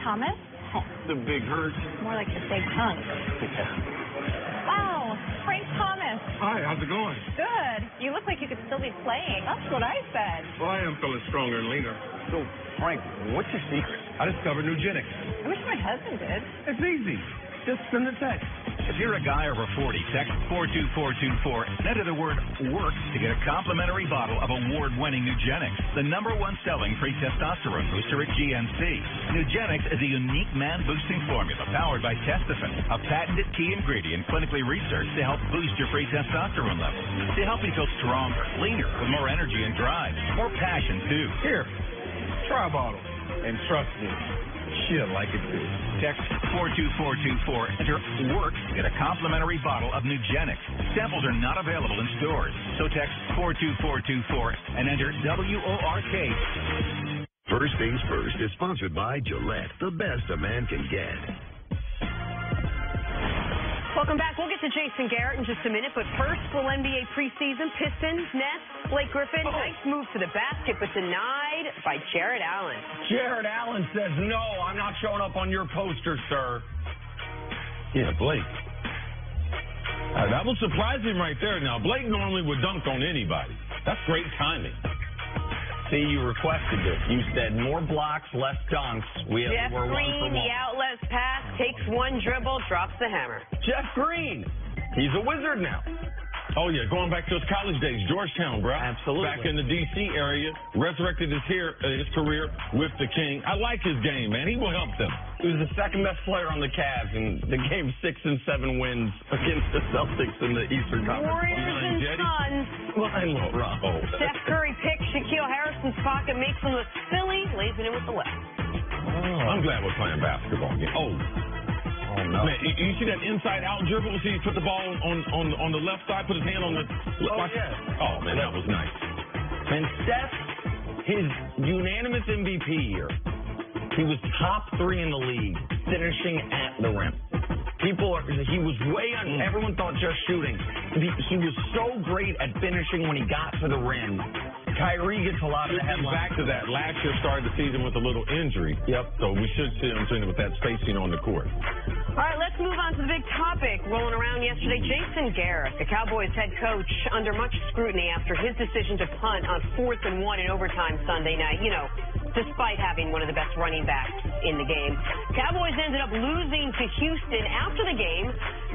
Thomas? The big hurt. More like the big hunk. Wow, Frank Thomas. Hi, how's it going? Good. You look like you could still be playing. That's what I said. Well, I am feeling stronger and leaner. So, Frank, what's your secret? I discovered Nugenics. I wish my husband did. It's easy. Just send a text. If you're a guy over 40, text 42424 and enter the word WORK to get a complimentary bottle of award-winning Nugenics, the #1 selling free testosterone booster at GNC. Nugenics is a unique man-boosting formula powered by Testofen, a patented key ingredient clinically researched to help boost your free testosterone levels, to help you feel stronger, leaner, with more energy and drive, more passion, too. Here, try a bottle. And trust me, she'll like it too. Text 42424, enter WORK to get a complimentary bottle of Nugenics. Samples are not available in stores, so text 42424 and enter WORK. First Things First is sponsored by Gillette, the best a man can get. Welcome back. We'll get to Jason Garrett in just a minute, but first, full NBA preseason. Pistons, Nets, Blake Griffin. Nice move to the basket, but denied by Jared Allen. Jared Allen says, no, I'm not showing up on your poster, sir. Yeah, Blake. That was surprising right there. Now, Blake normally would dunk on anybody. That's great timing. See, you requested it. You said more blocks, less dunks. Jeff we're Green, the outlet pass, takes one dribble, drops the hammer. Jeff Green. He's a wizard now. Oh, yeah, going back to his college days, Georgetown, bro. Absolutely. Back in the D.C. area, resurrected his career with the King. I like his game, man. He will help them. He was the second best player on the Cavs in the game 6 and 7 wins against the Celtics in the Eastern Conference. Warriors and Suns. Steph Curry picks Shaquille Harrison's pocket, makes him look silly, lays it in with the left. I'm glad we're playing basketball again. Oh, no. Man, you see that inside-out dribble? See, he put the ball on the left side, put his hand on the... Oh, man, that was nice. And Steph, his unanimous MVP year, he was top 3 in the league, finishing at the rim. He was way on. Everyone thought just shooting. He was so great at finishing when he got to the rim. Kyrie gets a lot of the headlines. Back to that, last year started the season with a little injury. Yep. So we should see him with that spacing on the court. All right, let's move on to the big topic rolling around yesterday. Jason Garrett, the Cowboys head coach, under much scrutiny after his decision to punt on 4th and 1 in overtime Sunday night. You know, despite having one of the best running backs in the game. Cowboys ended up losing to Houston. After the game,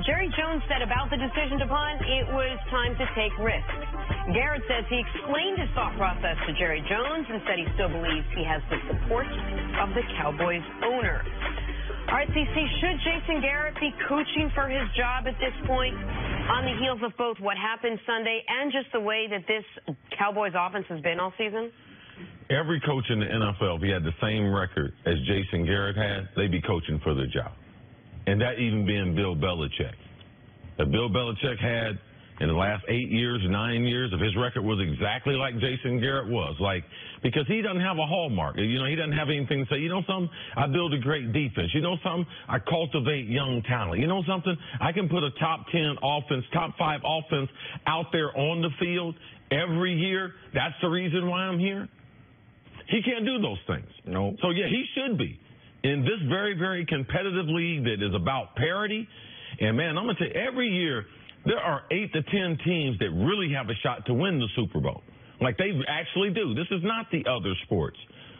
Jerry Jones said about the decision to punt, it was time to take risks. Garrett says he explained his thought process to Jerry Jones and said he still believes he has the support of the Cowboys owner. All right, CC, should Jason Garrett be coaching for his job at this point on the heels of both what happened Sunday and just the way that this Cowboys offense has been all season? Every coach in the NFL, if he had the same record as Jason Garrett had, they'd be coaching for their job. And that even being Bill Belichick. That Bill Belichick had in the last 8 years, 9 years, if his record was exactly like Jason Garrett was, because he doesn't have a hallmark. You know, he doesn't have anything to say, you know something, I build a great defense. You know something, I cultivate young talent. You know something, I can put a top 10 offense, top 5 offense out there on the field every year. That's the reason why I'm here. He can't do those things. No. So, yeah, he should be. In this very, very competitive league that is about parity, and, man, I'm going to tell you, every year there are 8 to 10 teams that really have a shot to win the Super Bowl. Like, they actually do. This is not the other sports.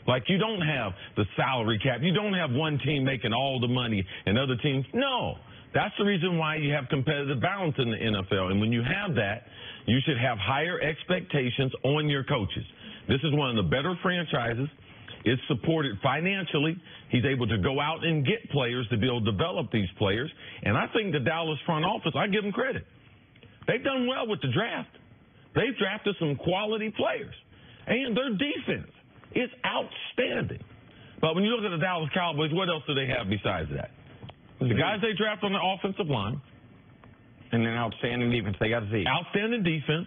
Like, you don't have the salary cap. You don't have one team making all the money and other teams. No. That's the reason why you have competitive balance in the NFL. And when you have that, you should have higher expectations on your coaches. This is one of the better franchises. It's supported financially. He's able to go out and get players to be able to develop these players. And I think the Dallas front office, I give them credit. They've done well with the draft. They've drafted some quality players. And their defense is outstanding. But when you look at the Dallas Cowboys, what else do they have besides that? The guys they draft on the offensive line. And an outstanding defense. They got Zeke. Outstanding defense.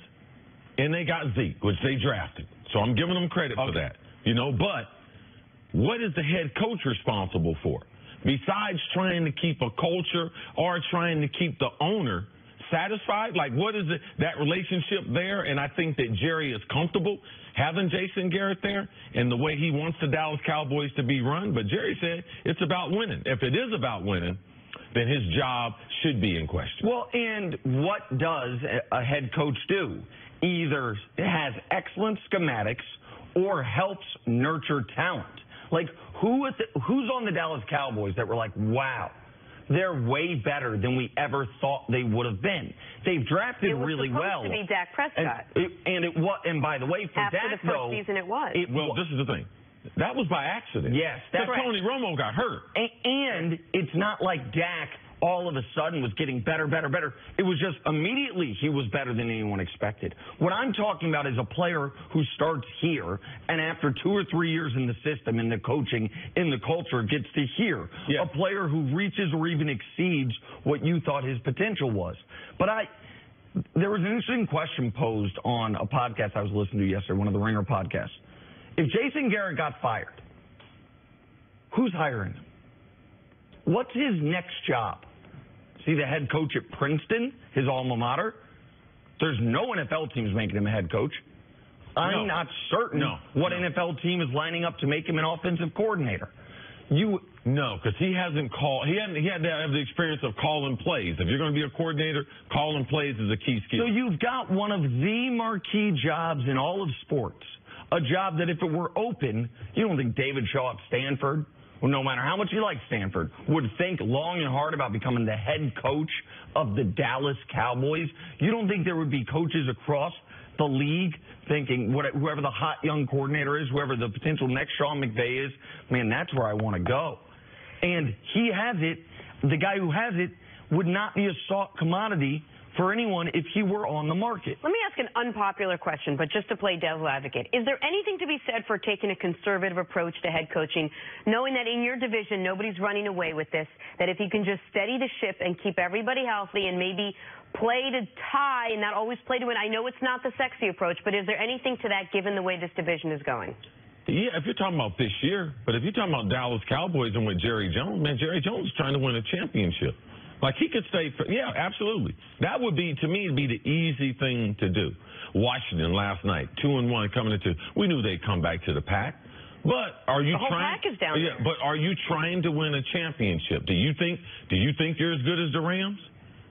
And they got Zeke, which they drafted. So I'm giving them credit for that. You know, but what is the head coach responsible for? Besides trying to keep a culture or trying to keep the owner satisfied? Like, what is that relationship there? And I think that Jerry is comfortable having Jason Garrett there and the way he wants the Dallas Cowboys to be run. But Jerry said it's about winning. If it is about winning, then his job should be in question. Well, and what does a head coach do? Either has excellent schematics or helps nurture talent. Like, who's on the Dallas Cowboys that were like, wow, they're way better than we ever thought they would have been. They've drafted really well. It was supposed to be Dak Prescott. And by the way, for after Dak, the first season, it was. Well, this is the thing. That was by accident. Yes, that's Tony Romo got hurt. And it's not like Dak all of a sudden was getting better. It was just immediately he was better than anyone expected. What I'm talking about is a player who starts here and after 2 or 3 years in the system, in the coaching, in the culture, gets to here. Yeah. A player who reaches or even exceeds what you thought his potential was. But there was an interesting question posed on a podcast I was listening to yesterday, one of the Ringer podcasts. If Jason Garrett got fired, who's hiring him? What's his next job? Is he the head coach at Princeton, his alma mater? There's no NFL teams making him a head coach. I'm not certain what NFL team is lining up to make him an offensive coordinator. No, because he hasn't called. He had to have the experience of calling plays. If you're going to be a coordinator, calling plays is a key skill. So you've got one of the marquee jobs in all of sports, a job that if it were open, you don't think David Shaw at Stanford, well, no matter how much you like Stanford, would think long and hard about becoming the head coach of the Dallas Cowboys? You don't think there would be coaches across the league thinking whoever the hot young coordinator is, whoever the potential next Sean McVay is, man, that's where I want to go. And he has it. The guy who has it would not be a sought commodity for anyone if he were on the market. Let me ask an unpopular question, but just to play devil's advocate. Is there anything to be said for taking a conservative approach to head coaching, knowing that in your division nobody's running away with this, that if you can just steady the ship and keep everybody healthy and maybe play to tie and not always play to win? I know it's not the sexy approach, but is there anything to that given the way this division is going? Yeah, if you're talking about this year, but if you're talking about Dallas Cowboys and with Jerry Jones, man, Jerry Jones is trying to win a championship. Like, he could stay for, yeah, absolutely. That would be, to me, be the easy thing to do. Washington last night, 2-1 coming into, we knew they'd come back to the pack. But are you the whole trying? Pack is down there. But are you trying to win a championship? Do you think you're as good as the Rams?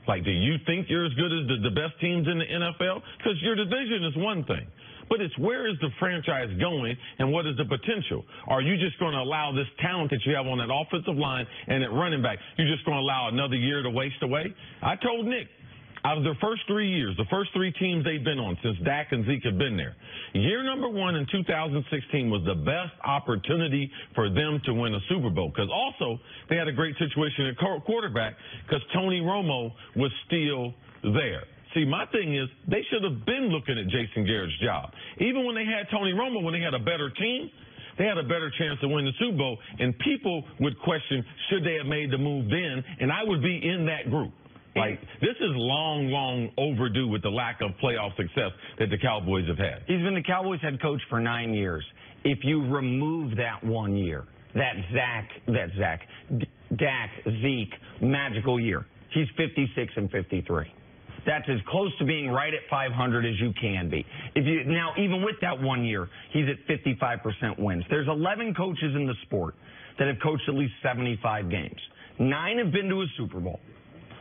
Like, do you think you're as good as the best teams in the NFL? Because your division is one thing. But it's where is the franchise going and what is the potential? Are you just going to allow this talent that you have on that offensive line and at running back, you're just going to allow another year to waste away? I told Nick, out of their first 3 years, the first 3 teams they've been on since Dak and Zeke have been there, year number 1 in 2016 was the best opportunity for them to win a Super Bowl. Because also they had a great situation at quarterback because Tony Romo was still there. See, my thing is, they should have been looking at Jason Garrett's job. Even when they had Tony Romo, when they had a better team, they had a better chance to win the Super Bowl. And people would question, should they have made the move then? And I would be in that group. Like, this is long overdue with the lack of playoff success that the Cowboys have had. He's been the Cowboys head coach for 9 years. If you remove that 1 year, Dak, Zeke, magical year, he's 56 and 53. That's as close to being right at 500 as you can be. Now, even with that 1 year, he's at 55% wins. There's 11 coaches in the sport that have coached at least 75 games. 9 have been to a Super Bowl.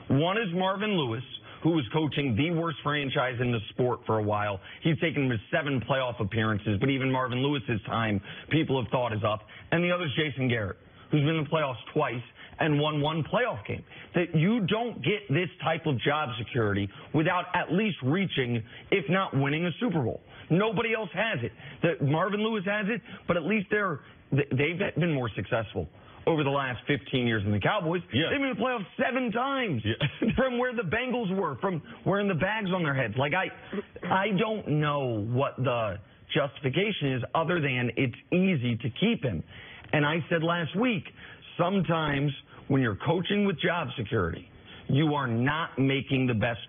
1 is Marvin Lewis, who was coaching the worst franchise in the sport for a while. He's taken him to 7 playoff appearances, but even Marvin Lewis's time, people have thought is up. And the other is Jason Garrett, who's been in the playoffs twice and won 1 playoff game. That you don't get this type of job security without at least reaching, if not winning, a Super Bowl. Nobody else has it. Marvin Lewis has it, but at least they've been more successful over the last 15 years than the Cowboys. Yeah. They've been in the playoffs 7 times from where the Bengals were, from wearing the bags on their heads. Like, I don't know what the justification is other than it's easy to keep him. And I said last week, sometimes when you're coaching with job security, you are not making the best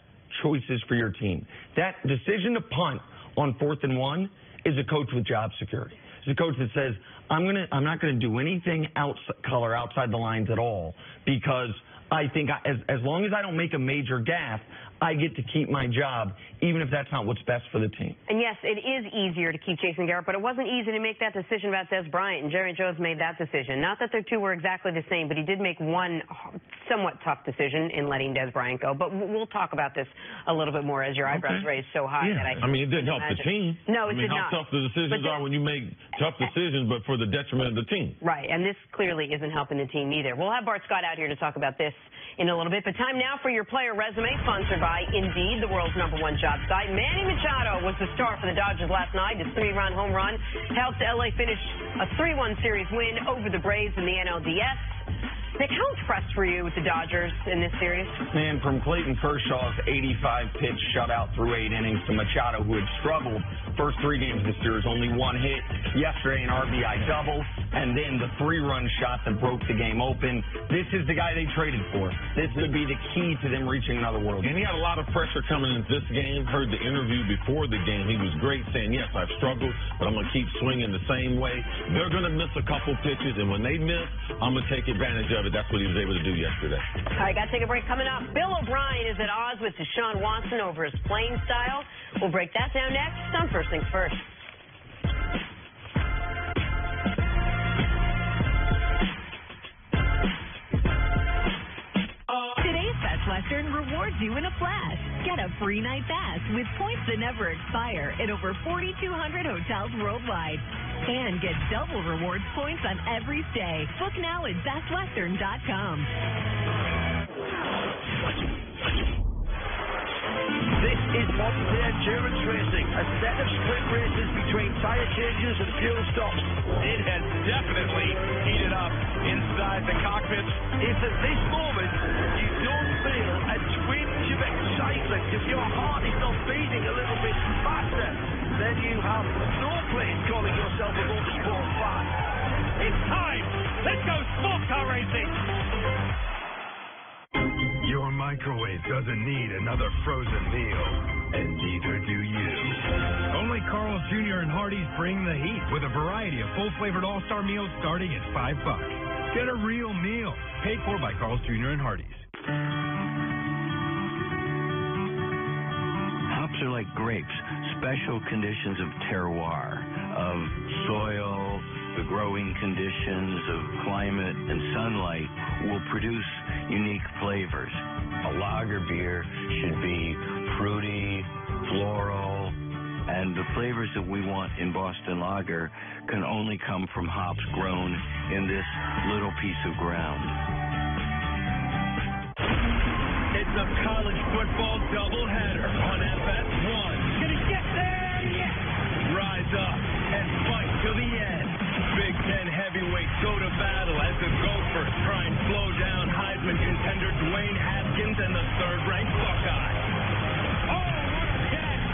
choices for your team. That decision to punt on 4th and 1 is a coach with job security. It's a coach that says, I'm not going to do anything outside the lines at all because I think as long as I don't make a major gaffe, I get to keep my job, even if that's not what's best for the team. And yes, it is easier to keep Jason Garrett, but it wasn't easy to make that decision about Des Bryant, and Jerry Jones made that decision. Not that the two were exactly the same, but he did make one somewhat tough decision in letting Des Bryant go. But we'll talk about this a little bit more as your eyebrows raised so high that I mean, it didn't help the team. No, it did how not. tough the decisions are when you make tough decisions, but for the detriment of the team. Right, and this clearly isn't helping the team either. We'll have Bart Scott out here to talk about this in a little bit, but time now for your player resume, sponsored by Indeed, the world's #1 job site. Manny Machado was the star for the Dodgers last night. His 3-run home run helped LA finish a 3-1 series win over the Braves in the NLDS. Nick, how impressed were you with the Dodgers in this series? Man, from Clayton Kershaw's 85-pitch shutout through 8 innings to Machado, who had struggled first 3 games of the series, only 1 hit. Yesterday, an RBI double, and then the 3-run shot that broke the game open. This is the guy they traded for. This could be the key to them reaching another World Series. And he had a lot of pressure coming into this game. Heard the interview before the game. He was great, saying, yes, I've struggled, but I'm going to keep swinging the same way. They're going to miss a couple pitches, and when they miss, I'm going to take advantage of it. That's what he was able to do yesterday. All right, got to take a break. Coming up, Bill O'Brien is at odds with Deshaun Watson over his playing style. We'll break that down next on First Things First. Today's Best Western rewards you in a flash. Get a free night pass with points that never expire at over 4,200 hotels worldwide. And get double rewards points on every stay. Book now at bestwestern.com. This is modern day endurance racing, a set of sprint races between tyre changes and fuel stops. It has definitely heated up inside the cockpit. If at this moment you don't feel a twinge of excitement, if your heart is not beating a little bit faster, then you have no place calling yourself a motorsport fan. It's time. Let's go sports car racing. Your microwave doesn't need another frozen meal, and neither do you. Only Carl's Jr. and Hardee's bring the heat with a variety of full-flavored all-star meals starting at $5. Get a real meal, paid for by Carl's Jr. and Hardee's. Hops are like grapes, special conditions of terroir, of soil, the growing conditions of climate and sunlight will produce unique flavors. A lager beer should be fruity, floral, and the flavors that we want in Boston Lager can only come from hops grown in this little piece of ground. It's a college football doubleheader on FS1. Gonna get there, yes! Rise up and fight to the end. Big Ten heavyweights go to battle as the Gophers try and slow down Heisman contender Dwayne Haskins and the third-ranked Buckeyes. Oh, what a catch!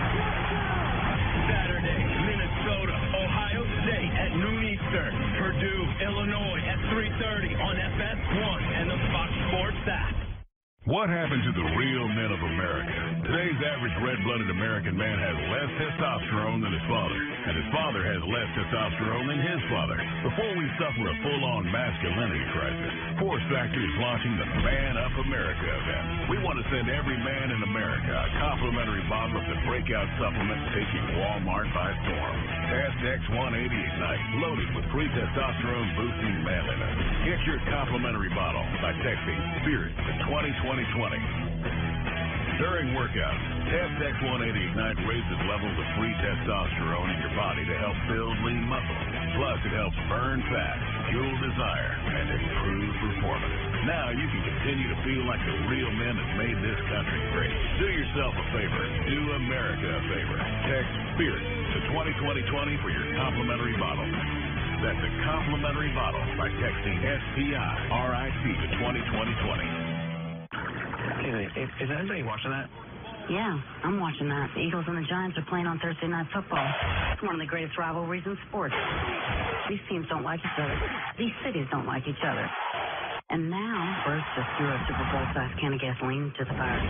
Saturday, Minnesota, Ohio State at noon Eastern. Purdue, Illinois at 3:30 on FS1 and the Fox Sports app. What happened to the real men of America? Today's average red-blooded American man has less testosterone than his father, and his father has less testosterone than his father. Before we suffer a full-on masculinity crisis, Force Factory is launching the Man Up America event. We want to send every man in America a complimentary bottle of the breakout supplement taking Walmart by storm. Test X180 Ignite, loaded with pre-testosterone-boosting manliness. Get your complimentary bottle by texting SPIRIT to 2020. During workouts, Test X180 Ignite raises levels of free testosterone in your body to help build lean muscle. Plus, it helps burn fat, fuel desire, and improve performance. Now you can continue to feel like the real men that made this country great. Do yourself a favor. Do America a favor. Text SPIRIT to 2020 for your complimentary bottle. That's a complimentary bottle by texting SPIRIT to 2020. Is anybody watching that? Yeah, I'm watching that. The Eagles and the Giants are playing on Thursday Night Football. It's one of the greatest rivalries in sports. These teams don't like each other. These cities don't like each other. And now, Bert just threw a Super Bowl-sized can of gasoline to the fire.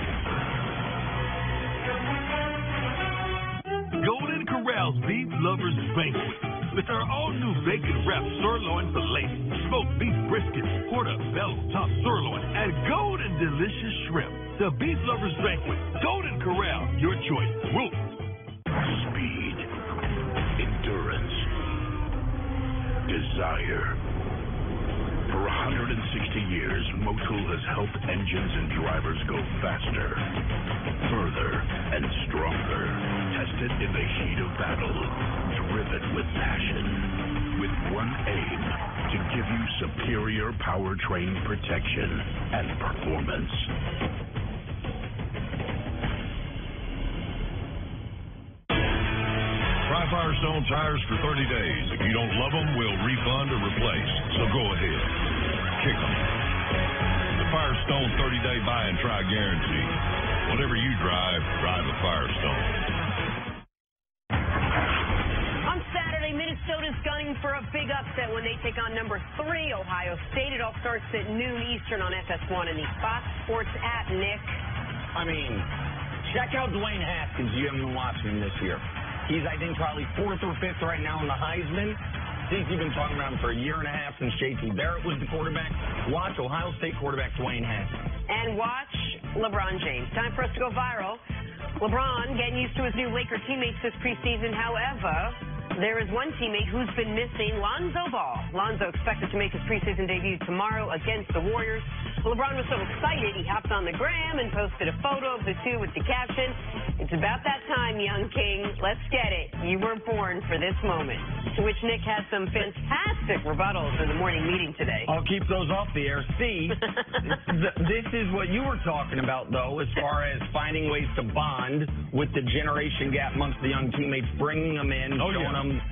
Golden Corral's Beef Lovers Banquet. With our all-new bacon wrapped sirloin filet, smoked beef brisket, portobello top sirloin, and golden delicious shrimp. the Beef Lovers Banquet. Golden Corral, your choice. Woo! Speed, endurance, desire. For 160 years, Motul has helped engines and drivers go faster, further, and stronger. Tested in the heat of battle, driven with passion, with one aim, to give you superior powertrain protection and performance. Try Firestone tires for 30 days. If you don't love them, we'll refund or replace. So go ahead. Kick them. The Firestone 30-day buy and try guarantee. Whatever you drive, drive a Firestone. On Saturday, Minnesota's gunning for a big upset when they take on number 3 Ohio State. It all starts at noon Eastern on FS1 and the Fox Sports app. Nick. I mean, check out Dwayne Haskins. You haven't been watching him this year. He's, I think, probably 4th or 5th right now in the Heisman. I think you've been talking about him for a year and a half since JT Barrett was the quarterback. Watch Ohio State quarterback Dwayne Haskins. And watch LeBron James. Time for us to go viral. LeBron getting used to his new Laker teammates this preseason. However, there is one teammate who's been missing, Lonzo Ball. Lonzo expected to make his preseason debut tomorrow against the Warriors. LeBron was so excited, he hopped on the gram and posted a photo of the two with the caption, "It's about that time, young king. Let's get it. You were born for this moment." To which Nick has some fantastic rebuttals in the morning meeting today. I'll keep those off the air. See, this is what you were talking about, though, as far as finding ways to bond with the generation gap amongst the young teammates, bringing them in, showing them.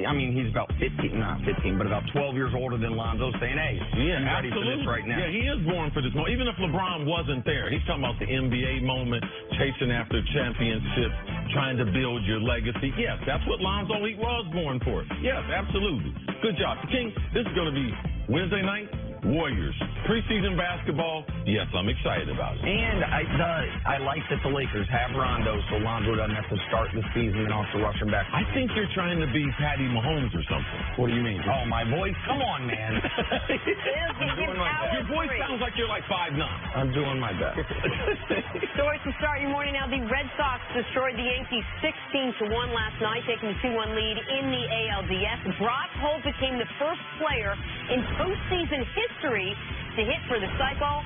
I mean, he's about 15, not 15, but about 12 years older than Lonzo, saying, hey, I'm ready for this right now. Yeah, he is born for this moment. Even if LeBron wasn't there, he's talking about the NBA moment, chasing after championships, trying to build your legacy. Yes, that's what Lonzo, he was born for. Yes, absolutely. Good job. King, this is going to be Wednesday night. Warriors. Preseason basketball, yes, I'm excited about it. And I like that the Lakers have Rondo, so Lonzo doesn't have to start the season and also rush him back. I think you're trying to be Patty Mahomes or something. What do you mean? Oh, my voice? Come on, man. Your voice sounds like you're like 5'9". I'm doing my best. Stories to start your morning now. The Red Sox destroyed the Yankees 16-1 last night, taking a 2-1 lead in the ALDS. Brock Holt became the first player in postseason history to hit for the cycle.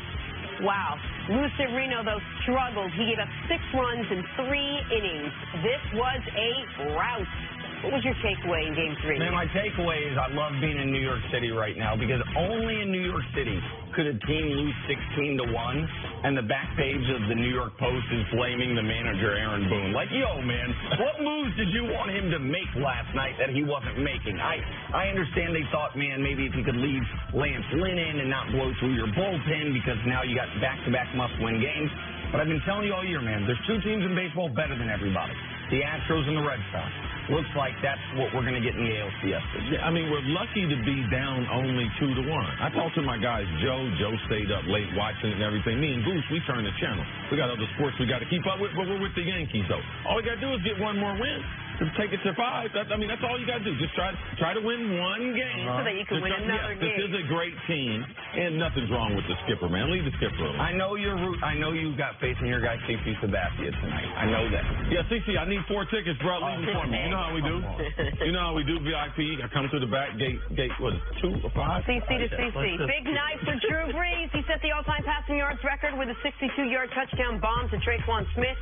Wow. Luis Severino, though, struggled. He gave up 6 runs in 3 innings. This was a rout. What was your takeaway in Game 3? Man, my takeaway is I love being in New York City right now because only in New York City could a team lose 16-1, and the back page of the New York Post is blaming the manager, Aaron Boone. Like, yo, man, what moves did you want him to make last night that he wasn't making? I understand they thought, man, maybe if he could leave Lance Lynn in and not blow through your bullpen because now you got back-to-back must-win games. But I've been telling you all year, man, there's 2 teams in baseball better than everybody, the Astros and the Red Sox. Looks like that's what we're going to get in the ALCS this year. Yeah, I mean, we're lucky to be down only 2-1. I talked to my guys, Joe stayed up late watching it and everything. Me and Goose, we turned the channel. We got other sports we got to keep up with, but we're with the Yankees, though. All we got to do is get one more win. Just take it to 5. That's all you got to do. Just try to win one game. So that you can win another game. This is a great team, and nothing's wrong with the skipper, man. Leave the skipper alone. I know you got faith in your guy, CC Sabathia, tonight. I know that. Yeah, CC, I need 4 tickets, bro. Leave them for me. You know how we do. You know how we do VIP. I come to the back gate, what is it, 2 or 5? CC to CC. Big night for Drew Brees. He set the all-time passing yards record with a 62-yard touchdown bomb to Traquan Smith.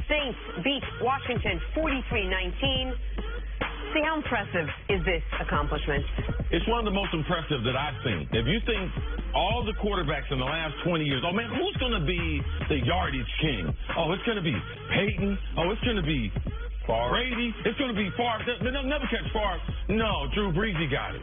Saints beat Washington 43-19. See, how impressive is this accomplishment? It's one of the most impressive that I've seen. If you think all the quarterbacks in the last 20 years, oh, man, who's going to be the yardage king? Oh, it's going to be Peyton. Oh, it's going to be Brady. It's going to be Favre. They'll never catch Favre. No, Drew Brees, he got it.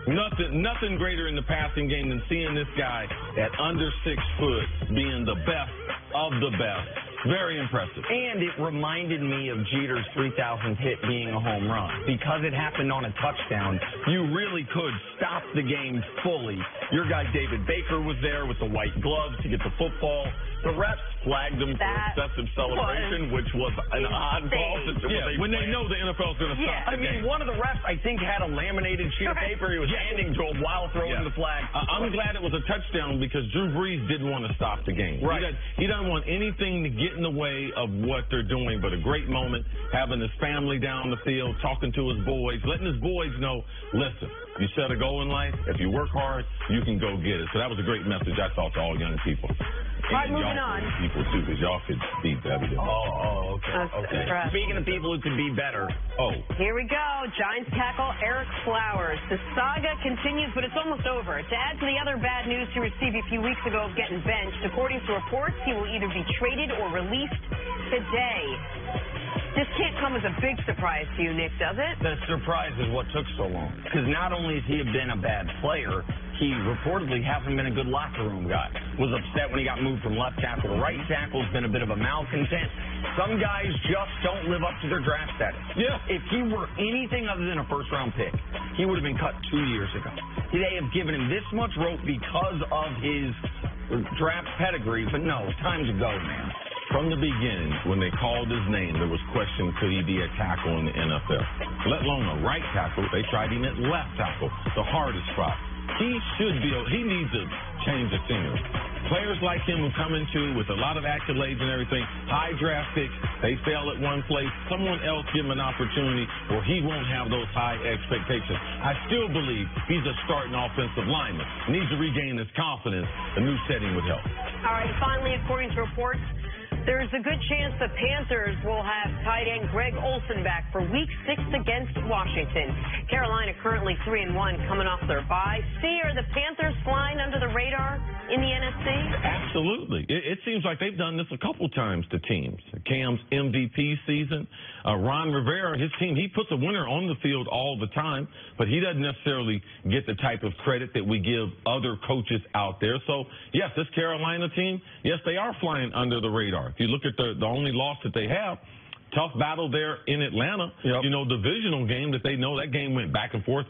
Nothing greater in the passing game than seeing this guy at under 6 foot being the best of the best. Very impressive. And it reminded me of Jeter's 3,000th hit being a home run. Because it happened on a touchdown, you really could stop the game fully. Your guy David Baker was there with the white gloves to get the football. The refs flagged him for excessive celebration, which was an odd call situation. when they know the NFL's going to stop. I mean, one of the refs, I think, had a laminated sheet of paper he was handing to him while throwing the flag. I'm glad it was a touchdown because Drew Brees didn't want to stop the game. Right. He doesn't want anything to get in the way of what they're doing, but a great moment, having his family down the field, talking to his boys, letting his boys know, listen, you set a goal in life, if you work hard, you can go get it. So that was a great message, I thought, to all young people. All right, moving on. People, too, because y'all could be better. Okay. Speaking of people who could be better. Here we go. Giants tackle Eric Flowers. The saga continues, but it's almost over. To add to the other bad news he received a few weeks ago of getting benched, according to reports, he will either be traded or released today. This can't come as a big surprise to you, Nick, does it? The surprise is what took so long. Because not only has he been a bad player, he reportedly hasn't been a good locker room guy. Was upset when he got moved from left tackle to right tackle. Has been a bit of a malcontent. Some guys just don't live up to their draft status. Yeah. If he were anything other than a first-round pick, he would have been cut 2 years ago. They have given him this much rope because of his draft pedigree, but no, it's time to go, man. From the beginning, when they called his name, there was question, could he be a tackle in the NFL? Let alone a right tackle. They tried him at left tackle, the hardest spot. He needs to change the scenery. Players like him who come into with a lot of accolades and everything, high draft picks, they fail at one place. Someone else give him an opportunity where he won't have those high expectations. I still believe he's a starting offensive lineman. Needs to regain his confidence. A new setting would help. All right, finally, according to reports, there's a good chance the Panthers will have tight end Greg Olsen back for Week 6 against Washington. Carolina currently 3-1, coming off their bye. Are the Panthers flying under the radar in the NFC? Absolutely. It seems like they've done this a couple times to teams. Cam's MVP season, Ron Rivera, his team, he puts a winner on the field all the time, but he doesn't necessarily get the type of credit that we give other coaches out there. So, yes, this Carolina team, yes, they are flying under the radar. If you look at the only loss that they have, tough battle there in Atlanta. Yep. You know, divisional game that they know that game went back and forth.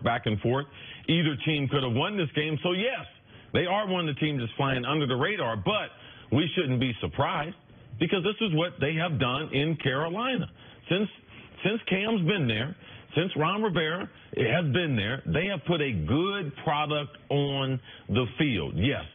Either team could have won this game. So, yes, they are one of the teams that's flying under the radar, but we shouldn't be surprised because this is what they have done in Carolina. Since Cam's been there, since Ron Rivera has been there, they have put a good product on the field. Yes,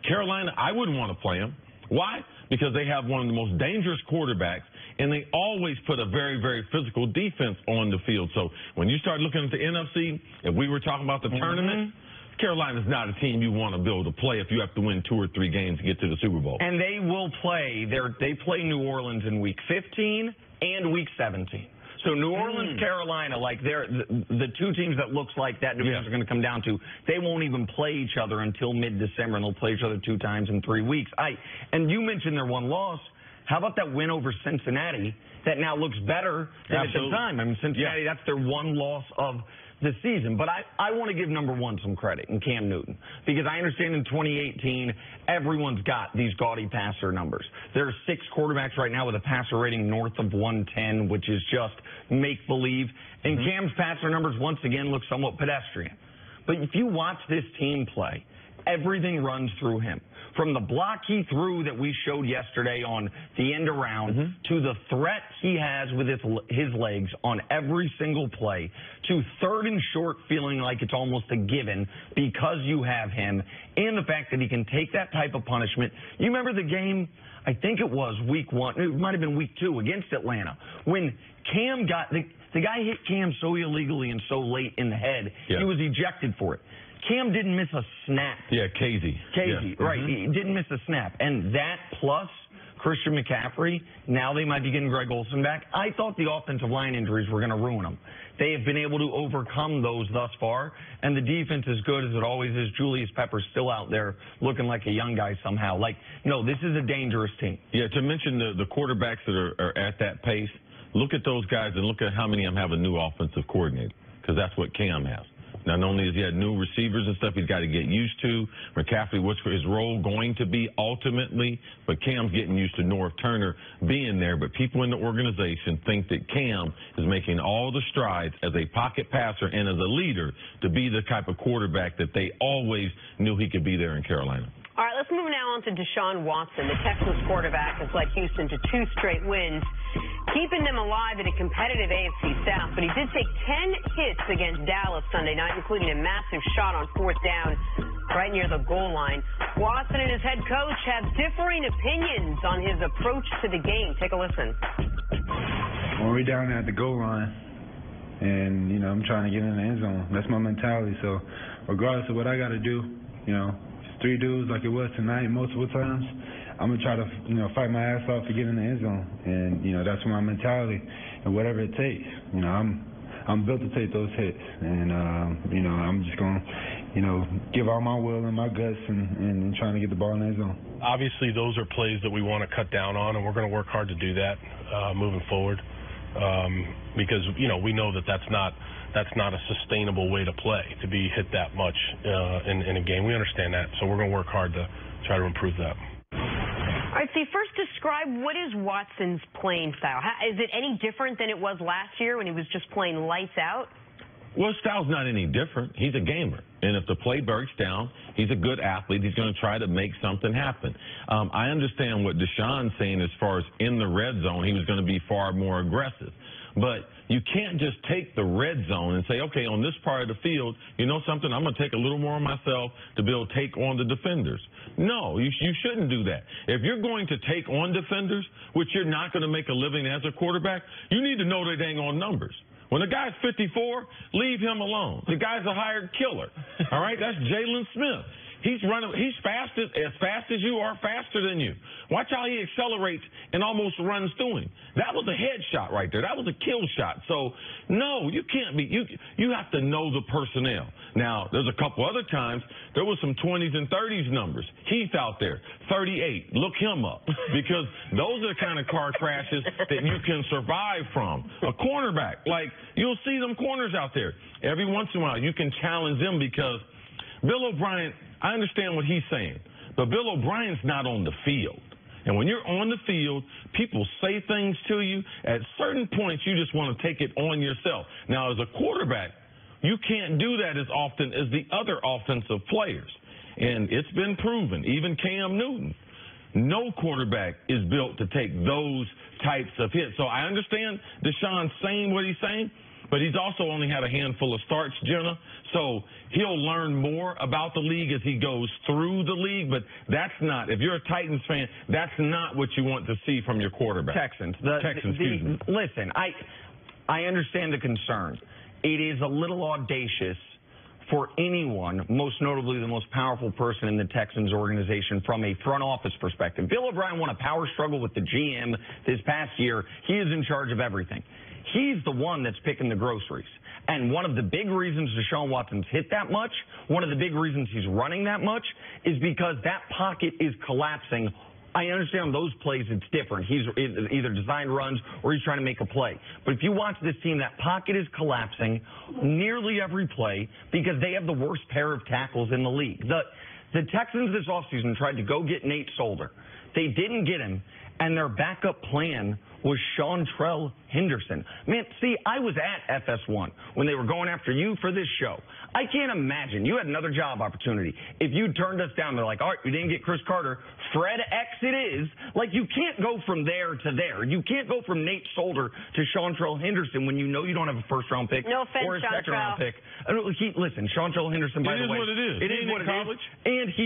Carolina, I wouldn't want to play them. Why? Because they have one of the most dangerous quarterbacks, and they always put a very, very physical defense on the field. So when you start looking at the NFC, if we were talking about the tournament, Carolina's not a team you want to be able to play if you have to win 2 or 3 games to get to the Super Bowl. And they will play. They play New Orleans in Week 15 and Week 17. So New Orleans, Carolina, like they're the two teams that looks like that division are going to come down to. They won't even play each other until mid-December, and they'll play each other 2 times in 3 weeks. And you mentioned their one loss. How about that win over Cincinnati that now looks better than at the time? I mean, Cincinnati, that's their one loss of the season. But I want to give number one some credit in Cam Newton, because I understand in 2018 everyone's got these gaudy passer numbers. There are 6 quarterbacks right now with a passer rating north of 110, which is just make-believe. And Cam's passer numbers once again look somewhat pedestrian. But if you watch this team play, everything runs through him. From the block he threw that we showed yesterday on the end around to the threat he has with his legs on every single play to 3rd and short feeling like it's almost a given because you have him, and the fact that he can take that type of punishment. You remember the game, I think it was Week 1, it might have been Week 2 against Atlanta, when Cam got, the guy hit Cam so illegally and so late in the head, he was ejected for it. Cam didn't miss a snap. Yeah, Casey, right. He didn't miss a snap. And that plus Christian McCaffrey, now they might be getting Greg Olsen back. I thought the offensive line injuries were going to ruin them. They have been able to overcome those thus far, and the defense is good as it always is. Julius Peppers still out there looking like a young guy somehow. Like, no, this is a dangerous team. Yeah, to mention the quarterbacks that are at that pace, look at those guys and look at how many of them have a new offensive coordinator, because that's what Cam has. Not only has he had new receivers and stuff he's got to get used to, McCaffrey, what's his role going to be ultimately, but Cam's getting used to North Turner being there. But people in the organization think that Cam is making all the strides as a pocket passer and as a leader to be the type of quarterback that they always knew he could be there in Carolina. All right, let's move now on to Deshaun Watson. The Texans quarterback has led Houston to 2 straight wins. keeping them alive in a competitive AFC South, but he did take 10 hits against Dallas Sunday night, including a massive shot on 4th down right near the goal line. Watson and his head coach have differing opinions on his approach to the game. Take a listen. When we're down at the goal line and, I'm trying to get in the end zone, that's my mentality. So regardless of what I got to do, it's 3 dudes like it was tonight multiple times, I'm going to try to, fight my ass off to get in the end zone. And, that's my mentality. And whatever it takes, I'm built to take those hits. And, I'm just going to, give all my will and my guts and trying to get the ball in the end zone. Obviously, those are plays that we want to cut down on, and we're going to work hard to do that moving forward because, we know that that's not a sustainable way to play, to be hit that much in a game. We understand that, so we're going to work hard to try to improve that. All right, Steve, first describe what is Watson's playing style. Is it any different than it was last year when he was just playing lights out? Well, his style's not any different. He's a gamer. And if the play breaks down, he's a good athlete. He's going to try to make something happen. I understand what Deshaun's saying as far as in the red zone, he was going to be far more aggressive. But you can't just take the red zone and say, okay, on this part of the field, you know something, I'm going to take a little more of myself to be able to take on the defenders. No, you shouldn't do that. If you're going to take on defenders, which you're not going to make a living as a quarterback, you need to know their dang on numbers. When the guy's 54, leave him alone. The guy's a hired killer. All right, that's Jalen Smith. He's running. He's as fast as you are, faster than you. Watch how he accelerates and almost runs through him. That was a headshot right there. That was a kill shot. So, no, you can't be. You have to know the personnel. Now, there's a couple other times there was some 20s and 30s numbers. Heath out there, 38. Look him up because those are the kind of car crashes that you can survive from. A cornerback, like you'll see them corners out there. Every once in a while, you can challenge them because Bill O'Brien. I understand what he's saying, but Bill O'Brien's not on the field. And when you're on the field, people say things to you. At certain points, you just want to take it on yourself. Now, as a quarterback, you can't do that as often as the other offensive players. And it's been proven, even Cam Newton. No quarterback is built to take those types of hits. So I understand Deshaun saying what he's saying, but he's also only had a handful of starts, Jenna. So he'll learn more about the league as he goes through the league. But that's not, if you're a Titans fan, that's not what you want to see from your quarterback. Texans. Excuse me. Listen, I understand the concern. It is a little audacious for anyone, most notably the most powerful person in the Texans organization from a front office perspective. Bill O'Brien won a power struggle with the GM this past year. He is in charge of everything. He's the one that's picking the groceries. And one of the big reasons Deshaun Watson's hit that much, one of the big reasons he's running that much, is because that pocket is collapsing. I understand on those plays it's different. He's either designed runs or he's trying to make a play. But if you watch this team, that pocket is collapsing nearly every play because they have the worst pair of tackles in the league. The Texans this offseason tried to go get Nate Solder. They didn't get him, and their backup plan was Seantrell Henderson. Man, see, I was at FS1 when they were going after you for this show. I can't imagine. You had another job opportunity. If you turned us down, they're like, all right, we didn't get Chris Carter. Fred X it is. Like, you can't go from there to there. You can't go from Nate Solder to Seantrell Henderson when you know you don't have a first-round pick or a second-round pick. Listen, Seantrell Henderson, by the way. It is what it is. It is what it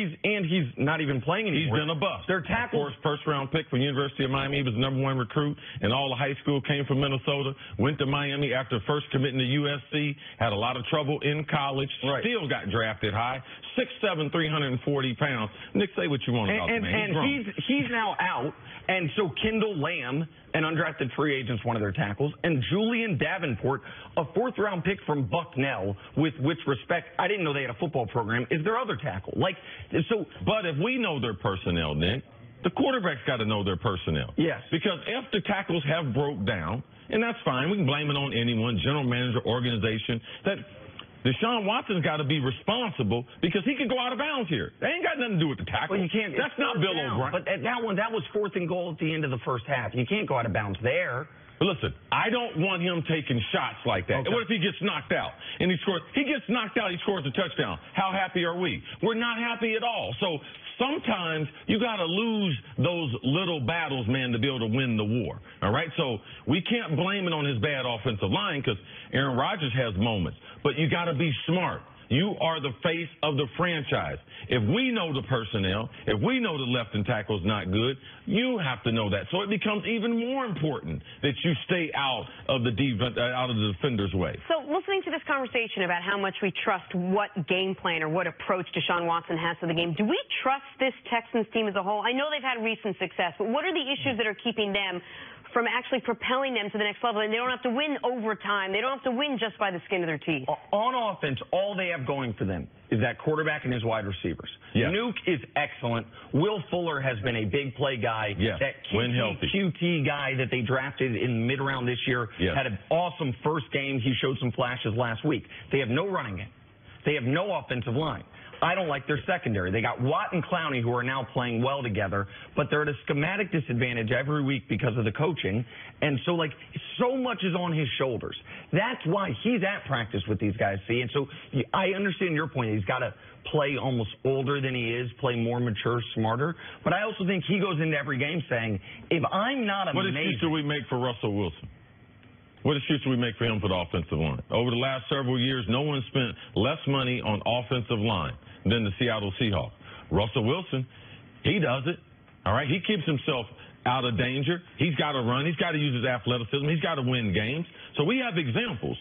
is. And he's not even playing anymore. He's been a bust. Their tackles. First-round pick from University of Miami. He was the '1 recruit, and all the high school came from Minnesota. Went to Miami after first committing to USC. Had a lot of trouble in college. Right. Still got drafted high. 6'7", 340 pounds. Nick, say what you want about the man. And he's now out. And so Kendall Lamb, an undrafted free agent's one of their tackles, and Julian Davenport, a fourth-round pick from Bucknell, with which respect, I didn't know they had a football program, is their other tackle. But if we know their personnel, Nick, the quarterback's got to know their personnel. Yes. Because if the tackles have broke down, and that's fine, we can blame it on anyone, general manager, organization, that Deshaun Watson's got to be responsible because he could go out of bounds here. That ain't got nothing to do with the tackle. Well, you can't. That's not Bill O'Brien. But that was 4th and goal at the end of the first half. You can't go out of bounds there. But listen, I don't want him taking shots like that. Okay. What if he gets knocked out and he scores? He gets knocked out, he scores a touchdown. How happy are we? We're not happy at all. So sometimes you got to lose those little battles, man, to be able to win the war. All right? So we can't blame it on his bad offensive line because Aaron Rodgers has moments. But you got to be smart. You are the face of the franchise. If we know the personnel, if we know the left and tackle is not good, you have to know that. So it becomes even more important that you stay out of the defender's way. So listening to this conversation about how much we trust what game plan or what approach Deshaun Watson has to the game, do we trust this Texans team as a whole? I know they've had recent success, but what are the issues that are keeping them from actually propelling them to the next level? And they don't have to win overtime. They don't have to win just by the skin of their teeth. On offense, all they have going for them is that quarterback and his wide receivers. Yeah. Nuke is excellent. Will Fuller has been a big play guy. Yeah. That QT guy that they drafted in mid-round this year had an awesome first game. He showed some flashes last week. They have no running game. They have no offensive line. I don't like their secondary. They got Watt and Clowney who are now playing well together, but they're at a schematic disadvantage every week because of the coaching. And so, so much is on his shoulders. That's why he's at practice with these guys, see? And so I understand your point. He's got to play almost older than he is, play more mature, smarter. But I also think he goes into every game saying, if I'm not amazing... What excuse do we make for Russell Wilson? What excuse do we make for him for the offensive line? Over the last several years, no one spent less money on offensive line than the Seattle Seahawks. Russell Wilson, he does it. All right? He keeps himself out of danger. He's got to run. He's got to use his athleticism. He's got to win games. So we have examples.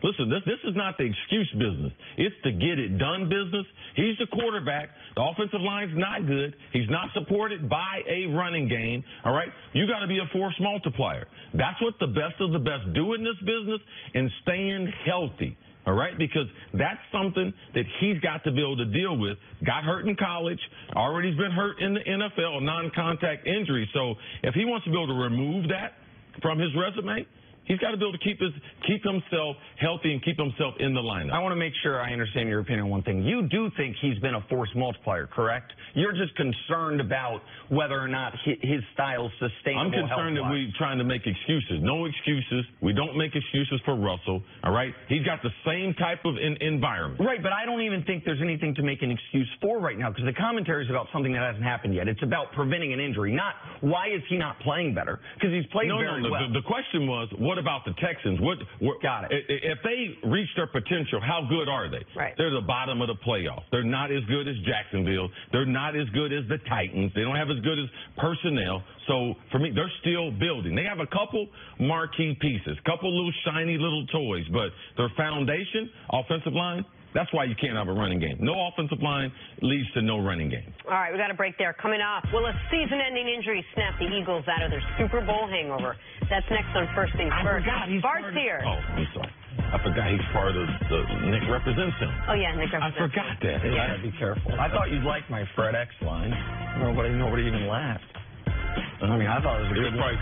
Listen, this is not the excuse business. It's the get it done business. He's the quarterback. The offensive line's not good. He's not supported by a running game. All right? You got to be a force multiplier. That's what the best of the best do in this business, and staying healthy. All right? Because that's something that he's got to be able to deal with. Got hurt in college. Already's been hurt in the NFL, a non-contact injury. So if he wants to be able to remove that from his resume, he's got to be able to keep himself healthy and keep himself in the lineup. I want to make sure I understand your opinion on one thing. You do think he's been a force multiplier, correct? You're just concerned about whether or not his style is sustainable. I'm concerned that we're trying to make excuses. No excuses. We don't make excuses for Russell, all right? He's got the same type of environment. Right, but I don't even think there's anything to make an excuse for right now because the commentary is about something that hasn't happened yet. It's about preventing an injury, not why is he not playing better, because he's played very well. The question was, what about the Texans? Got it. If they reach their potential, how good are they? Right. They're the bottom of the playoffs. They're not as good as Jacksonville. They're not as good as the Titans. They don't have as good as personnel. So, for me, they're still building. They have a couple marquee pieces, couple little shiny little toys, but their foundation, offensive line, that's why you can't have a running game. No offensive line leads to no running game. All right, we got a break there. Coming up, will a season-ending injury snap the Eagles out of their Super Bowl hangover? That's next on First Things First. Bart's here. Oh, I'm sorry. I forgot he's part of the Nick represents him. Oh, yeah, Nick represents I forgot that. You gotta be careful. I thought you'd like my Fred X line. Nobody even laughed. I mean, I thought it was a good one.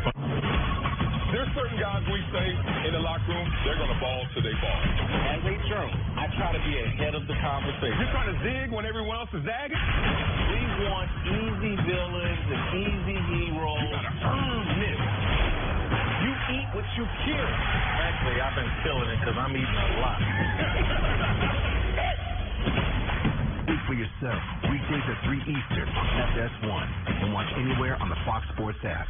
There's certain guys we say in the locker room, they're going to ball till they fall. As a journal, I try to be ahead of the conversation. You're trying to zig when everyone else is zagging? We want easy villains and easy heroes. You got to earn this. You eat what you kill. Actually, I've been killing it because I'm eating a lot. Speak for yourself. Weekdays at 3 Eastern on FS1 and watch anywhere on the Fox Sports app.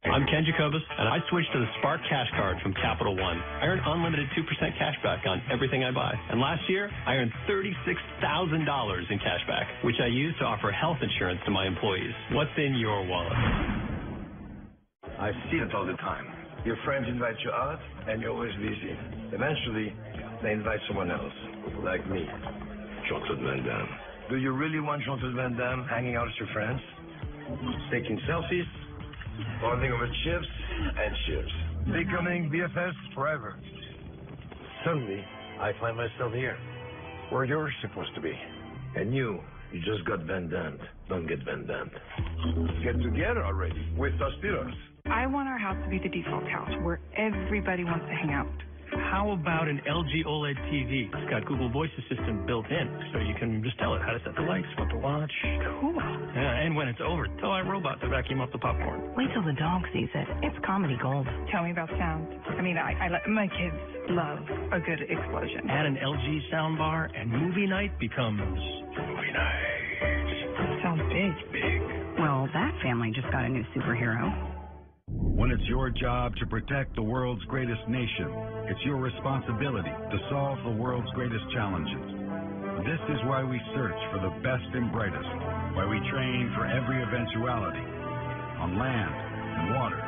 I'm Ken Jacobus, and I switched to the Spark Cash Card from Capital One. I earn unlimited 2% cash back on everything I buy. And last year, I earned $36,000 in cash back, which I used to offer health insurance to my employees. What's in your wallet? I see it all the time. Your friends invite you out, and you're always busy. Eventually, they invite someone else, like me, Jean-Claude Van Damme. Do you really want Jean-Claude Van Damme hanging out with your friends? Taking selfies? Bonding over chips and chips. Becoming BFFs forever. Suddenly, I find myself here, where you're supposed to be. And you just got Van Dammed. Don't get Van Dammed. Get together already with Tostitos. I want our house to be the default house where everybody wants to hang out. How about an LG OLED TV? It's got Google Voice Assistant built in, so you can just tell it how to set the lights, what to watch. Cool. Yeah, and when it's over, tell iRobot to vacuum up the popcorn. Wait till the dog sees it. It's comedy gold. Tell me about sound. I mean, my kids love a good explosion. Add an LG soundbar, and movie night becomes movie night. Sounds big. Well, that family just got a new superhero. When it's your job to protect the world's greatest nation, it's your responsibility to solve the world's greatest challenges. This is why we search for the best and brightest, why we train for every eventuality, on land and water,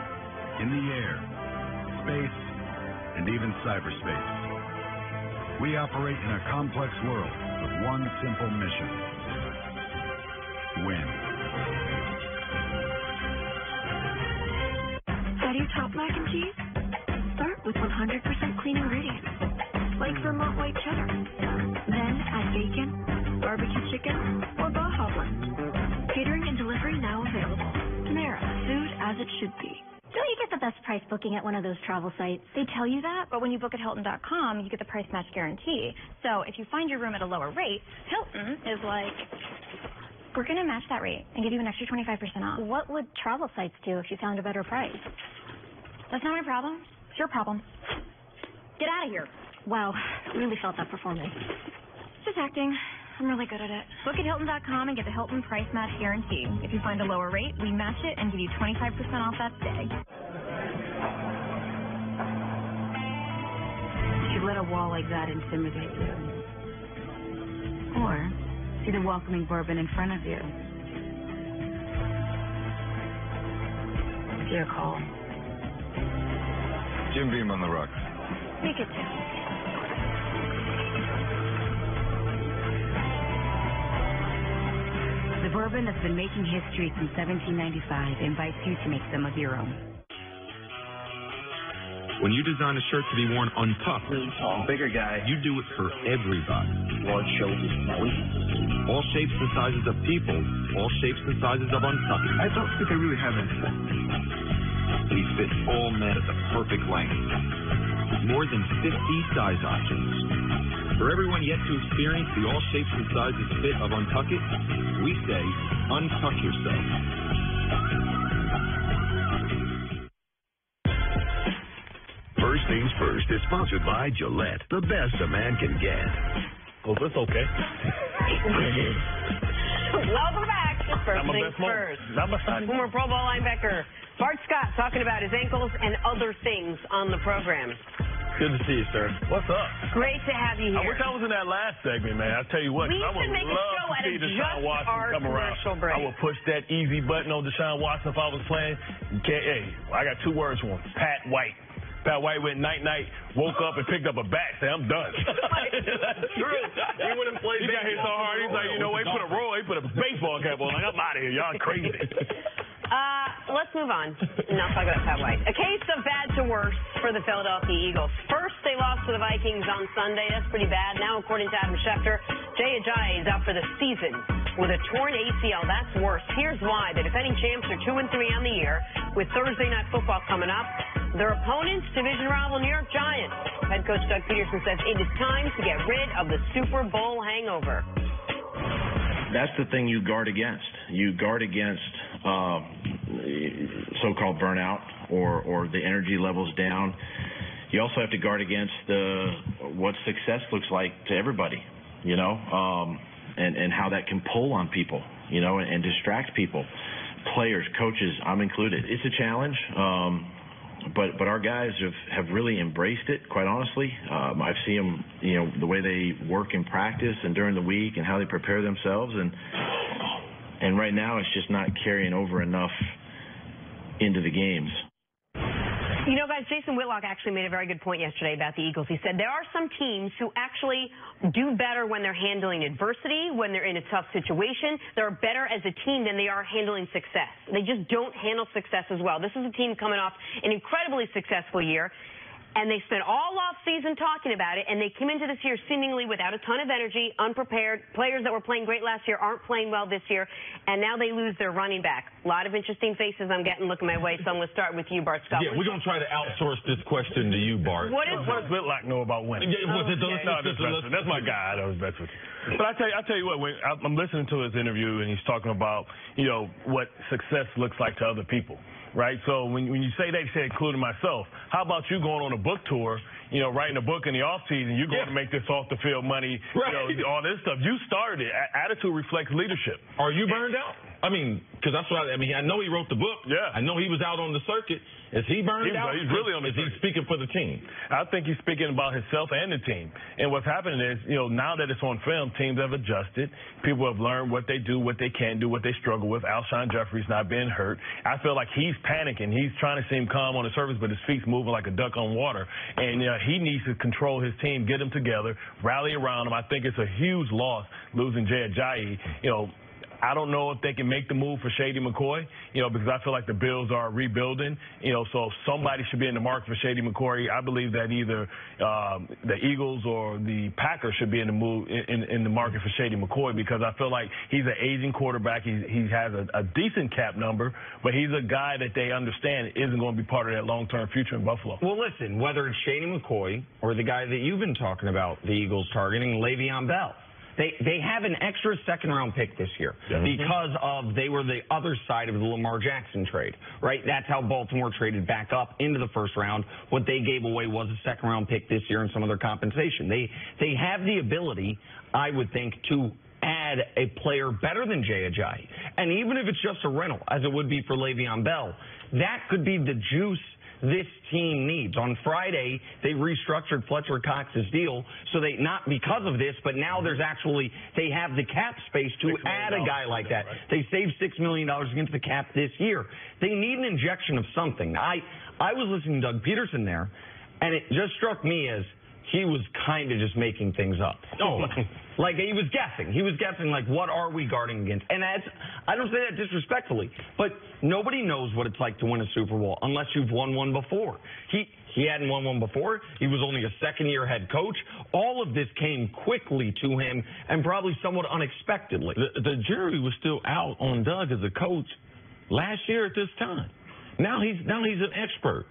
in the air, space, and even cyberspace. We operate in a complex world with one simple mission: win. How do you top mac and cheese? Start with 100% clean ingredients, like Vermont white cheddar. Then add bacon, barbecue chicken, or Baja blend. Catering and delivery now available. Panera, food as it should be. Don't you get the best price booking at one of those travel sites? They tell you that, but when you book at Hilton.com, you get the price match guarantee. So if you find your room at a lower rate, Hilton is like, we're going to match that rate and give you an extra 25% off. What would travel sites do if you found a better price? That's not my problem. It's your problem. Get out of here. Wow, really felt that performance. Just acting. I'm really good at it. Book at Hilton.com and get the Hilton Price Match Guarantee. If you find a lower rate, we match it and give you 25% off that stay. You should let a wall like that intimidate you. Or see the welcoming bourbon in front of you. It's your call. Jim Beam on the rocks. Make it two. The bourbon that's been making history since 1795 invites you to make some of your own. When you design a shirt to be worn untucked, bigger guy, you do it for everybody. large shoulders, All shapes and sizes of people, all shapes and sizes of untucking. I don't think I really have anything. These fit all men at the perfect length. More than 50 size options. For everyone yet to experience the all shapes and sizes fit of Untuck It, we say, untuck yourself. First Things First is sponsored by Gillette, the best a man can get. Oh, that's okay. Welcome back to First Things First. Former Pro Bowl linebacker Bart Scott talking about his ankles and other things on the program. Good to see you, sir. What's up? Great to have you here. I wish I was in that last segment, man. I tell you what, We I would should make a love show to out see of Deshaun just Watson our come around. commercial break. I would push that easy button on Deshaun Watson if I was playing. Hey, I got two words for him: Pat White. Pat White went night-night, woke up and picked up a bat. Say, I'm done. That's true. He went and played. He got hit so hard. He's like, you know, he put a baseball cap on. Like, I'm out of here. Y'all crazy. Let's move on. Now talk about Pat White. A case of bad to worse for the Philadelphia Eagles. First, they lost to the Vikings on Sunday. That's pretty bad. Now, according to Adam Schefter, Jay Ajayi is out for the season with a torn ACL. That's worse. Here's why. The defending champs are 2-3 on the year with Thursday Night Football coming up. Their opponents, division rival New York Giants. Head coach Doug Peterson says it is time to get rid of the Super Bowl hangover. That's the thing you guard against. You guard against so-called burnout or the energy levels down. You also have to guard against what success looks like to everybody, you know, and how that can pull on people, you know, and distract people, players, coaches, I'm included. It's a challenge. But our guys have really embraced it, quite honestly. I've seen them, you know, the way they work in practice and during the week and how they prepare themselves. And right now it's just not carrying over enough into the games. You know, guys, Jason Whitlock actually made a very good point yesterday about the Eagles. He said there are some teams who actually do better when they're handling adversity, when they're in a tough situation. They're better as a team than they are handling success. They just don't handle success as well. This is a team coming off an incredibly successful year, and they spent all off season talking about it, and they came into this year seemingly without a ton of energy, unprepared. Players that were playing great last year aren't playing well this year, and now they lose their running back. A lot of interesting faces I'm getting looking my way, so I'm going to start with you, Bart Scott. Yeah, we're going to try to outsource this question to you, Bart. What does Whitlock know about winning? That's my guy. I was best with you. But I tell you what, when I'm listening to his interview, and he's talking about, you know, what success looks like to other people. Right, so when you say they say including myself, how about you going on a book tour, writing a book in the off season. You're going to make this off the field money, all this stuff. You started it. Attitude reflects leadership. Are you burned out? I mean, because that's what I know he wrote the book. Yeah. I know he was out on the circuit. Is he burned out? He's really on the circuit. Is he speaking for the team? I think he's speaking about himself and the team. And what's happening is, now that it's on film, teams have adjusted. People have learned what they do, what they can't do, what they struggle with. Alshon Jeffrey's not being hurt. I feel like he's panicking. He's trying to seem calm on the surface, but his feet's moving like a duck on water. And he needs to control his team, get them together, rally around them. I think it's a huge loss losing Jay Ajayi. I don't know if they can make the move for Shady McCoy, because I feel like the Bills are rebuilding, so somebody should be in the market for Shady McCoy. I believe that either the Eagles or the Packers should be in the market for Shady McCoy, because I feel like he's an aging quarterback. He has a decent cap number, but he's a guy that they understand isn't going to be part of that long-term future in Buffalo. Well, listen, whether it's Shady McCoy or the guy that you've been talking about, the Eagles targeting, Le'Veon Bell. They have an extra second-round pick this year because they were the other side of the Lamar Jackson trade, right? That's how Baltimore traded back up into the first round. What they gave away was a second-round pick this year and some other compensation. They have the ability, I would think, to add a player better than Jay Ajayi. And even if it's just a rental, as it would be for Le'Veon Bell, that could be the juice this team needs. On Friday, they restructured Fletcher Cox's deal, so not because of this, but now they have the cap space to add a guy like that. Right. They saved $6 million against the cap this year. They need an injection of something. I was listening to Doug Peterson there, and it just struck me as he was kind of just making things up. Like he was guessing. He was guessing, like, what are we guarding against? And I don't say that disrespectfully, but nobody knows what it's like to win a Super Bowl unless you've won one before. He hadn't won one before. He was only a second-year head coach. All of this came quickly to him and probably somewhat unexpectedly. The jury was still out on Doug as a coach last year at this time. Now he's an expert.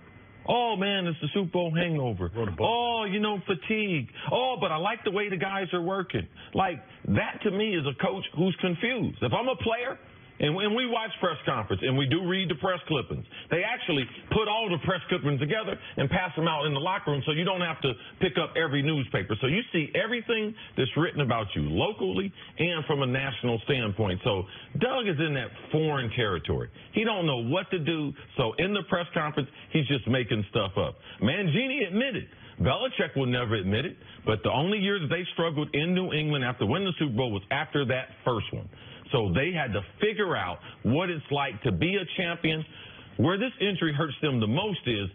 Oh, man, it's the Super Bowl hangover. Oh, fatigue. Oh, but I like the way the guys are working. Like, that to me is a coach who's confused. If I'm a player, and we watch press conference, and we do read the press clippings, they actually put all the press clippings together and pass them out in the locker room so you don't have to pick up every newspaper. So you see everything that's written about you locally and from a national standpoint. So Doug is in that foreign territory. He don't know what to do. So in the press conference, he's just making stuff up. Mangini admitted. Belichick will never admit it, but the only year that they struggled in New England after winning the Super Bowl was after that first one. So they had to figure out what it's like to be a champion. Where this injury hurts them the most is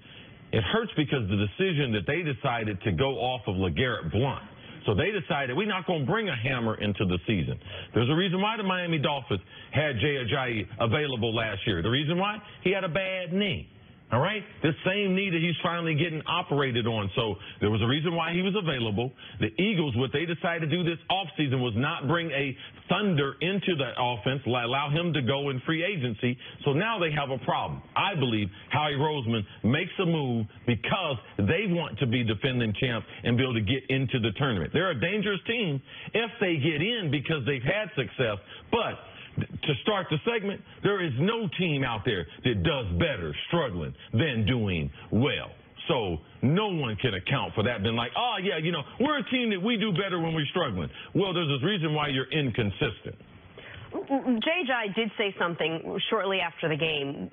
it hurts because the decision that they decided to go off of LeGarrette Blount. So they decided we're not going to bring a hammer into the season. There's a reason why the Miami Dolphins had Jay Ajayi available last year. The reason why? He had a bad knee. All right? The same knee that he's finally getting operated on. So there was a reason why he was available. The Eagles, what they decided to do this offseason was not bring a thunder into that offense, allow him to go in free agency. So now they have a problem. I believe Howie Roseman makes a move because they want to be defending champs and be able to get into the tournament. They're a dangerous team if they get in because they've had success. But to start the segment, there is no team out there that does better struggling than doing well. So no one can account for that. Been like, oh, yeah, we're a team that we do better when we're struggling. Well, there's a reason why you're inconsistent. Jay did say something shortly after the game,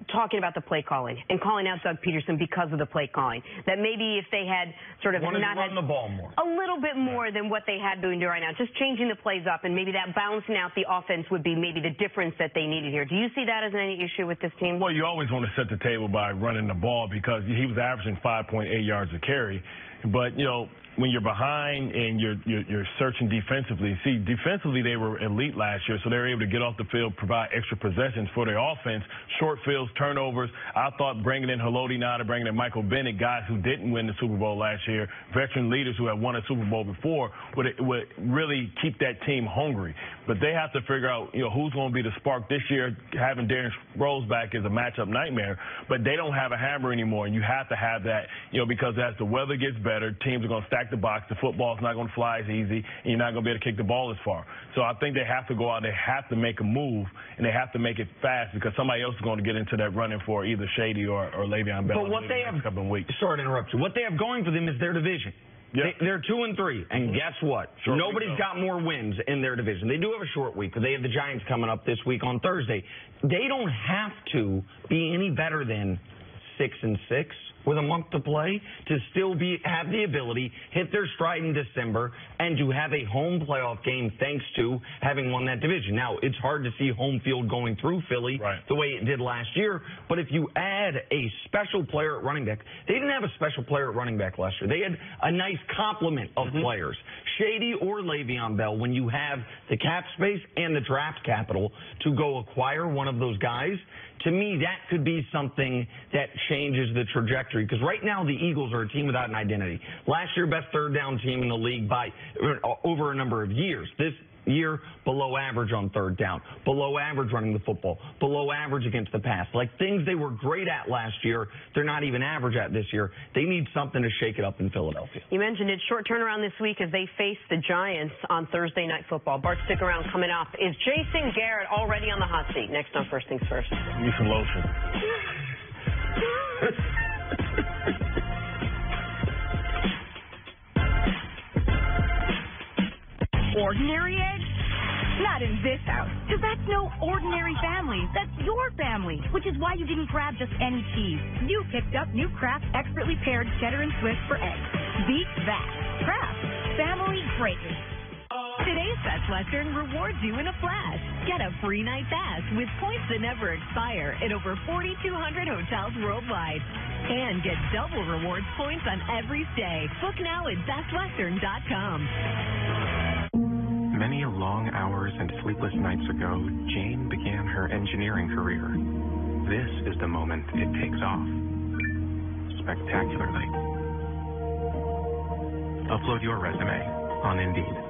talking about the play calling and calling out Doug Peterson because of the play calling. That maybe if they had sort of not had the ball more, a little bit more than what they had been doing right now, just changing the plays up, and maybe that balancing out the offense would be maybe the difference that they needed here. Do you see that as any issue with this team? Well, you always want to set the table by running the ball because he was averaging 5.8 yards a carry. But, when you're behind and you're searching defensively. See, defensively they were elite last year, so they were able to get off the field, provide extra possessions for their offense, short fields, turnovers. I thought bringing in Haloti Ngata, bringing in Michael Bennett, guys who didn't win the Super Bowl last year, veteran leaders who have won a Super Bowl before, would really keep that team hungry. But they have to figure out, who's going to be the spark this year. Having Darren Sproles back is a matchup nightmare, but they don't have a hammer anymore, and you have to have that, because as the weather gets better, teams are going to stack the box. The football's not going to fly as easy, and you're not going to be able to kick the ball as far. So I think they have to go out they have to make a move, and they have to make it fast because somebody else is going to get into that running for either Shady or Le'Veon Bell. But what they have, sorry to interrupt you, what they have going for them is their division. Yep. They're 2-3, and guess what? Nobody's got more wins in their division. They do have a short week because they have the Giants coming up this week on Thursday. They don't have to be any better than 6-6 with a month to play to still have the ability, hit their stride in December, and to have a home playoff game thanks to having won that division. Now, it's hard to see home field going through Philly the way it did last year, but if you add a special player at running back, they didn't have a special player at running back last year. They had a nice complement of players. Shady or Le'Veon Bell, when you have the cap space and the draft capital to go acquire one of those guys, to me, that could be something that changes the trajectory. Because right now, the Eagles are a team without an identity. Last year, best third down team in the league by over a number of years. This year, below average on third down, below average running the football, below average against the pass. Like things they were great at last year, they're not even average at this year. They need something to shake it up in Philadelphia. You mentioned it, short turnaround this week as they face the Giants on Thursday Night Football. Bart, stick around. Coming up, is Jason Garrett already on the hot seat? Next on First Things First. Use some lotion. Ordinary eggs? Not in this house, because that's no ordinary family. That's your family, which is why you didn't grab just any cheese. You picked up new Kraft expertly paired cheddar and Swiss for eggs. Beat that. Kraft. Family greatness. Today's Best Western rewards you in a flash. Get a free night pass with points that never expire at over 4,200 hotels worldwide. And get double rewards points on every stay. Book now at bestwestern.com. Many long hours and sleepless nights ago, Jane began her engineering career. This is the moment it takes off. Spectacularly. Upload your resume on Indeed.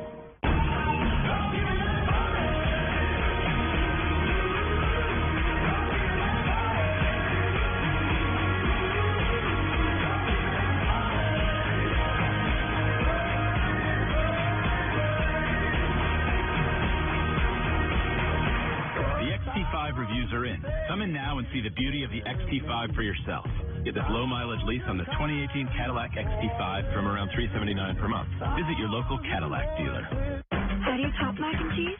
Reviews are in. Come in now and see the beauty of the XT5 for yourself. Get this low mileage lease on the 2018 Cadillac XT5 from around $379 per month. Visit your local Cadillac dealer. How do you top mac and cheese?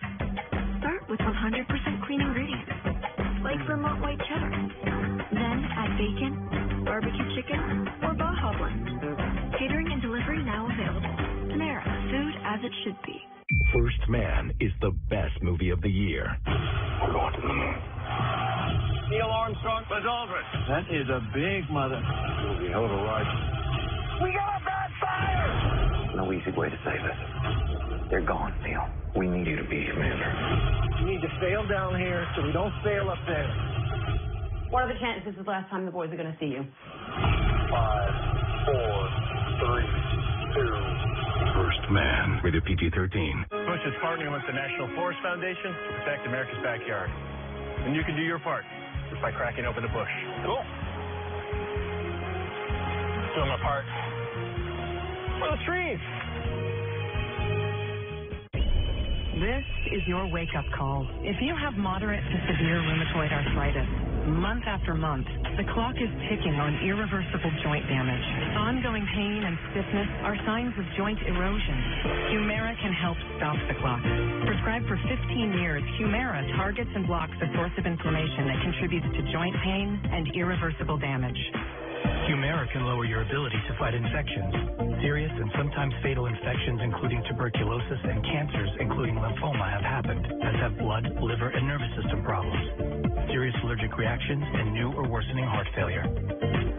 Start with 100% clean ingredients, like Vermont white cheddar. Then add bacon, barbecue chicken, or Baja blend. Catering and delivery now available. Panera, food as it should be. First Man is the best movie of the year. We're going to the moon. Neil Armstrong, Buzz Aldrin. That is a big mother. It'll be a hell of a ride. We got a bad fire! No easy way to save us. They're gone, Neil. We need you to be commander. We need to sail down here so we don't sail up there. What are the chances this is the last time the boys are going to see you? 5, 4, 3, 2. First Man, rated PG-13. Bush is partnering with the National Forest Foundation to protect America's backyard. And you can do your part just by cracking open a bush. Cool. Doing my part for the trees. This is your wake-up call. If you have moderate to severe rheumatoid arthritis, month after month, the clock is ticking on irreversible joint damage. Ongoing pain and stiffness are signs of joint erosion. Humira can help stop the clock. Prescribed for 15 years, Humira targets and blocks the source of inflammation that contributes to joint pain and irreversible damage. Humira can lower your ability to fight infections. Serious and sometimes fatal infections, including tuberculosis and cancers, including lymphoma, have happened, as have blood, liver, and nervous system problems, serious allergic reactions, and new or worsening heart failure.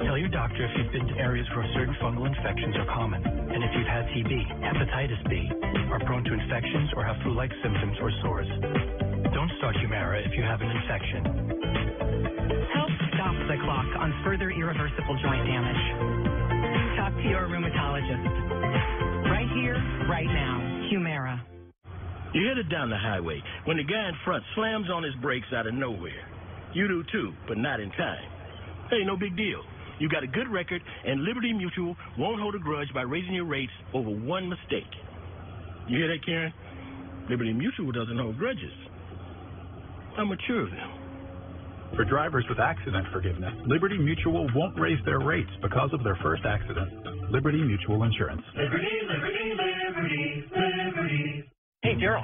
Tell your doctor if you've been to areas where certain fungal infections are common, and if you've had TB, hepatitis B, are prone to infections, or have flu-like symptoms or sores. Don't start Humira if you have an infection. Help stop the clock on further irreversible joint damage. Talk to your rheumatologist. Right here, right now. Humira. You're headed down the highway when the guy in front slams on his brakes out of nowhere. You do too, but not in time. Hey, no big deal. You got a good record, and Liberty Mutual won't hold a grudge by raising your rates over one mistake. You hear that, Karen? Liberty Mutual doesn't hold grudges. I'm mature now. For drivers with accident forgiveness, Liberty Mutual won't raise their rates because of their first accident. Liberty Mutual Insurance. Liberty, liberty, liberty, liberty. Hey, Daryl.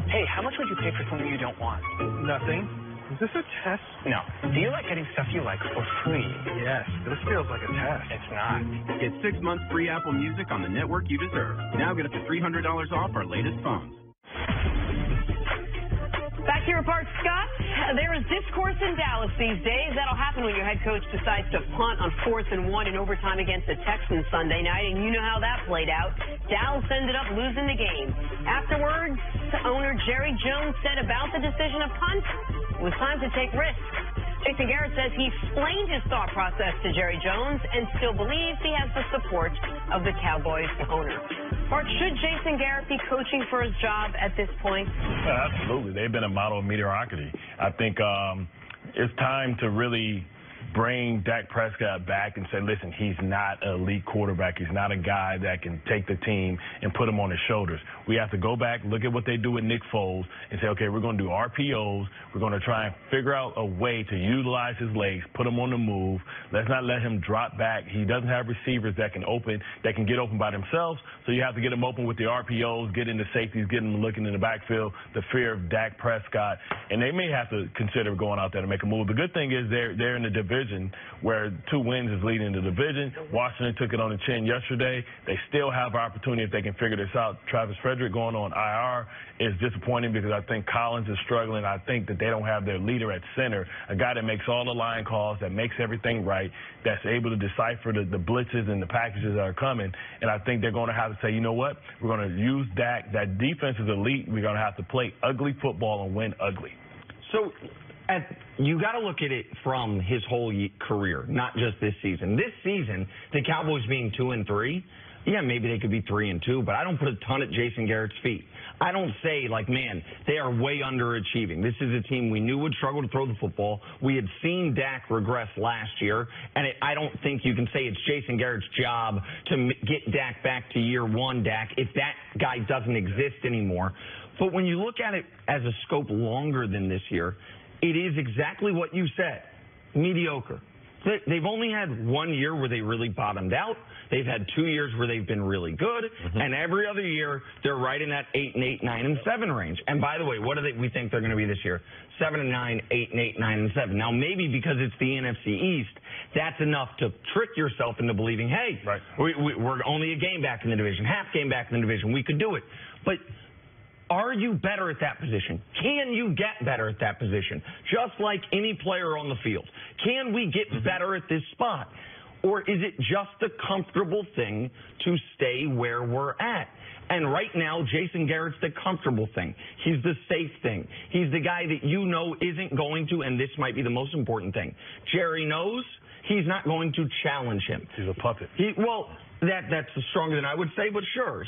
Hey, how much would you pay for something you don't want? Nothing. Is this a test? No. Do you like getting stuff you like for free? Yes. This feels like a test. It's not. Get 6 months free Apple Music on the network you deserve. Now get up to $300 off our latest phones. Back here at Bart Scott, there is discourse in Dallas these days. That'll happen when your head coach decides to punt on 4th and 1 in overtime against the Texans Sunday night, and you know how that played out. Dallas ended up losing the game. Afterwards, owner Jerry Jones said about the decision to punt, it was time to take risks. Jason Garrett says he explained his thought process to Jerry Jones and still believes he has the support of the Cowboys owner. Bart, should Jason Garrett be coaching for his job at this point? Absolutely. They've been a model of mediocrity. I think it's time to really bring Dak Prescott back and say, listen, he's not an elite quarterback. He's not a guy that can take the team and put him on his shoulders. We have to go back, look at what they do with Nick Foles, and say, okay, we're going to do RPOs. We're going to try and figure out a way to utilize his legs, put him on the move. Let's not let him drop back. He doesn't have receivers that can get open by themselves, so you have to get him open with the RPOs, get into safeties, get him looking in the backfield, the fear of Dak Prescott, and they may have to consider going out there to make a move. The good thing is they're in the division where 2 wins is leading the division. Washington took it on the chin yesterday. They still have opportunity if they can figure this out. Travis Frederick going on IR is disappointing because I think Collins is struggling. I think that they don't have their leader at center, a guy that makes all the line calls, that makes everything right, that's able to decipher the blitzes and the packages that are coming. And I think they're going to have to say, you know what, we're going to use Dak. That defense is elite. We're going to have to play ugly football and win ugly. So you got to look at it from his whole career, not just this season. This season, the Cowboys being 2-3, yeah, maybe they could be 3-2, but I don't put a ton at Jason Garrett's feet. I don't say, like, man, they are way underachieving. This is a team we knew would struggle to throw the football. We had seen Dak regress last year, and I don't think you can say it's Jason Garrett's job to get Dak back to year one, Dak, if that guy doesn't exist anymore. But when you look at it as a scope longer than this year, it is exactly what you said, mediocre. They've only had 1 year where they really bottomed out. They've had 2 years where they've been really good. And every other year, they're right in that 8-8, 9-7 range. And by the way, what do we think they're going to be this year? 7-9, 8-8, 9-7. Now, maybe because it's the NFC East, that's enough to trick yourself into believing, hey, we're only a game back in the division, half game back in the division. We could do it. But are you better at that position? Can you get better at that position? Just like any player on the field. Can we get better at this spot? Or is it just a comfortable thing to stay where we're at? And right now, Jason Garrett's the comfortable thing. He's the safe thing. He's the guy that you know isn't going to, and this might be the most important thing, Jerry knows he's not going to challenge him. He's a puppet. That's stronger than I would say, but sure.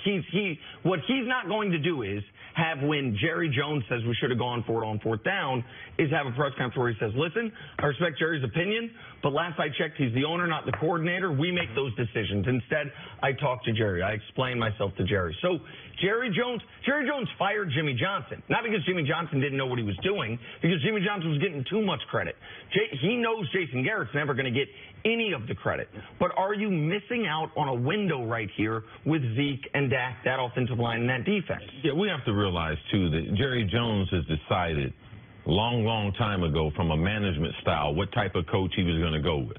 What he's not going to do is have, when Jerry Jones says we should have gone for it on 4th down, is have a press conference where he says, listen, I respect Jerry's opinion, but last I checked, he's the owner, not the coordinator. We make those decisions. Instead, I talked to Jerry. I explained myself to Jerry. So Jerry Jones fired Jimmy Johnson, not because Jimmy Johnson didn't know what he was doing, because Jimmy Johnson was getting too much credit. He knows Jason Garrett's never going to get any of the credit. But are you missing out on a window right here with Zeke and Dak, that offensive line and that defense? Yeah, we have to realize, too, that Jerry Jones has decided long time ago from a management style what type of coach he was going to go with.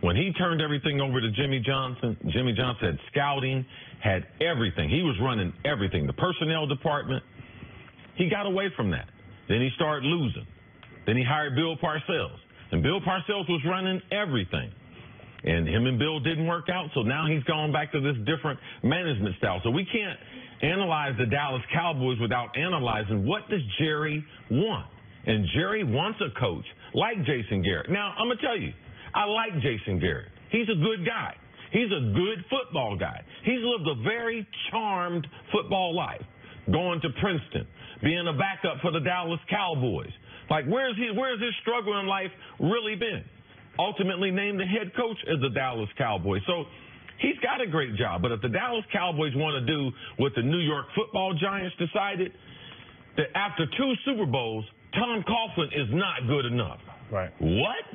When he turned everything over to Jimmy Johnson had scouting, had everything. He was running everything, the personnel department. He got away from that. Then he started losing. Then he hired Bill Parcells. And Bill Parcells was running everything. And him and Bill didn't work out, so now he's gone back to this different management style. So we can't analyze the Dallas Cowboys without analyzing what does Jerry want. And Jerry wants a coach like Jason Garrett. Now, I'm going to tell you, I like Jason Garrett. He's a good guy. He's a good football guy. He's lived a very charmed football life, going to Princeton, being a backup for the Dallas Cowboys. Like, where's his struggle in life really been? Ultimately named the head coach as the Dallas Cowboys. So he's got a great job. But if the Dallas Cowboys want to do what the New York Football Giants decided, that after 2 Super Bowls, Tom Coughlin is not good enough. Right. What?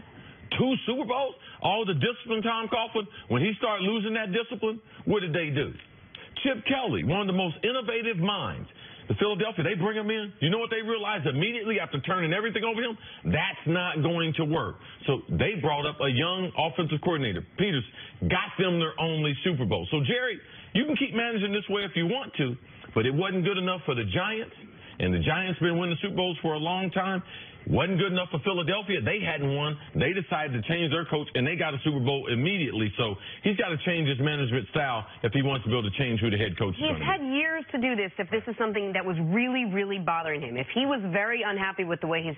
2 Super Bowls? All the discipline Tom Coughlin, when he started losing that discipline, what did they do? Chip Kelly, one of the most innovative minds. The Philadelphia, they bring him in. You know what they realized immediately after turning everything over him? That's not going to work. So they brought up a young offensive coordinator. Peters got them their only Super Bowl. So, Jerry, you can keep managing this way if you want to, but it wasn't good enough for the Giants, and the Giants been winning Super Bowls for a long time. Wasn't good enough for Philadelphia. They hadn't won. They decided to change their coach, and they got a Super Bowl immediately. So he's got to change his management style if he wants to be able to change who the head coach is. He's had years to do this if this is something that was really, really bothering him. If he was very unhappy with the way his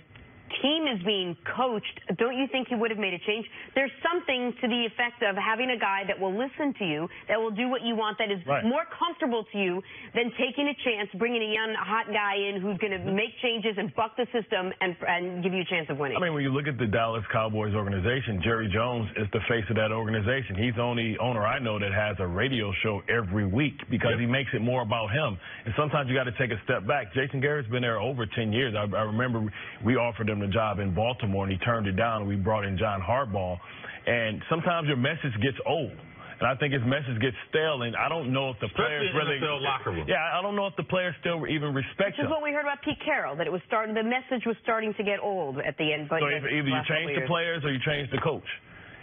team is being coached, don't you think he would have made a change? There's something to the effect of having a guy that will listen to you, that will do what you want, that is more comfortable to you than taking a chance, bringing a young, hot guy in who's going to make changes and buck the system and give you a chance of winning. I mean, when you look at the Dallas Cowboys organization, Jerry Jones is the face of that organization. He's the only owner I know that has a radio show every week because he makes it more about him. And sometimes you got to take a step back. Jason Garrett's been there over 10 years. I remember we offered him the job in Baltimore, and he turned it down, and we brought in John Harbaugh. And sometimes your message gets old. And I think his message gets stale, and I don't know if the players really locker room. Yeah, I don't know if the players still even respect him. Which is what we heard about Pete Carroll, that it was starting. The message was starting to get old at the end. But so either you change the players or you change the coach.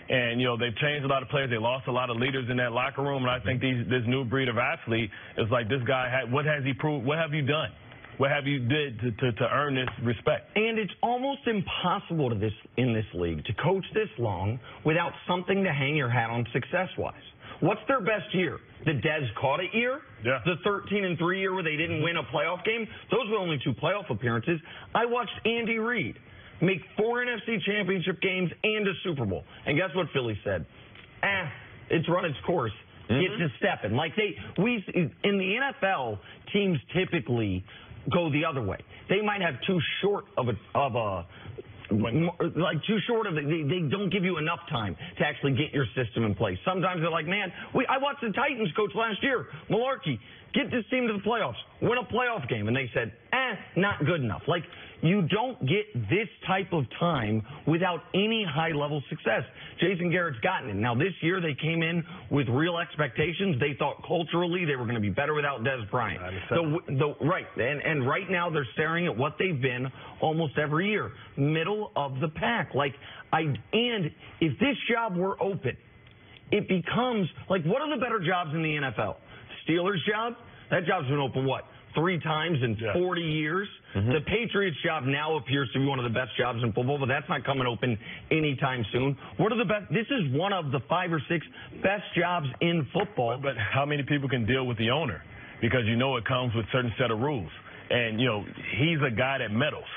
And, you know, they've changed a lot of players. They lost a lot of leaders in that locker room. And I think this new breed of athlete is like, this guy, what has he proved? What have you done? What have you did to earn this respect? And it's almost impossible in this league to coach this long without something to hang your hat on success-wise. What's their best year? The Dez caught it year? Yeah. The 13-3 year where they didn't win a playoff game? Those were only 2 playoff appearances. I watched Andy Reid make 4 NFC championship games and a Super Bowl. And guess what Philly said? It's run its course. Get to stepping. Like in the NFL, teams typically go the other way. They might have too short they don't give you enough time to actually get your system in place. Sometimes they're like, man, I watched the Titans coach last year, Malarkey, get this team to the playoffs, win a playoff game, and they said, not good enough. Like, you don't get this type of time without any high-level success. Jason Garrett's gotten it. Now, this year they came in with real expectations. They thought culturally they were going to be better without Dez Bryant. And right now they're staring at what they've been almost every year, middle of the pack. And if this job were open, it becomes like, what are the better jobs in the NFL? Steelers' job? That job's been open, 3 times in 40 years. The Patriots job now appears to be one of the best jobs in football, but that's not coming open anytime soon. What are the best? This is one of the 5 or 6 best jobs in football. But how many people can deal with the owner? Because you know it comes with a certain set of rules. And, you know, he's a guy that meddles.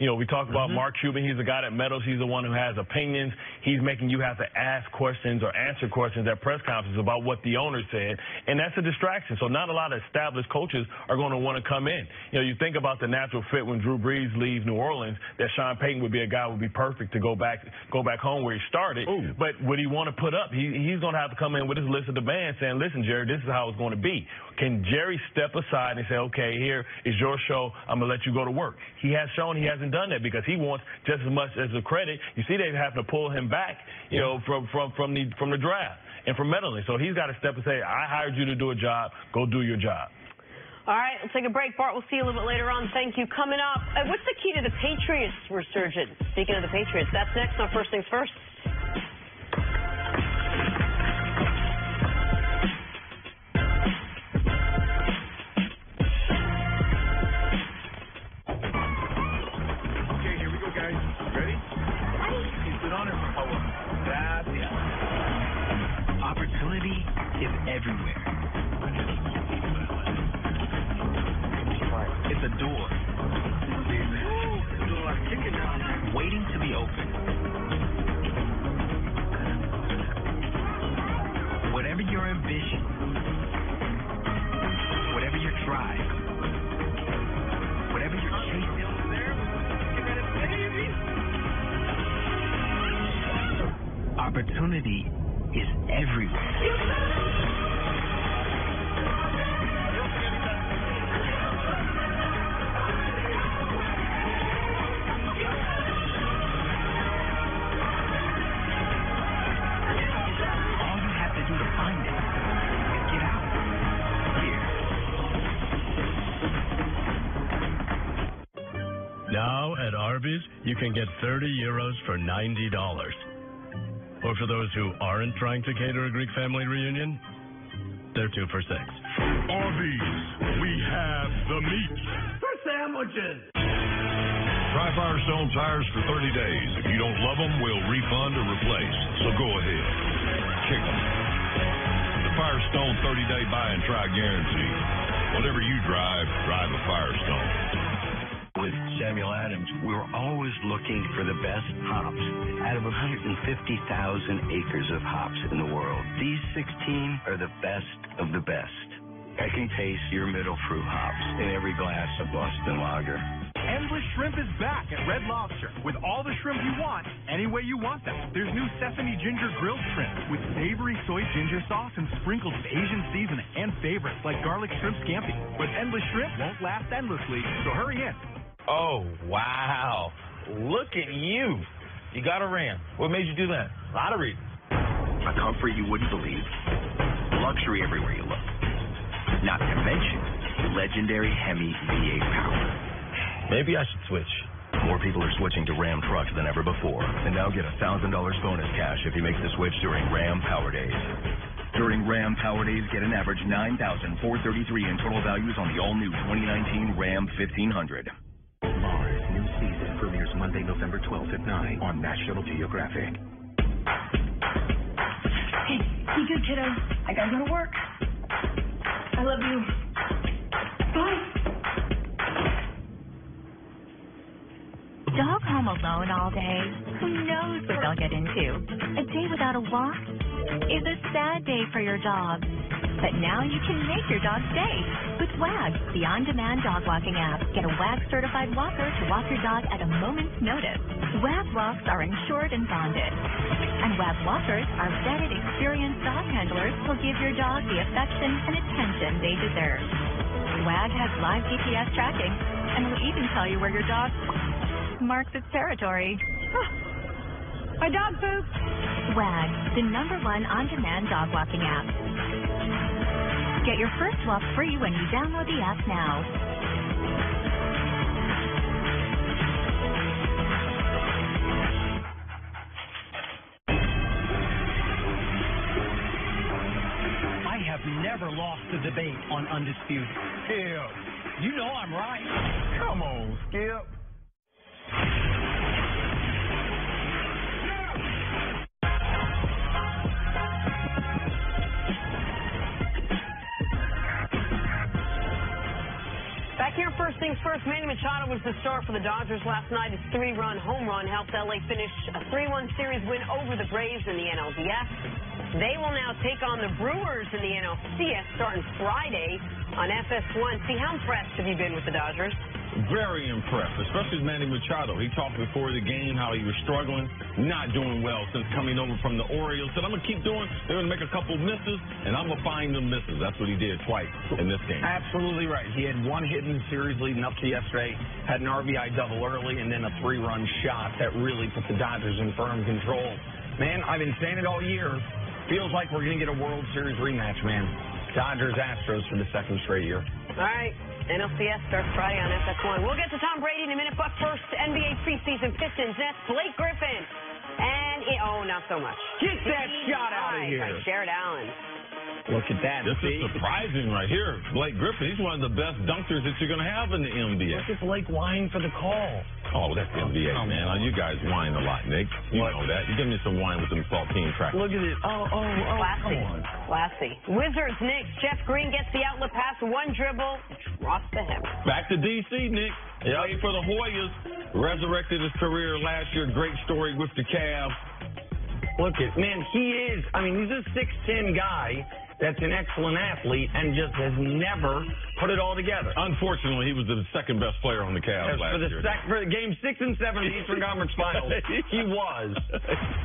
You know, we talk about Mark Cuban. He's a guy that meddles. He's the one who has opinions. He's making you have to ask questions or answer questions at press conferences about what the owner said, and that's a distraction. So not a lot of established coaches are going to want to come in. You know, you think about the natural fit when Drew Brees leaves New Orleans, that Sean Payton would be a guy who would be perfect to go back home where he started. But would he want to put up? He's going to have to come in with his list of demands saying, listen, Jerry, this is how it's going to be. Can Jerry step aside and say, okay, here is your show. I'm going to let you go to work? He has shown he hasn't done that because he wants just as much as the credit. You see, they have to pull him back, you know, from the draft and from meddling. So he's got to step and say, I hired you to do a job. Go do your job. All right, we'll take a break. Bart, we'll see you a little bit later on. Thank you. Coming up, what's the key to the Patriots resurgence? Speaking of the Patriots, that's next on First Things First. Opportunity is everywhere. It's a door waiting to be opened. Whatever your ambition, whatever your drive, whatever you're chasing, opportunity is everywhere. Now at Arby's, you can get 30 euros for $90. Or for those who aren't trying to cater a Greek family reunion, they're 2 for $6. Arby's, we have the meat. For sandwiches. Try Firestone tires for 30 days. If you don't love them, we'll refund or replace. So go ahead. Kick them. The Firestone 30-day buy and try guarantee. Whatever you drive, drive a Firestone. With Samuel Adams, we were always looking for the best hops. Out of 150,000 acres of hops in the world, these 16 are the best of the best. I can taste your middle fruit hops in every glass of Boston Lager. Endless Shrimp is back at Red Lobster with all the shrimp you want, any way you want them. There's new sesame ginger grilled shrimp with savory soy ginger sauce and sprinkled with Asian seasoning and favorites like garlic shrimp scampi. But Endless Shrimp won't last endlessly, so hurry in. Oh, wow. Look at you. You got a Ram. What made you do that? A lot of reasons. A comfort you wouldn't believe. Luxury everywhere you look. Not to mention legendary Hemi V8 power. Maybe I should switch. More people are switching to Ram trucks than ever before. And now get $1,000 bonus cash if you make the switch during Ram Power Days. During Ram Power Days, get an average $9,433 in total values on the all-new 2019 Ram 1500. Mars' new season premieres Monday, November 12th at 9 on National Geographic. Hey, be good, kiddo. I gotta go to work. I love you. Bye. Dog home alone all day? Who knows what they'll get into? A day without a walk is a sad day for your dog. But now you can make your dog's day with WAG, the on-demand dog walking app. Get a WAG-certified walker to walk your dog at a moment's notice. WAG walks are insured and bonded. And WAG walkers are vetted, experienced dog handlers who'll give your dog the affection and attention they deserve. WAG has live GPS tracking and will even tell you where your dog marks its territory. My dog pooped. WAG, the #1 on-demand dog walking app. Get your first walk free when you download the app now. I have never lost a debate on Undisputed. Skip, You know I'm right. come on, Skip. Back here, first things first, Manny Machado was the star for the Dodgers last night. His 3-run home run helped LA finish a 3-1 series win over the Braves in the NLDS. They will now take on the Brewers in the NLCS starting Friday on FS1. See, how impressed have you been with the Dodgers? Very impressed, especially Manny Machado. He talked before the game how he was struggling, not doing well since coming over from the Orioles. Said, I'm going to keep doing. They're going to make a couple misses, and I'm going to find them misses. That's what he did twice in this game. Absolutely right. He had one hit in the series leading up to yesterday, had an RBI double early, and then a 3-run shot that really put the Dodgers in firm control. Man, I've been saying it all year. Feels like we're going to get a World Series rematch, man. Dodgers-Astros for the second straight year. All right. NLCS starts Friday on FS1. We'll get to Tom Brady in a minute, but first, NBA preseason Pistons Nets, Blake Griffin. And, not so much. Get that shot out of here. By Jared Allen. Look at that. This is surprising right here. Blake Griffin, he's one of the best dunkers that you're going to have in the NBA. Look at Blake whining for the call. Oh, that's the NBA, man. You guys whine a lot, Nick. You know that. You give me some wine with some saltine crackers. Look at it. Oh, Classy. come on. Classy. Wizards, Knicks. Jeff Green gets the outlet pass, one dribble, across the hem. Back to D.C., Nick. Yep. Played for the Hoyas. Resurrected his career last year. Great story with the Cavs. Look at, man, he's a 6'10" guy that's an excellent athlete and just has never put it all together. Unfortunately, he was the second best player on the Cavs last year. For game 6 and 7 of the Eastern Conference Finals, he was.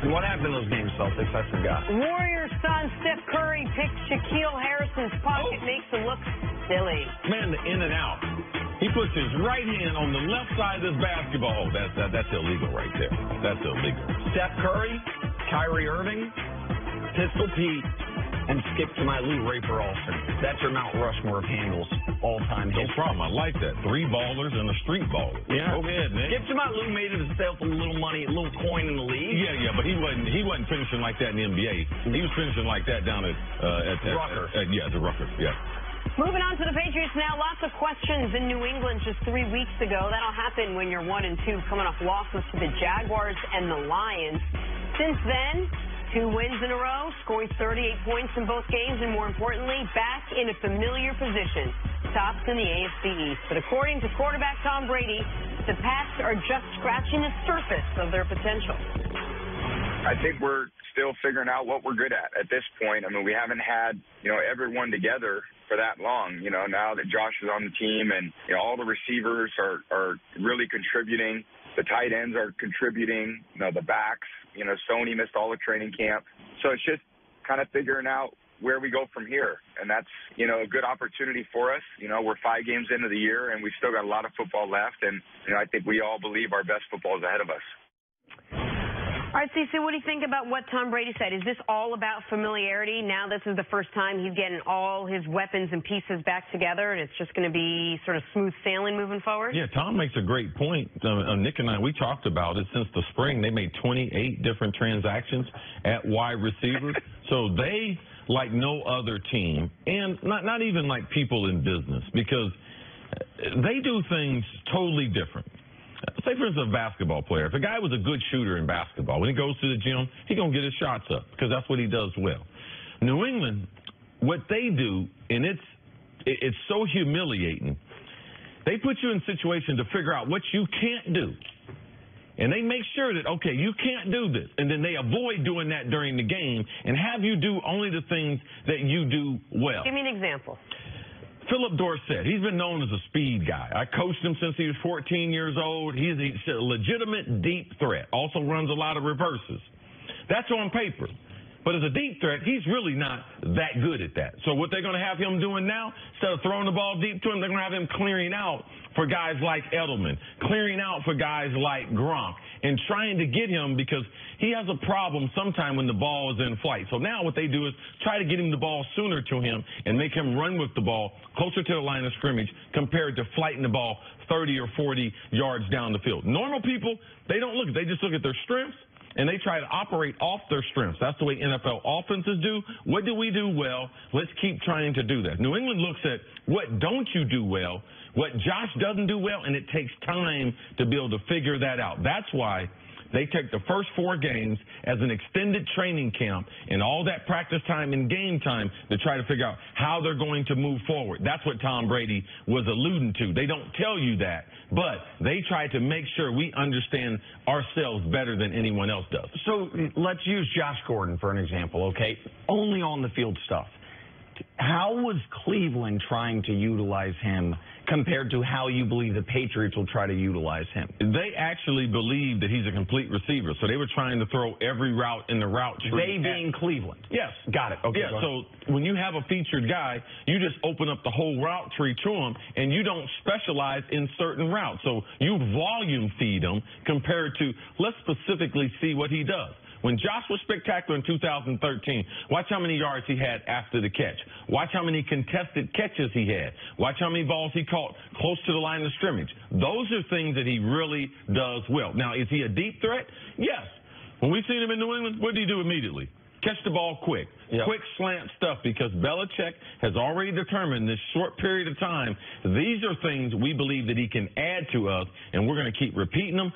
And what happened in those games, Celtics? I forgot. Warriors' son Steph Curry picks Shaquille Harrison's pocket, makes him look silly. Man, the in and out. He puts his right hand on the left side of this basketball. That's illegal right there. That's illegal. Steph Curry, Kyrie Irving, Pistol Pete, and skip to my Lou Raper Alston. That's your Mount Rushmore of handles all-time No history. problem. I like that. 3 ballers and a street baller. Yeah. Go ahead, Nick. Skip to my Lou made himself a little money, a little coin in the league. Yeah, but he wasn't finishing like that in the NBA. He was finishing like that down at Rucker. The Rucker. Yeah. Moving on to the Patriots now. Lots of questions in New England just 3 weeks ago. That'll happen when you're 1-2, coming off losses to the Jaguars and the Lions. Since then, 2 wins in a row, scoring 38 points in both games, and more importantly, back in a familiar position, tops in the AFC East. But according to quarterback Tom Brady, the Pats are just scratching the surface of their potential. I think we're still figuring out what we're good at this point. I mean, we haven't had, everyone together for that long. Now that Josh is on the team and, all the receivers are really contributing. The tight ends are contributing, the backs. Sony missed all the training camp. So it's just kind of figuring out where we go from here. And that's, a good opportunity for us. We're 5 games into the year, and we've still got a lot of football left. And, I think we all believe our best football is ahead of us. All right, Cece, what do you think about what Tom Brady said? Is this all about familiarity? Now this is the first time he's getting all his weapons and pieces back together, and it's just going to be sort of smooth sailing moving forward? Yeah, Tom makes a great point. Nick and I, we talked about it since the spring. They made 28 different transactions at wide receiver. So they, like no other team, and not even like people in business, because they do things totally different. Say, for instance, a basketball player. If a guy was a good shooter in basketball, when he goes to the gym, he's going to get his shots up because that's what he does well. New England, what they do, and it's so humiliating, they put you in situations to figure out what you can't do. And they make sure that, okay, you can't do this. And then they avoid doing that during the game and have you do only the things that you do well. Give me an example. Philip Dorsett, he's been known as a speed guy. I coached him since he was 14 years old. He's a legitimate deep threat. Also runs a lot of reverses. That's on paper. But as a deep threat, he's really not that good at that. So what they're going to have him doing now, instead of throwing the ball deep to him, they're going to have him clearing out for guys like Edelman, clearing out for guys like Gronk, and trying to get him because he has a problem sometime when the ball is in flight. So now what they do is try to get him the ball sooner to him and make him run with the ball closer to the line of scrimmage compared to flighting the ball 30 or 40 yards down the field. Normal people, they don't look. They just look at their strengths, and they try to operate off their strengths. That's the way NFL offenses do. What do we do well? Let's keep trying to do that. New England looks at what don't you do well, what Josh doesn't do well, and it takes time to be able to figure that out. That's why they take the first 4 games as an extended training camp and all that practice time and game time to try to figure out how they're going to move forward. That's what Tom Brady was alluding to. They don't tell you that, but they try to make sure we understand ourselves better than anyone else does. So let's use Josh Gordon for an example, okay? Only on the field stuff. How was Cleveland trying to utilize him compared to how you believe the Patriots will try to utilize him? They actually believe that he's a complete receiver, so they were trying to throw every route in the route tree. They being Cleveland. Yes. Got it. Okay. Yeah, so when you have a featured guy, you just open up the whole route tree to him, and you don't specialize in certain routes. So you volume feed him compared to let's specifically see what he does. When Josh was spectacular in 2013, watch how many yards he had after the catch. Watch how many contested catches he had. Watch how many balls he caught close to the line of scrimmage. Those are things that he really does well. Now, is he a deep threat? Yes. When we've seen him in New England, what did he do immediately? Catch the ball quick. Yep. Quick slant stuff, because Belichick has already determined this short period of time, these are things we believe that he can add to us, and we're going to keep repeating them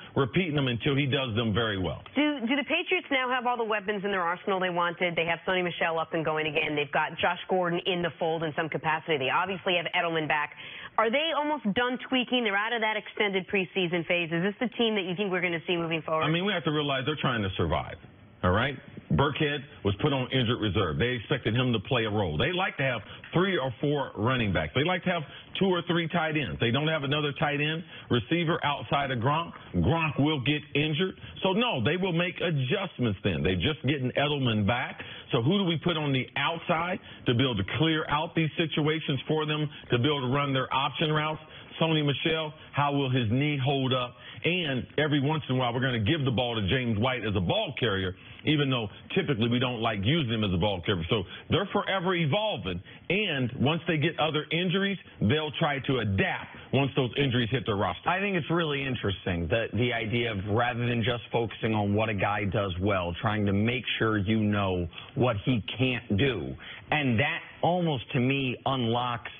until he does them very well. Do the Patriots now have all the weapons in their arsenal they wanted? They have Sonny Michel up and going again. They've got Josh Gordon in the fold in some capacity. They obviously have Edelman back. Are they almost done tweaking? They're out of that extended preseason phase. Is this the team that you think we're going to see moving forward? I mean, we have to realize they're trying to survive. All right? Burkhead was put on injured reserve. They expected him to play a role. They like to have 3 or 4 running backs. They like to have 2 or 3 tight ends. They don't have another tight end receiver outside of Gronk. Gronk will get injured. So, no, they will make adjustments then. They're just getting Edelman back. So who do we put on the outside to be able to clear out these situations for them, to be able to run their option routes? Sony Michel, how will his knee hold up? And every once in a while, we're going to give the ball to James White as a ball carrier, even though typically we don't like using him as a ball carrier. So they're forever evolving. And once they get other injuries, they'll try to adapt once those injuries hit their roster. I think it's really interesting, the idea of rather than just focusing on what a guy does well, trying to make sure you know what he can't do. And that almost, to me, unlocks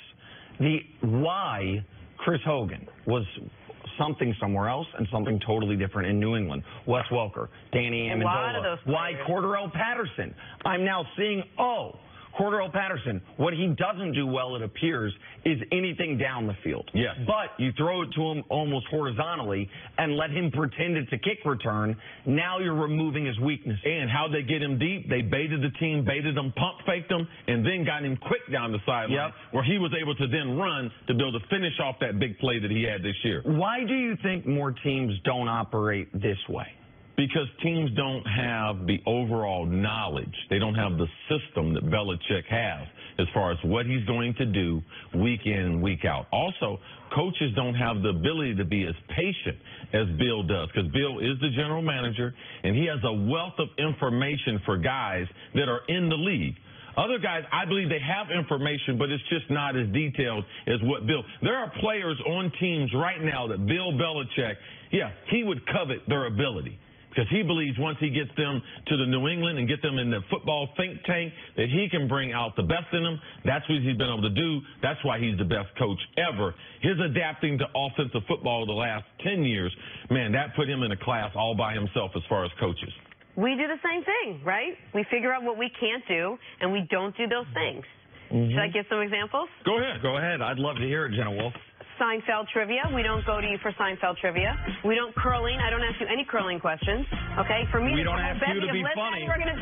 the why Chris Hogan was something somewhere else and something totally different in New England. Wes Welker, Danny Amendola. A lot of those players. Why Cordarrelle Patterson? I'm now seeing, Cordarrelle Patterson, what he doesn't do well, it appears, is anything down the field. Yes. But you throw it to him almost horizontally and let him pretend it's a kick return. Now you're removing his weakness. And how they get him deep, they baited the team, baited them, pump faked them, and then got him quick down the sideline, where he was able to then run to be able to finish off that big play that he had this year. Why do you think more teams don't operate this way? Because teams don't have the overall knowledge. They don't have the system that Belichick has as far as what he's going to do week in and week out. Also, coaches don't have the ability to be as patient as Bill does, because Bill is the general manager, and he has a wealth of information for guys that are in the league. Other guys, I believe they have information, but it's just not as detailed as what Bill. There are players on teams right now that Bill Belichick, he would covet their ability. Because he believes once he gets them to the New England and get them in the football think tank, that he can bring out the best in them. That's what he's been able to do. That's why he's the best coach ever. His adapting to offensive football the last 10 years, man, that put him in a class all by himself as far as coaches. We do the same thing, right? We figure out what we can't do, and we don't do those things. Should I give some examples? Go ahead. Go ahead. I'd love to hear it, Jenna Wolf. Seinfeld trivia. We don't go to you for Seinfeld trivia. We don't curling. I don't ask you any curling questions. Okay? For me, we don't ask you to be funny. We're going to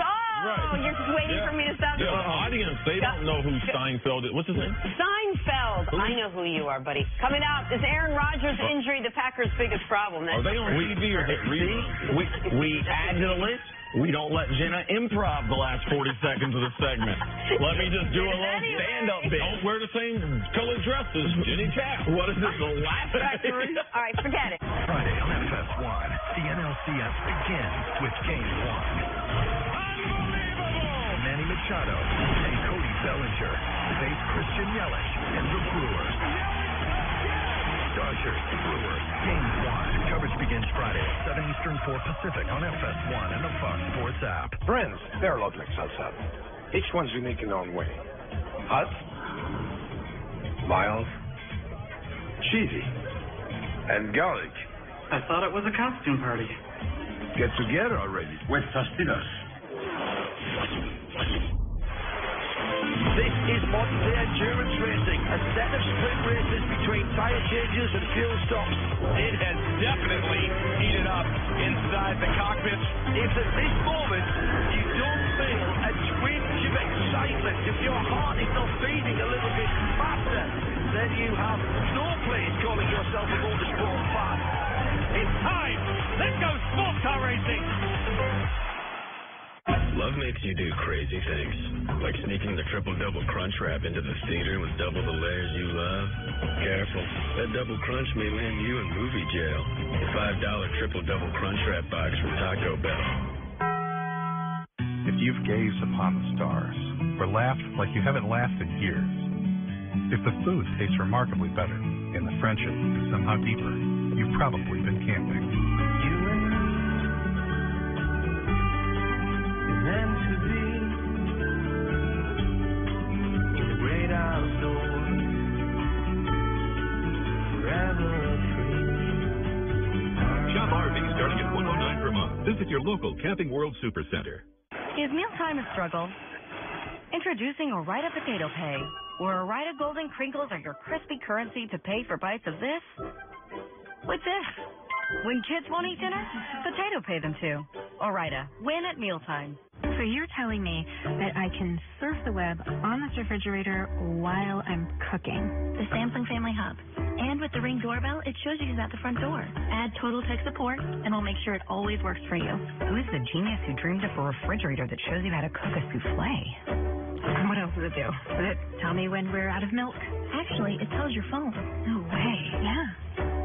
you're just waiting for me to stop. The audience, they don't know who Seinfeld is. What's his name? Seinfeld. I know who you are, buddy. Coming out is Aaron Rodgers' injury, the Packers' biggest problem. Are they on TV or is it real? We add to the list. We don't let Jenna improv the last 40 seconds of the segment. Let me just do a little stand-up bit. Don't wear the same colored dresses. Jenny Tapp. What is this, the Laugh Factory? All right, forget it. Friday on FS1, the NLCS begins with Game 1. Unbelievable! Manny Machado and Cody Bellinger face Christian Yelich and the Brewers. Dodgers, Brewers, Game 1. Coverage begins Friday at 7 Eastern, 4 Pacific on FS1 and the Fox Sports app. Friends, there are a lot like salsa. Each one's unique in their own way. Hot, mild, cheesy, and garlic. I thought it was a costume party. Get together already with Tostitos. This is modern-day endurance racing, a set of sprint races between tyre changes and fuel stops. It has definitely heated up inside the cockpit. If at this moment you don't feel a twinge of excitement, if your heart is not beating a little bit faster, then you have no place calling yourself a motorsport fan. It's time! Let's go sports car racing! Love makes you do crazy things, like sneaking the triple-double crunch wrap into the theater with double the layers you love. Careful, that double crunch may land you in movie jail. The $5 triple-double crunch wrap box from Taco Bell. If you've gazed upon the stars, or laughed like you haven't laughed in years, if the food tastes remarkably better and the friendship is somehow deeper, you've probably been camping. Meant to be in the great outdoors, forever free. Shop RV starting at $109 per month. Visit your local Camping World Supercenter. Is mealtime a struggle? Introducing Ore-Ida Potato Pay, where Ore-Ida Golden Crinkles are your crispy currency to pay for bites of this with this. When kids won't eat dinner, potato pay them too. Ore-Ida, win at mealtime. So you're telling me that I can surf the web on this refrigerator while I'm cooking? The Samsung Family Hub. And with the Ring doorbell, it shows you who's at the front door. Add Total Tech Support, and we'll make sure it always works for you. Who's the genius who dreamed up a refrigerator that shows you how to cook a souffle? What a does it do? Does it tell me when we're out of milk? Actually, it tells your phone. No way. Yeah.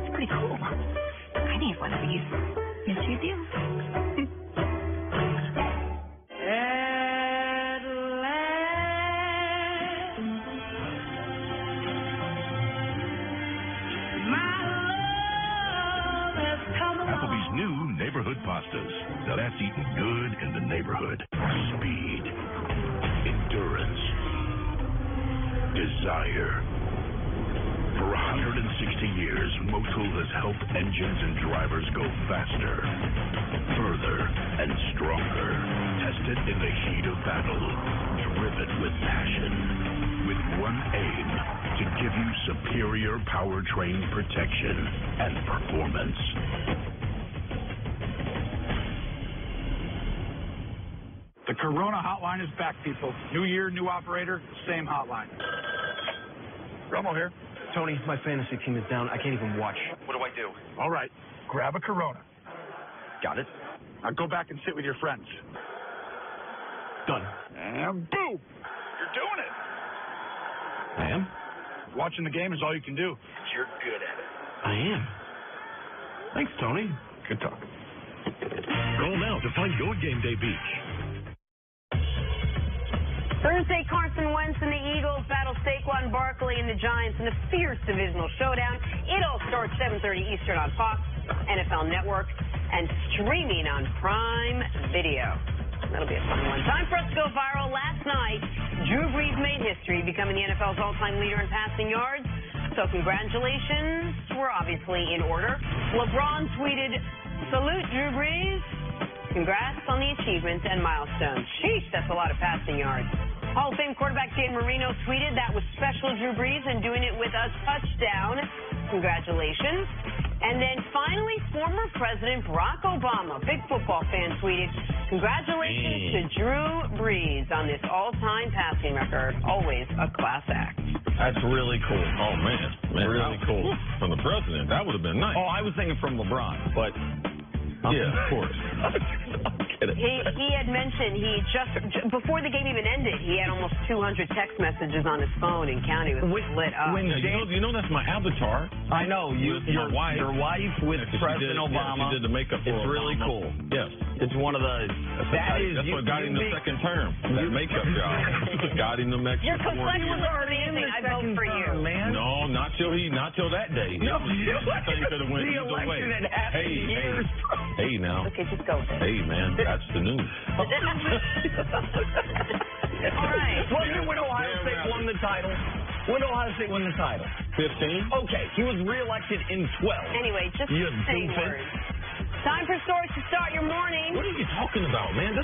It's pretty cool. I need one of these. Yes, you do. Applebee's new neighborhood pastas. Now that's eating good in the neighborhood. Speed, endurance, desire. For 160 years, Motul has helped engines and drivers go faster, further, and stronger. Tested in the heat of battle, driven with passion, with one aim, to give you superior powertrain protection and performance. The Corona hotline is back, people. New year, new operator, same hotline. Romo here. Tony, my fantasy team is down. I can't even watch. What do I do? All right, grab a Corona. Got it. Now go back and sit with your friends. Done. And boom! You're doing it. I am? Watching the game is all you can do. You're good at it. I am. Thanks, Tony. Good talk. Call now to find your game day beach. Thursday, Carson Wentz and the Eagles battle Saquon Barkley and the Giants in a fierce divisional showdown. It all starts 7:30 Eastern on Fox, NFL Network, and streaming on Prime Video. That'll be a fun one. Time for us to go viral. Last night, Drew Brees made history, becoming the NFL's all-time leader in passing yards. So congratulations were obviously in order. LeBron tweeted, "Salute Drew Brees. Congrats on the achievements and milestones." Sheesh, that's a lot of passing yards. Hall of Fame quarterback Dan Marino tweeted, "That was special, Drew Brees, and doing it with a touchdown. Congratulations." And then finally, former President Barack Obama, big football fan, tweeted, "Congratulations to Drew Brees on this all-time passing record. Always a class act." That's really cool. Oh, man. Really cool. From the president, that would have been nice. Oh, I was thinking from LeBron, but... Yeah, of course. He had mentioned he just before the game even ended, he had almost 200 text messages on his phone and counting. It was lit up. You know that's my avatar. I know. Your wife with President Obama. She did the makeup for It's really Obama. cool. Yes. It's one of the... That's what got him the second term. That makeup job. Got him the next Your complexion was amazing. I vote for you. Man. No, not till that day. No, I think could have went the either way. election had happened years. Hey now. Okay, just go there. Hey man, that's the news. All right. When Ohio State won the title? When Ohio State won the title? 15. Okay, he was reelected in 12. Anyway, just You say doofus. words. Time for stories to start your morning. What are you talking about, man?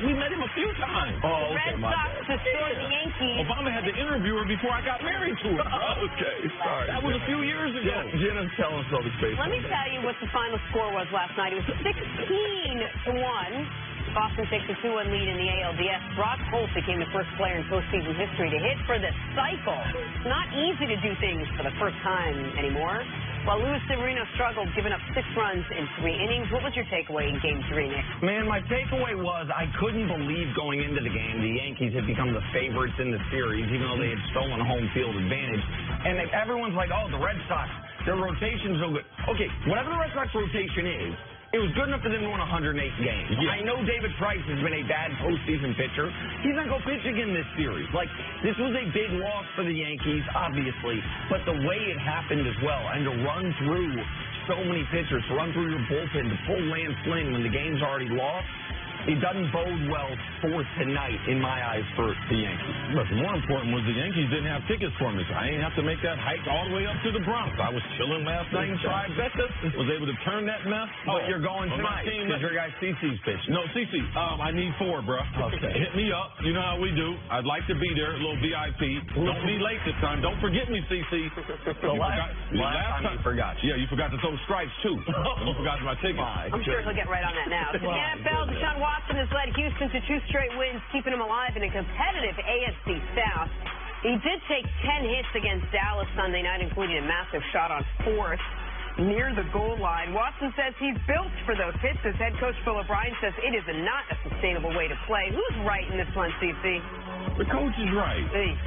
We met him a few times. Oh, okay, Red my Sox bad. to store the Yankees. Obama had to interview her before I got married to her. Okay, sorry. That was a few years ago. Jenna's telling us all the space. Let me tell you what the final score was last night. It was 16-1. Boston takes a 2-1 lead in the ALDS. Brock Holt became the first player in postseason history to hit for the cycle. It's not easy to do things for the first time anymore. While Luis Severino struggled, giving up 6 runs in 3 innings. What was your takeaway in Game 3, Nick? Man, my takeaway was I couldn't believe going into the game the Yankees had become the favorites in the series, even though they had stolen home field advantage. And everyone's like, oh, the Red Sox, their rotation's so good. Okay, whatever the Red Sox rotation is, it was good enough for them to win 108 games. Yeah. I know David Price has been a bad postseason pitcher. He's not going to pitch again this series. Like, this was a big loss for the Yankees, obviously, but the way it happened as well, and to run through so many pitchers, to run through your bullpen, to pull Lance Lynn when the game's already lost, it doesn't bode well for tonight, in my eyes, for the Yankees. But more important was the Yankees didn't have tickets for me, so I didn't have to make that hike all the way up to the Bronx. I was chilling last night in Tribeca, was able to turn that mess. But you're going tonight because your guy CC's pitching. No, CC, I need 4, bro. Okay. Hit me up. You know how we do. I'd like to be there, a little VIP. Don't be late this time. Don't forget me, CC. Last time you forgot. Yeah, you forgot to throw stripes, too. You forgot my ticket. I'm sure he'll get right on that now. So the NFL, Deshaun Watson has led Houston to 2 straight wins, keeping him alive in a competitive AFC South. He did take 10 hits against Dallas Sunday night, including a massive shot on 4th near the goal line. Watson says he's built for those hits. As head coach Phil O'Brien says it is not a sustainable way to play. Who's right in this one, CC? The coach is right. Hey.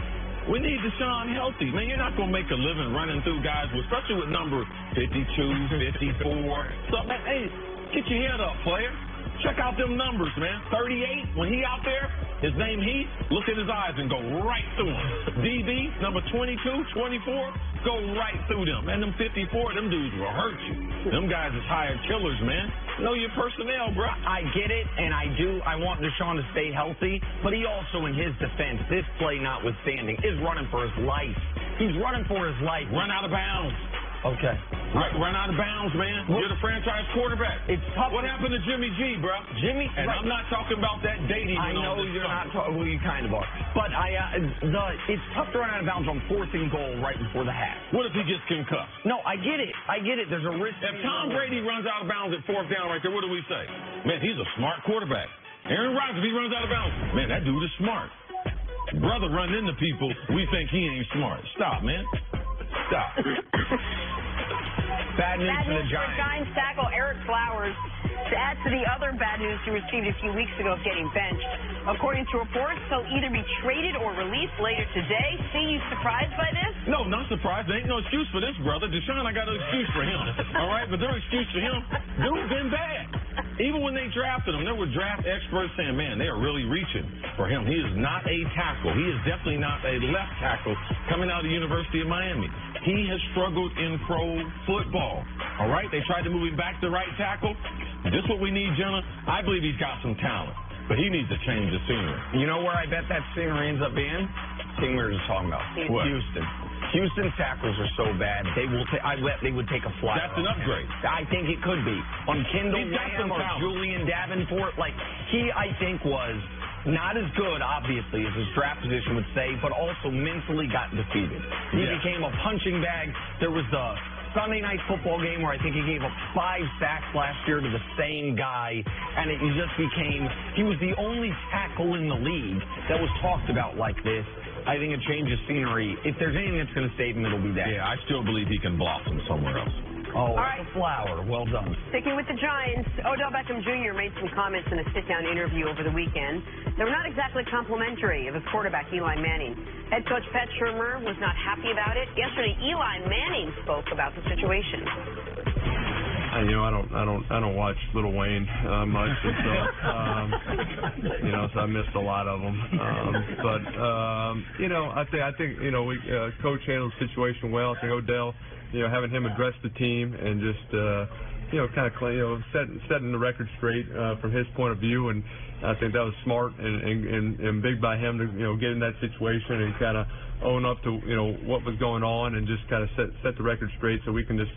We need Deshaun healthy. Man, you're not going to make a living running through guys, especially with number 52, 54. So, man, hey, get your head up, player. Check out them numbers, man. 38, when he out there, his name Heath, look in his eyes and go right through him. DB, number 22, 24, go right through them. And them 54, them dudes will hurt you. Them guys is hired killers, man. Know your personnel, bro. I get it, and I want Deshaun to stay healthy, but he also, in his defense, this play notwithstanding, is running for his life. He's running for his life. Run out of bounds. Okay. Run out of bounds, man. You're the franchise quarterback. It's tough. What happened to Jimmy G, bro? Jimmy, and I'm not talking about that date he went on. I know you're not talking. Well, you kind of are. But it's tough to run out of bounds on 4th and goal right before the half. What if he gets concussed? No, I get it. There's a risk. If Tom Brady runs out of bounds at 4th down right there, what do we say? Man, he's a smart quarterback. Aaron Rodgers, if he runs out of bounds, man, that dude is smart. Brother run into people, we think he ain't smart. Stop, man. Stop. Bad news for the Giants tackle Eric Flowers. To add to the other bad news he received a few weeks ago of getting benched. According to reports, he'll either be traded or released later today. See, you surprised by this? No, not surprised. There ain't no excuse for this, brother. Deshaun, I got an excuse for him. All right? But their excuse for him, dude been bad. Even when they drafted him, there were draft experts saying, man, they are really reaching for him. He is not a tackle. He is definitely not a left tackle coming out of the University of Miami. He has struggled in pro football. All right? They tried to move him back to right tackle. This is what we need, Jenna. I believe he's got some talent, but he needs to change the scenery. You know where I bet that scenery ends up being? Thing we were just talking about. What? Houston. Houston's tackles are so bad. I bet they would take a flyer. That's an upgrade. I think it could be. On Kendall Lamb or Julian Davenport, he, I think, was not as good, obviously, as his draft position would say, but also mentally got defeated. He became a punching bag. There was the Sunday night football game where I think he gave up 5 sacks last year to the same guy, and it just became, he was the only tackle in the league that was talked about like this. I think a change of scenery, if there's anything that's going to save him, it'll be that. Yeah, I still believe he can blossom somewhere else. Oh, all right. Flower. Well done. Sticking with the Giants, Odell Beckham Jr. made some comments in a sit-down interview over the weekend. They were not exactly complimentary of his quarterback, Eli Manning. Head coach Pat Shurmur was not happy about it. Yesterday, Eli Manning spoke about the situation. I don't watch Lil Wayne much, and so so I missed a lot of them. I think we coach handled the situation well. I think Odell, having him address the team and just setting the record straight from his point of view, and I think that was smart and big by him to get in that situation and kind of own up to what was going on and just kind of set the record straight so we can just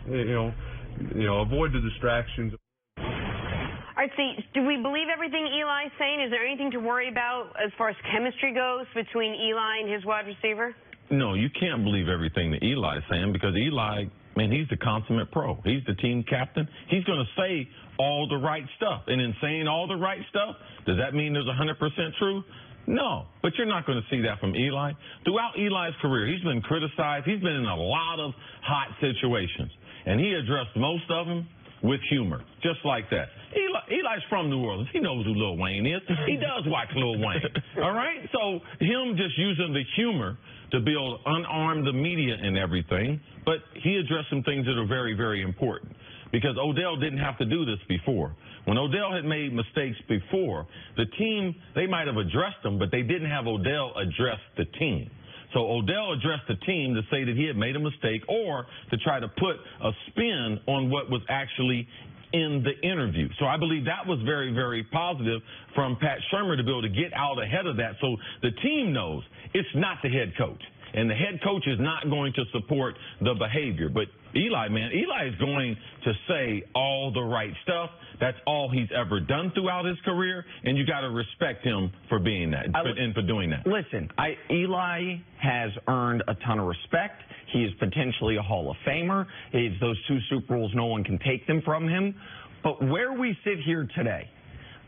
avoid the distractions. All right, see, do we believe everything Eli's saying? Is there anything to worry about as far as chemistry goes between Eli and his wide receiver? No, you can't believe everything that Eli's saying because Eli, man, he's the consummate pro. He's the team captain. He's going to say all the right stuff. And in saying all the right stuff, does that mean there's 100% true? No, but you're not going to see that from Eli. Throughout Eli's career, he's been criticized. He's been in a lot of hot situations. And he addressed most of them with humor, just like that. Eli's from New Orleans. He knows who Lil Wayne is. He does watch Lil Wayne. All right? So him just using the humor to unarm the media and everything, but he addressed some things that are very, very important because Odell didn't have to do this before. When Odell had made mistakes before, the team, they might have addressed them, but they didn't have Odell address the team. So Odell addressed the team to say that he had made a mistake or to try to put a spin on what was actually in the interview. So I believe that was very, very positive from Pat Shurmur to be able to get out ahead of that. So the team knows it's not the head coach. And the head coach is not going to support the behavior. But Eli, man, Eli is going to say all the right stuff. That's all he's ever done throughout his career, and you got to respect him for being that and for doing that. Listen, Eli has earned a ton of respect. He is potentially a Hall of Famer. It's those 2 Super Bowls, no one can take them from him. But where we sit here today,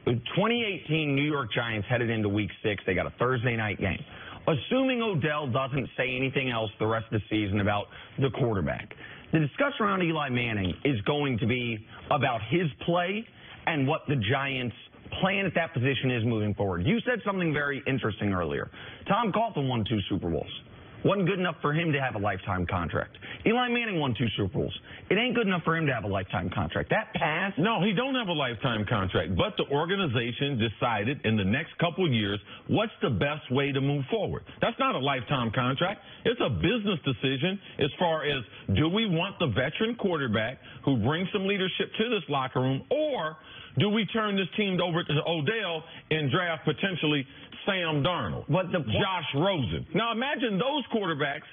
the 2018 New York Giants headed into Week 6. They got a Thursday night game. Assuming Odell doesn't say anything else the rest of the season about the quarterback, the discussion around Eli Manning is going to be about his play and what the Giants playing at that position is moving forward. You said something very interesting earlier. Tom Coughlin won 2 Super Bowls. Wasn't good enough for him to have a lifetime contract. Eli Manning won 2 Super Bowls. It ain't good enough for him to have a lifetime contract. That pass. No, he don't have a lifetime contract. But the organization decided in the next couple of years what's the best way to move forward. That's not a lifetime contract. It's a business decision as far as do we want the veteran quarterback who brings some leadership to this locker room, or do we turn this team over to Odell and draft potentially Sam Darnold, Josh Rosen? Now imagine those quarterbacks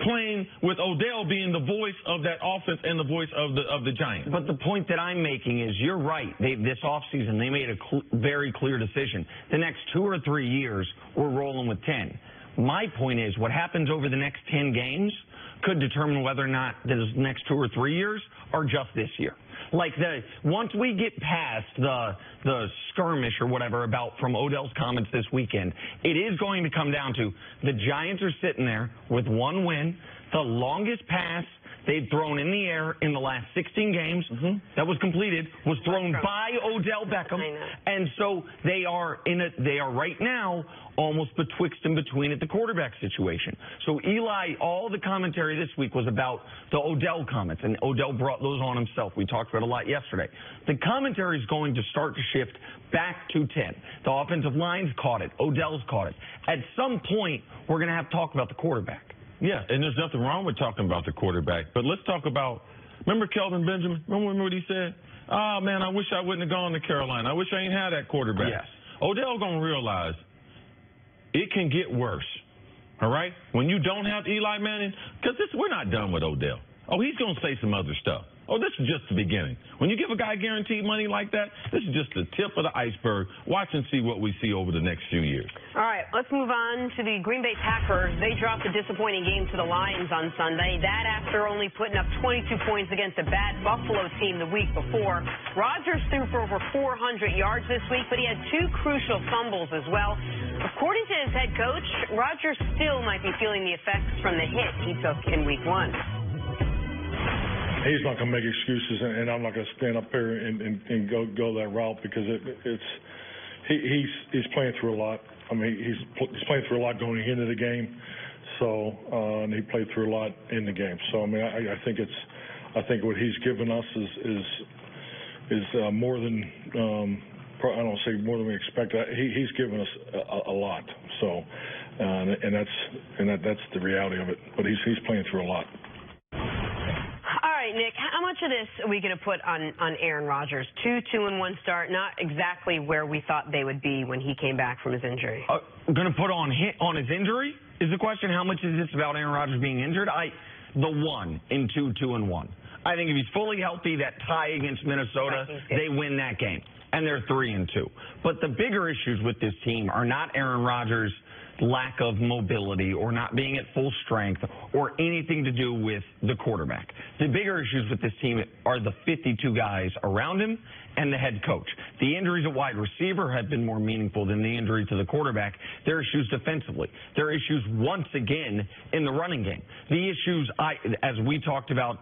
playing with Odell being the voice of that offense and the voice of the Giants. But the point that I'm making is you're right. This offseason, they made a very clear decision. The next 2 or 3 years, we're rolling with 10. My point is what happens over the next 10 games could determine whether or not those next 2 or 3 years are just this year. Like once we get past the skirmish or whatever from Odell's comments this weekend, it is going to come down to the Giants are sitting there with 1 win, the longest pass they've thrown in the air in the last 16 games that was completed was thrown by Odell Beckham, and so they are right now almost betwixt and between at the quarterback situation. So Eli, all the commentary this week was about the Odell comments, and Odell brought those on himself. We talked about it a lot yesterday. The commentary is going to start to shift back to 10. The offensive line's caught it. Odell's caught it. At some point, we're going to have to talk about the quarterback. Yeah, and there's nothing wrong with talking about the quarterback. But let's talk about, remember Kelvin Benjamin? Remember what he said? Oh, man, I wish I wouldn't have gone to Carolina. I wish I ain't had that quarterback. Yes. Odell going to realize it can get worse, all right? When you don't have Eli Manning, because we're not done with Odell. Oh, he's going to say some other stuff. Oh, this is just the beginning. When you give a guy guaranteed money like that, this is just the tip of the iceberg. Watch and see what we see over the next few years. All right, let's move on to the Green Bay Packers. They dropped a disappointing game to the Lions on Sunday. That after only putting up 22 points against a bad Buffalo team the week before. Rodgers threw for over 400 yards this week, but he had 2 crucial fumbles as well. According to his head coach, Rodgers still might be feeling the effects from the hit he took in week 1. He's not going to make excuses, and I'm not going to stand up here and go that route because he's playing through a lot. I mean, he's playing through a lot going into the game, so and he played through a lot in the game. So I mean, I think what he's given us is more than I don't say more than we expect. He's given us a lot. So and that's the reality of it. But he's playing through a lot. All right, Nick, how much of this are we going to put on Aaron Rodgers? 2-2-1 start, not exactly where we thought they would be when he came back from his injury. Going to put on his injury is the question. How much is this about Aaron Rodgers being injured? The 1 in 2-2-1. I think if he's fully healthy, that tie against Minnesota, they win that game, and they're 3-2. But the bigger issues with this team are not Aaron Rodgers' lack of mobility or not being at full strength or anything to do with the quarterback. The bigger issues with this team are the 52 guys around him and the head coach. The injuries at wide receiver have been more meaningful than the injury to the quarterback. There are issues defensively. There are issues once again in the running game. The issues, as we talked about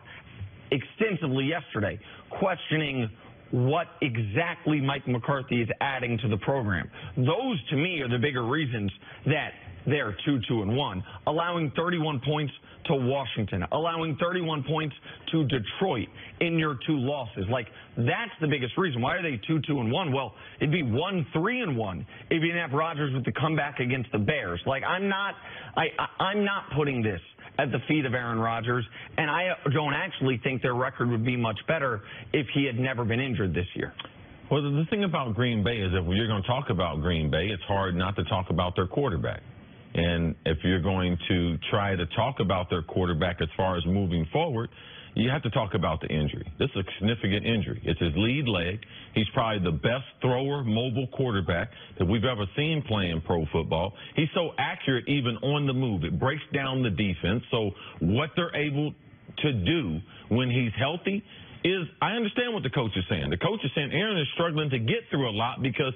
extensively yesterday, questioning what exactly Mike McCarthy is adding to the program. Those, to me, are the bigger reasons that they're 2-2-1. Allowing 31 points to Washington, allowing 31 points to Detroit in your 2 losses. Like, that's the biggest reason. Why are they 2-2-1? Well, it'd be 1-3-1 if you didn't have Rodgers with the comeback against the Bears. Like, I'm not putting this at the feet of Aaron Rodgers, and I don't actually think their record would be much better if he had never been injured this year. Well, the thing about Green Bay is if you're going to talk about Green Bay, it's hard not to talk about their quarterback. And if you're going to try to talk about their quarterback as far as moving forward, you have to talk about the injury. This is a significant injury. It's his lead leg. He's probably the best thrower, mobile quarterback that we've ever seen playing pro football. He's so accurate even on the move. It breaks down the defense. So what they're able to do when he's healthy is, I understand what the coach is saying. The coach is saying Aaron is struggling to get through a lot because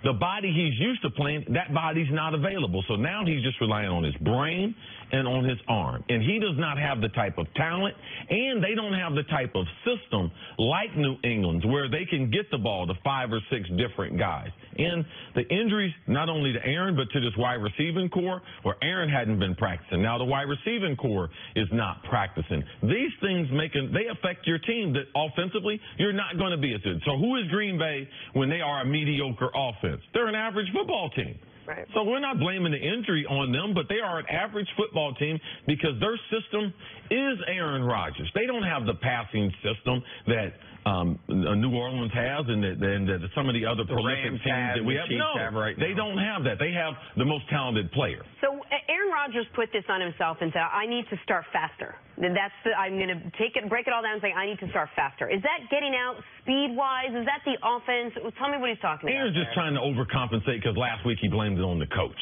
the body he's used to playing, that body's not available. So now he's just relying on his brain and on his arm. And he does not have the type of talent, and they don't have the type of system like New England's where they can get the ball to 5 or 6 different guys. And the injuries, not only to Aaron, but to this wide receiving core, where Aaron hadn't been practicing. Now the wide receiving core is not practicing. These things they affect your team that offensively, you're not going to be as good. So who is Green Bay when they are a mediocre offense? They're an average football team. Right. So we're not blaming the injury on them, but they are an average football team because their system is Aaron Rodgers. They don't have the passing system that New Orleans has and that some of the other prolific teams that we have. No, they don't have that. They have the most talented player. So Aaron Rodgers put this on himself and said, I need to start faster. I'm going to break it all down and say, I need to start faster. Is that getting out speed-wise? Is that the offense? Tell me what he's talking about. Aaron's just trying to overcompensate because last week he blamed it on the coach.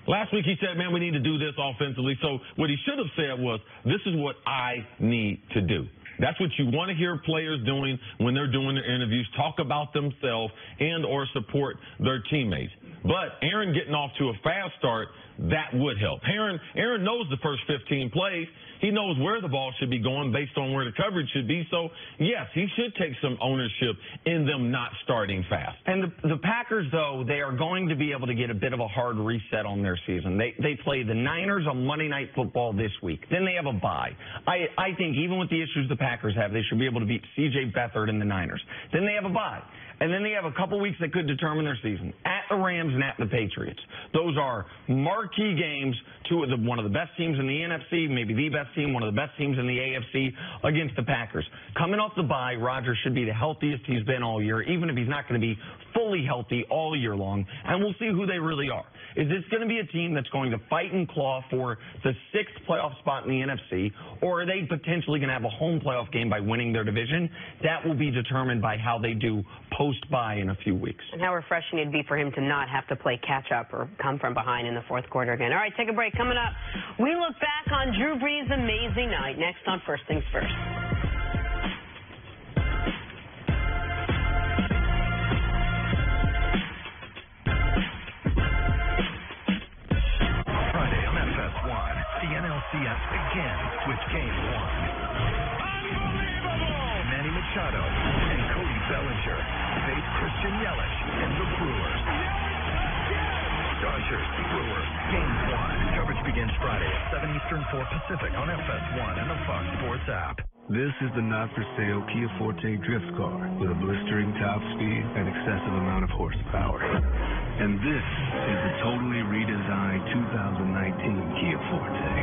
Last week he said, man, we need to do this offensively. So what he should have said was, this is what I need to do. That's what you want to hear players doing when they're doing their interviews, talk about themselves and or support their teammates. But Aaron getting off to a fast start, that would help. Aaron knows the first 15 plays. He knows where the ball should be going based on where the coverage should be. So, yes, he should take some ownership in them not starting fast. And the Packers, though, they are going to be able to get a bit of a hard reset on their season. They play the Niners on Monday Night Football this week. Then they have a bye. I think even with the issues the Packers have, they should be able to beat C.J. Beathard and the Niners. Then they have a bye. And then they have a couple weeks that could determine their season. At the Rams and at the Patriots. Those are marquee games. One of the best teams in the NFC, maybe the best team, one of the best teams in the AFC against the Packers. Coming off the bye, Rodgers should be the healthiest he's been all year, even if he's not going to be fully healthy all year long. And we'll see who they really are. Is this going to be a team that's going to fight and claw for the 6th playoff spot in the NFC, or are they potentially going to have a home playoff game by winning their division? That will be determined by how they do post-bye in a few weeks. And how refreshing it'd be for him to not have to play catch-up or come from behind in the 4th quarter again. All right, take a break. Coming up, we look back on Drew Brees' amazing night. Next on First Things First. NLCS begins with Game 1. Unbelievable! Manny Machado and Cody Bellinger face Christian Yelich and the Brewers. Dodgers, Brewers, Game 1. Coverage begins Friday at 7 Eastern, 4 Pacific on FS1 and the Fox Sports app. This is the not-for-sale Kia Forte drift car with a blistering top speed and excessive amount of horsepower. And this is the totally redesigned 2019 Kia Forte.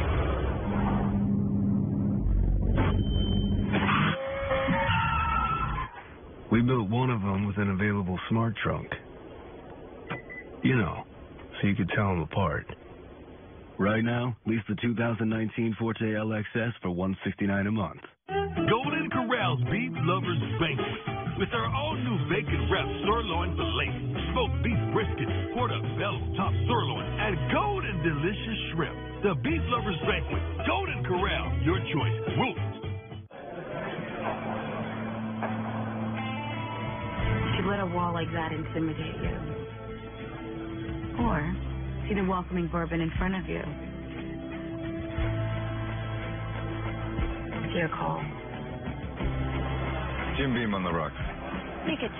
We built one of them with an available smart trunk. You know, so you could tell them apart. Right now, lease the 2019 Forte LXS for $169 a month. Golden Corral's Beef Lovers Banquet with our all-new bacon wrapped sirloin filet, smoked beef brisket, portobello, top sirloin, and golden delicious shrimp. The Beef Lovers Banquet. Golden Corral, your choice. Rules. You should let a wall like that intimidate you. Or see the welcoming bourbon in front of you. It's your call. Jim Beam on the rocks. Make it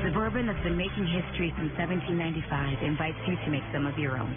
The bourbon that's been making history since 1795 invites you to make some of your own.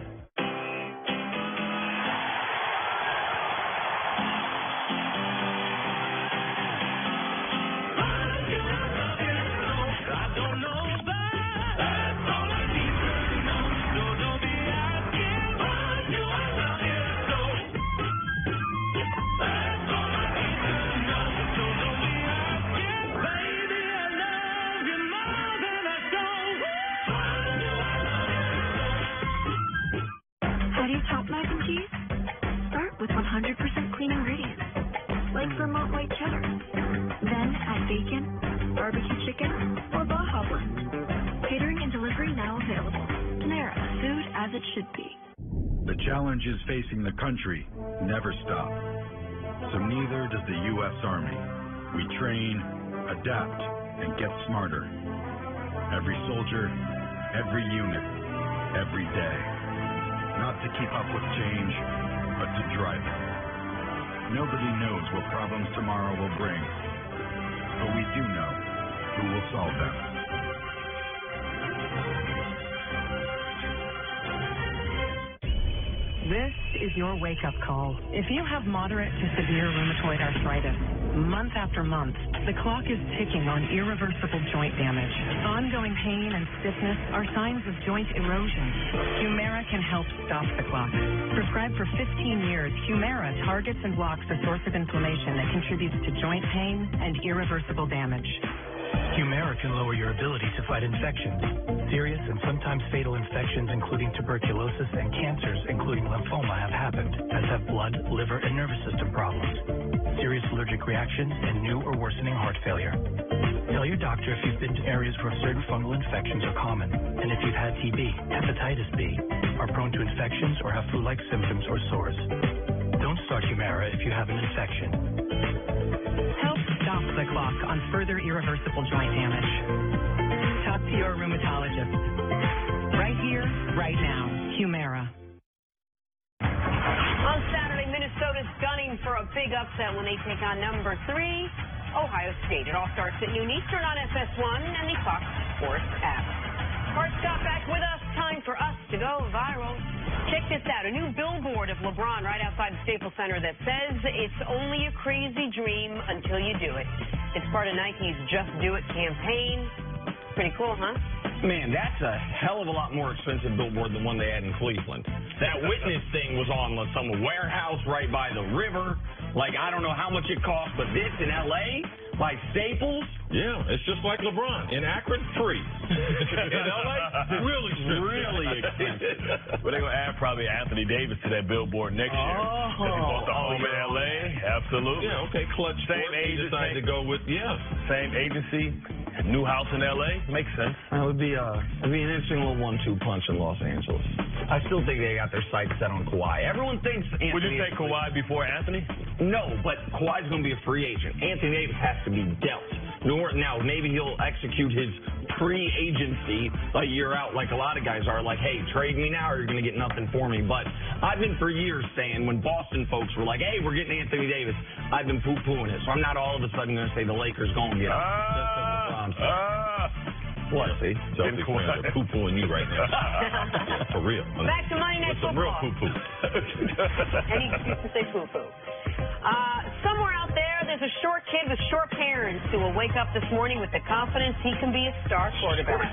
Challenges facing the country never stop. So neither does the U.S. Army. We train, adapt, and get smarter. Every soldier, every unit, every day. Not to keep up with change, but to drive it. Nobody knows what problems tomorrow will bring, but we do know who will solve them. This is your wake-up call. If you have moderate to severe rheumatoid arthritis, month after month, the clock is ticking on irreversible joint damage. Ongoing pain and stiffness are signs of joint erosion. Humira can help stop the clock. Prescribed for 15 years, Humira targets and blocks the source of inflammation that contributes to joint pain and irreversible damage. Humira can lower your ability to fight infections. Serious and sometimes fatal infections, including tuberculosis and cancers, including lymphoma, have happened, as have blood, liver, and nervous system problems, serious allergic reactions, and new or worsening heart failure. Tell your doctor if you've been to areas where certain fungal infections are common, and if you've had TB, hepatitis B, are prone to infections, or have flu-like symptoms or sores. Don't start Humira if you have an infection. Help stop the clock on further irreversible joint damage. Talk to your rheumatologist. Right here, right now. Humira. On Saturday, Minnesota's gunning for a big upset when they take on number 3, Ohio State. It all starts at noon Eastern on FS1 and the Fox Sports app. Bart Scott back with us. Time for us to go viral. Check this out. A new billboard of LeBron right outside the Staples Center that says it's only a crazy dream until you do it. It's part of Nike's Just Do It campaign. Pretty cool, huh? Man, that's a hell of a lot more expensive billboard than one they had in Cleveland. That witness thing was on some warehouse right by the river. Like, I don't know how much it cost, but this in L.A., like Staples? Yeah, it's just like LeBron. In Akron, free. In L.A., really expensive. But they're going to add probably Anthony Davis to that billboard next year. Because he bought the home in L.A. Absolutely. Yeah, okay, Clutch Same Sports, agency. decided to go with, Same agency. New house in L.A. Makes sense. That would be it'd be an interesting little 1-2 punch in Los Angeles. I still think they got their sights set on Kawhi. Everyone thinks Anthony. Would you say Kawhi before Anthony? No, but Kawhi's going to be a free agent. Anthony Davis has to be dealt. Now, maybe he'll execute his pre-agency a year out like a lot of guys are, like, hey, trade me now or you're going to get nothing for me. But I've been for years saying when Boston folks were like, hey, we're getting Anthony Davis, I've been poo-pooing it. So I'm not all of a sudden going to say the Lakers going to get him. What? See? Celtics fans are poo-pooing you right now. Yeah, for real. Back to Monday Night Football. Some real poo-poo. Any excuse to say poo-poo. Somewhere out there, there's a short kid with short parents who will wake up this morning with the confidence he can be a star quarterback.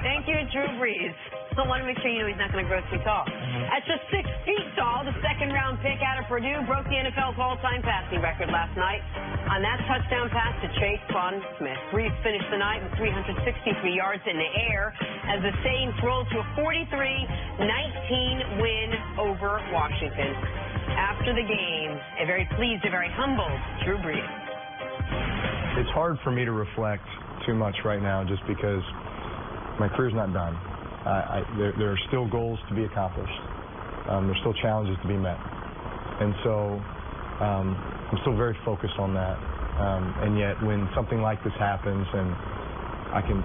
Thank you, Drew Brees. I want to make sure you know he's not going to grow too tall. At just 6 feet tall, the second-round pick out of Purdue broke the NFL's all-time passing record last night on that touchdown pass to Chase Smith. Brees finished the night with 363 yards in the air as the Saints rolled to a 43-19 win over Washington. After the game, a very pleased, a very humbled Drew Brees. It's hard for me to reflect too much right now just because my career's not done. There are still goals to be accomplished. There's still challenges to be met. And so I'm still very focused on that. And yet when something like this happens and I can,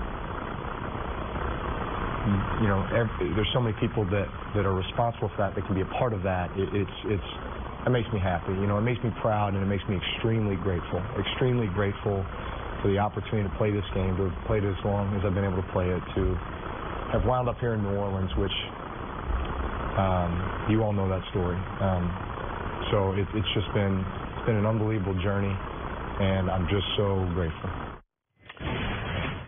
there's so many people that are responsible for that can be a part of that, it makes me happy. It makes me proud and it makes me extremely grateful for the opportunity to play this game, to have played it as long as I've been able to play it, to have wound up here in New Orleans, which you all know that story. So it's been an unbelievable journey, and I'm just so grateful.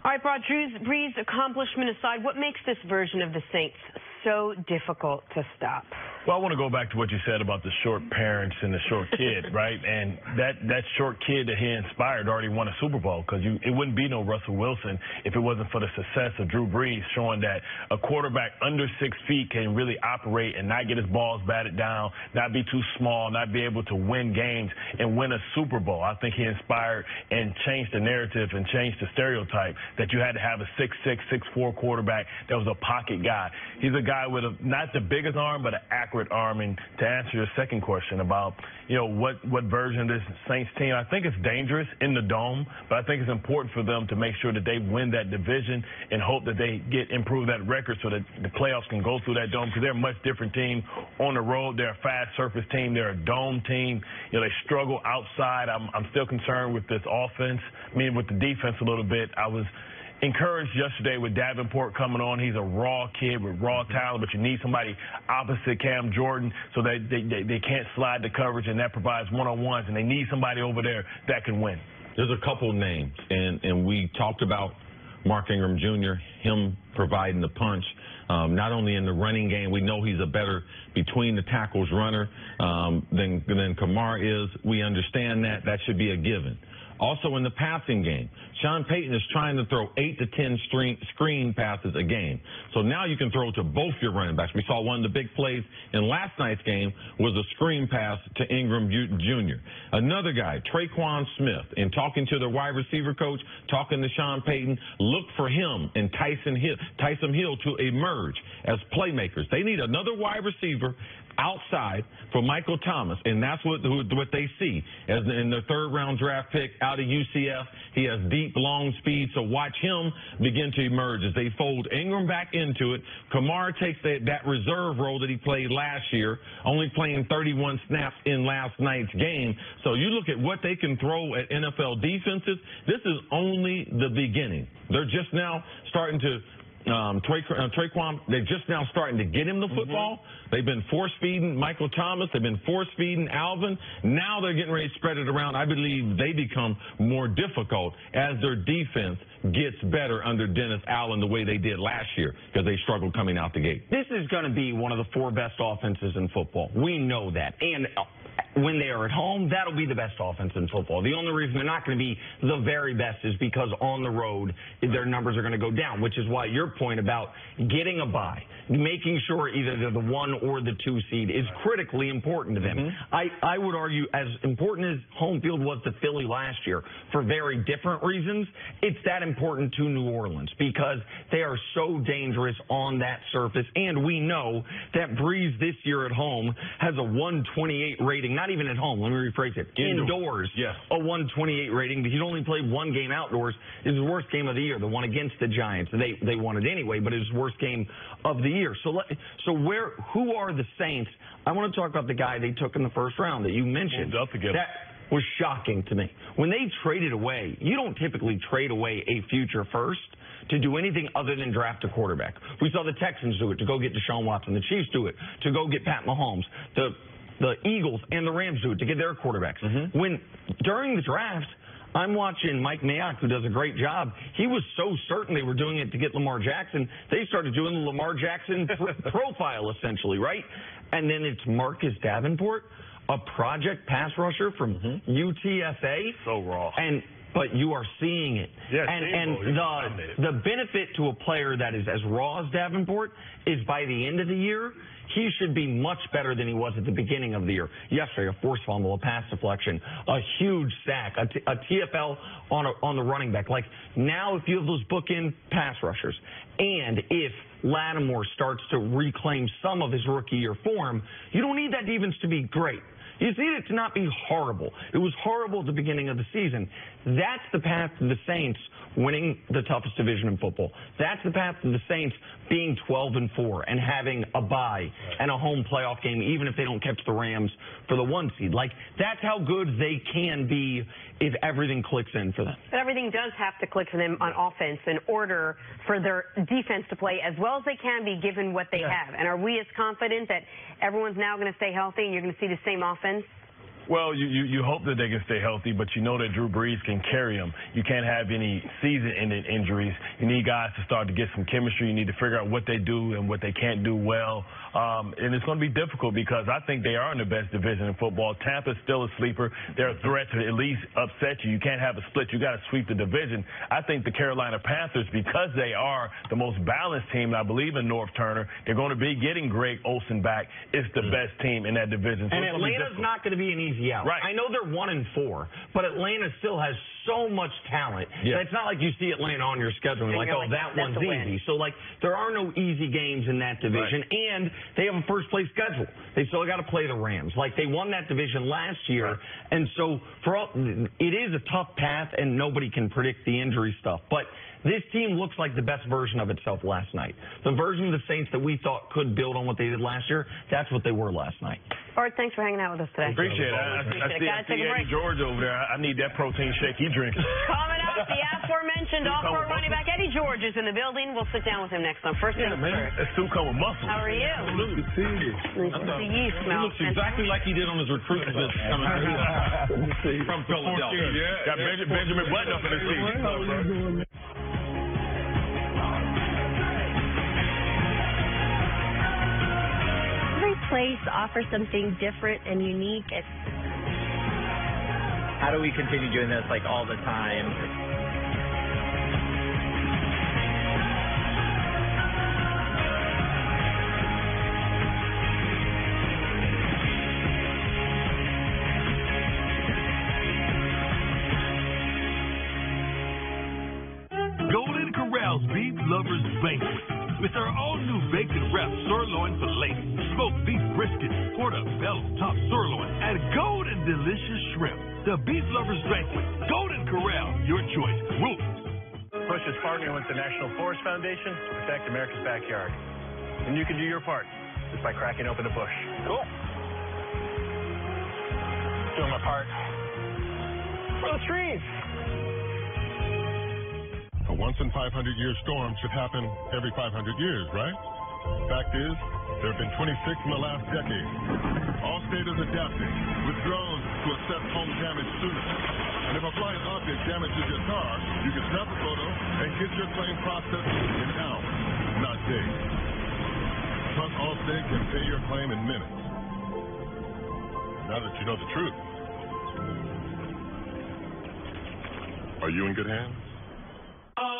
All right, Broad, Brees' accomplishment aside, what makes this version of the Saints so difficult to stop? Well, I want to go back to what you said about the short parents and the short kid, right? And that short kid that he inspired already won a Super Bowl because it wouldn't be no Russell Wilson if it wasn't for the success of Drew Brees, showing that a quarterback under 6 feet can really operate and not get his balls batted down, not be too small, not be able to win games and win a Super Bowl. I think he inspired and changed the narrative and changed the stereotype that you had to have a 6'6", 6'4" quarterback that was a pocket guy. He's a guy with not the biggest arm, but an accurate arm. And to answer your second question about, what version of this Saints team, I think it's dangerous in the Dome, but I think it's important for them to make sure that they win that division and hope that they improve that record so that the playoffs can go through that Dome, because they're a much different team on the road. They're a fast surface team. They're a Dome team. They struggle outside. I'm still concerned with this offense, with the defense a little bit. I was encouraged yesterday with Davenport coming on. He's a raw kid with raw talent, but you need somebody opposite Cam Jordan so that they can't slide the coverage, and that provides one-on-ones, and they need somebody over there that can win. There's a couple names, and we talked about Mark Ingram Jr., him providing the punch. Not only in the running game, we know he's a better between the tackles runner than Kamar is. We understand that. That should be a given. Also in the passing game, Sean Payton is trying to throw 8 to 10 screen passes a game. So now you can throw to both your running backs. We saw one of the big plays in last night's game was a screen pass to Ingram Jr. Another guy, Traquan Smith, in talking to the wide receiver coach, talking to Sean Payton, look for him and Tyson Hill to emerge as playmakers. They need another wide receiver outside for Michael Thomas, and that's what they see as in their third-round draft pick out of UCF. He has deep, long speed, so watch him begin to emerge as they fold Ingram back into it. Kamar takes that reserve role that he played last year, only playing 31 snaps in last night's game. So you look at what they can throw at NFL defenses. This is only the beginning. They're just now starting to Traquan, they're just now starting to get him the football. They've been force-feeding Michael Thomas. They've been force-feeding Alvin. Now they're getting ready to spread it around. I believe they become more difficult as their defense gets better under Dennis Allen the way they did last year, because they struggled coming out the gate. This is going to be one of the 4 best offenses in football. We know that. And when they are at home, that'll be the best offense in football. The only reason they're not going to be the very best is because on the road, their numbers are going to go down, which is why your point about getting a bye, making sure either they're the 1 or the 2 seed is critically important to them. I would argue as important as home field was to Philly last year for very different reasons, it's that important to New Orleans because they are so dangerous on that surface. And we know that Breeze this year at home has a 128 rating, not even at home, let me rephrase it, indoors, yes. A 128 rating. He's only played 1 game outdoors. It's his worst game of the year, the one against the Giants. They won it anyway, but it was his worst game of the year. So who are the Saints? I want to talk about the guy they took in the first round that you mentioned. That was shocking to me. When they traded away, you don't typically trade away a future first to do anything other than draft a quarterback. We saw the Texans do it to go get Deshaun Watson. The Chiefs do it to go get Pat Mahomes. The Eagles and the Rams do it to get their quarterbacks. When during the draft, I'm watching Mike Mayock, who does a great job. He was so certain they were doing it to get Lamar Jackson, they started doing the Lamar Jackson profile, essentially, right? And then it's Marcus Davenport, a project pass rusher from UTSA. So raw. But you are seeing it. Yeah, and the benefit to a player that is as raw as Davenport is by the end of the year, he should be much better than he was at the beginning of the year. Yesterday, a forced fumble, a pass deflection, a huge sack, a TFL on the running back. Like, now if you have those bookend pass rushers, and if Lattimore starts to reclaim some of his rookie year form, you don't need that defense to be great. You need it to not be horrible. It was horrible at the beginning of the season. That's the path to the Saints winning the toughest division in football. That's the path to the Saints being 12-4 and having a bye and a home playoff game, even if they don't catch the Rams for the 1 seed. Like, that's how good they can be if everything clicks in for them. But everything does have to click for them on offense in order for their defense to play as well as they can be given what they have. And are we as confident that everyone's now going to stay healthy and you're going to see the same offense? Well, you hope that they can stay healthy, but you know that Drew Brees can carry them. You can't have any season-ending injuries. You need guys to start to get some chemistry. You need to figure out what they do and what they can't do well. And it's going to be difficult because I think they are in the best division in football. Tampa's still a sleeper. They're a threat to at least upset you. You can't have a split. You got to sweep the division. I think the Carolina Panthers, because they are the most balanced team, I believe in North Turner, they're going to be getting Greg Olsen back. It's the best team in that division. So and Atlanta's not going to be an easy easy out. Right. I know they're 1-4, but Atlanta still has so much talent. Yeah. It's not like you see Atlanta on your schedule and you're like, oh, that one's easy. So, like, there are no easy games in that division, and they have a first-place schedule. They still got to play the Rams. Like, they won that division last year, and so it is a tough path, and nobody can predict the injury stuff. But this team looks like the best version of itself last night. The version of the Saints that we thought could build on what they did last year, that's what they were last night. Art, thanks for hanging out with us today. Appreciate it. I see Eddie George over there. I need that protein shake he drinking. Coming up, the aforementioned off-road running back Eddie George is in the building. We'll sit down with him next on First Things First. That suit come with muscle. How are you? Absolutely. Nice to see you. He looks exactly like he did on his recruitment visit coming from Philadelphia. Got Benjamin Button up in the seat. Every place offers something different and unique. How do we continue doing this like all the time? Golden Corral's Beef Lovers Banquet. With our all-new bacon wrapped sirloin filet, smoked beef brisket, portobello top sirloin, and golden delicious shrimp. The Beef Lovers Banquet. Golden Corral, your choice. Rules. Bush is partnering with the National Forest Foundation to protect America's backyard. And you can do your part just by cracking open a bush. Cool. Doing my part. For the trees. A once-in-500-year storm should happen every 500 years, right? Fact is, there have been 26 in the last decade. Allstate is adapting with drones to assess home damage sooner. And if a flying object damages your car, you can snap a photo and get your claim processed in hours, not days. Plus, Allstate can pay your claim in minutes. Now that you know the truth, are you in good hands?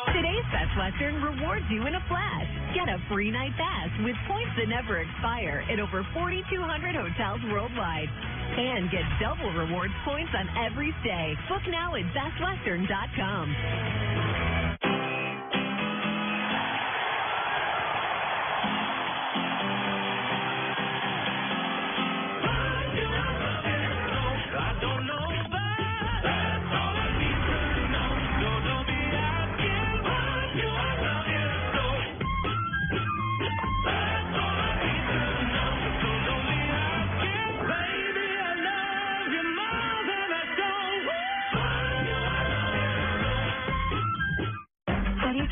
Today's Best Western rewards you in a flash. Get a free night pass with points that never expire at over 4,200 hotels worldwide. And get double rewards points on every stay. Book now at bestwestern.com.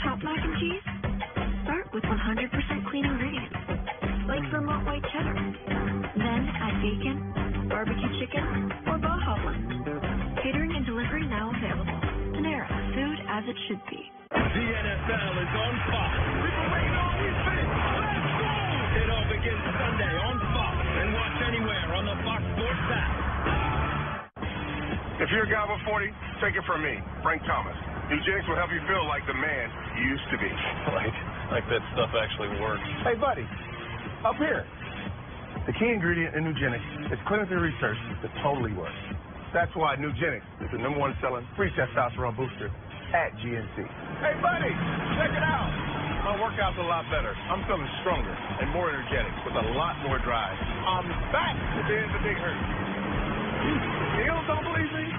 Top mac and cheese? Start with 100% clean ingredients, like Vermont white cheddar. Then add bacon, barbecue chicken, or Baja blend. Catering and delivery now available. Panera, food as it should be. The NFL is on Fox. People wait all week. Let's go! It all begins Sunday on Fox and watch anywhere on the Fox Sports app. If you're a guy over 40, take it from me, Frank Thomas. Eugenics will help you feel like the man you used to be. Like that stuff actually works. Hey, buddy, up here. The key ingredient in Eugenics is clinically researched that totally works. That's why Eugenics is the #1 selling free testosterone booster at GNC. Hey, buddy, check it out. My workout's a lot better. I'm feeling stronger and more energetic with a lot more drive. I'm back at the end of the big hurt. You don't believe me?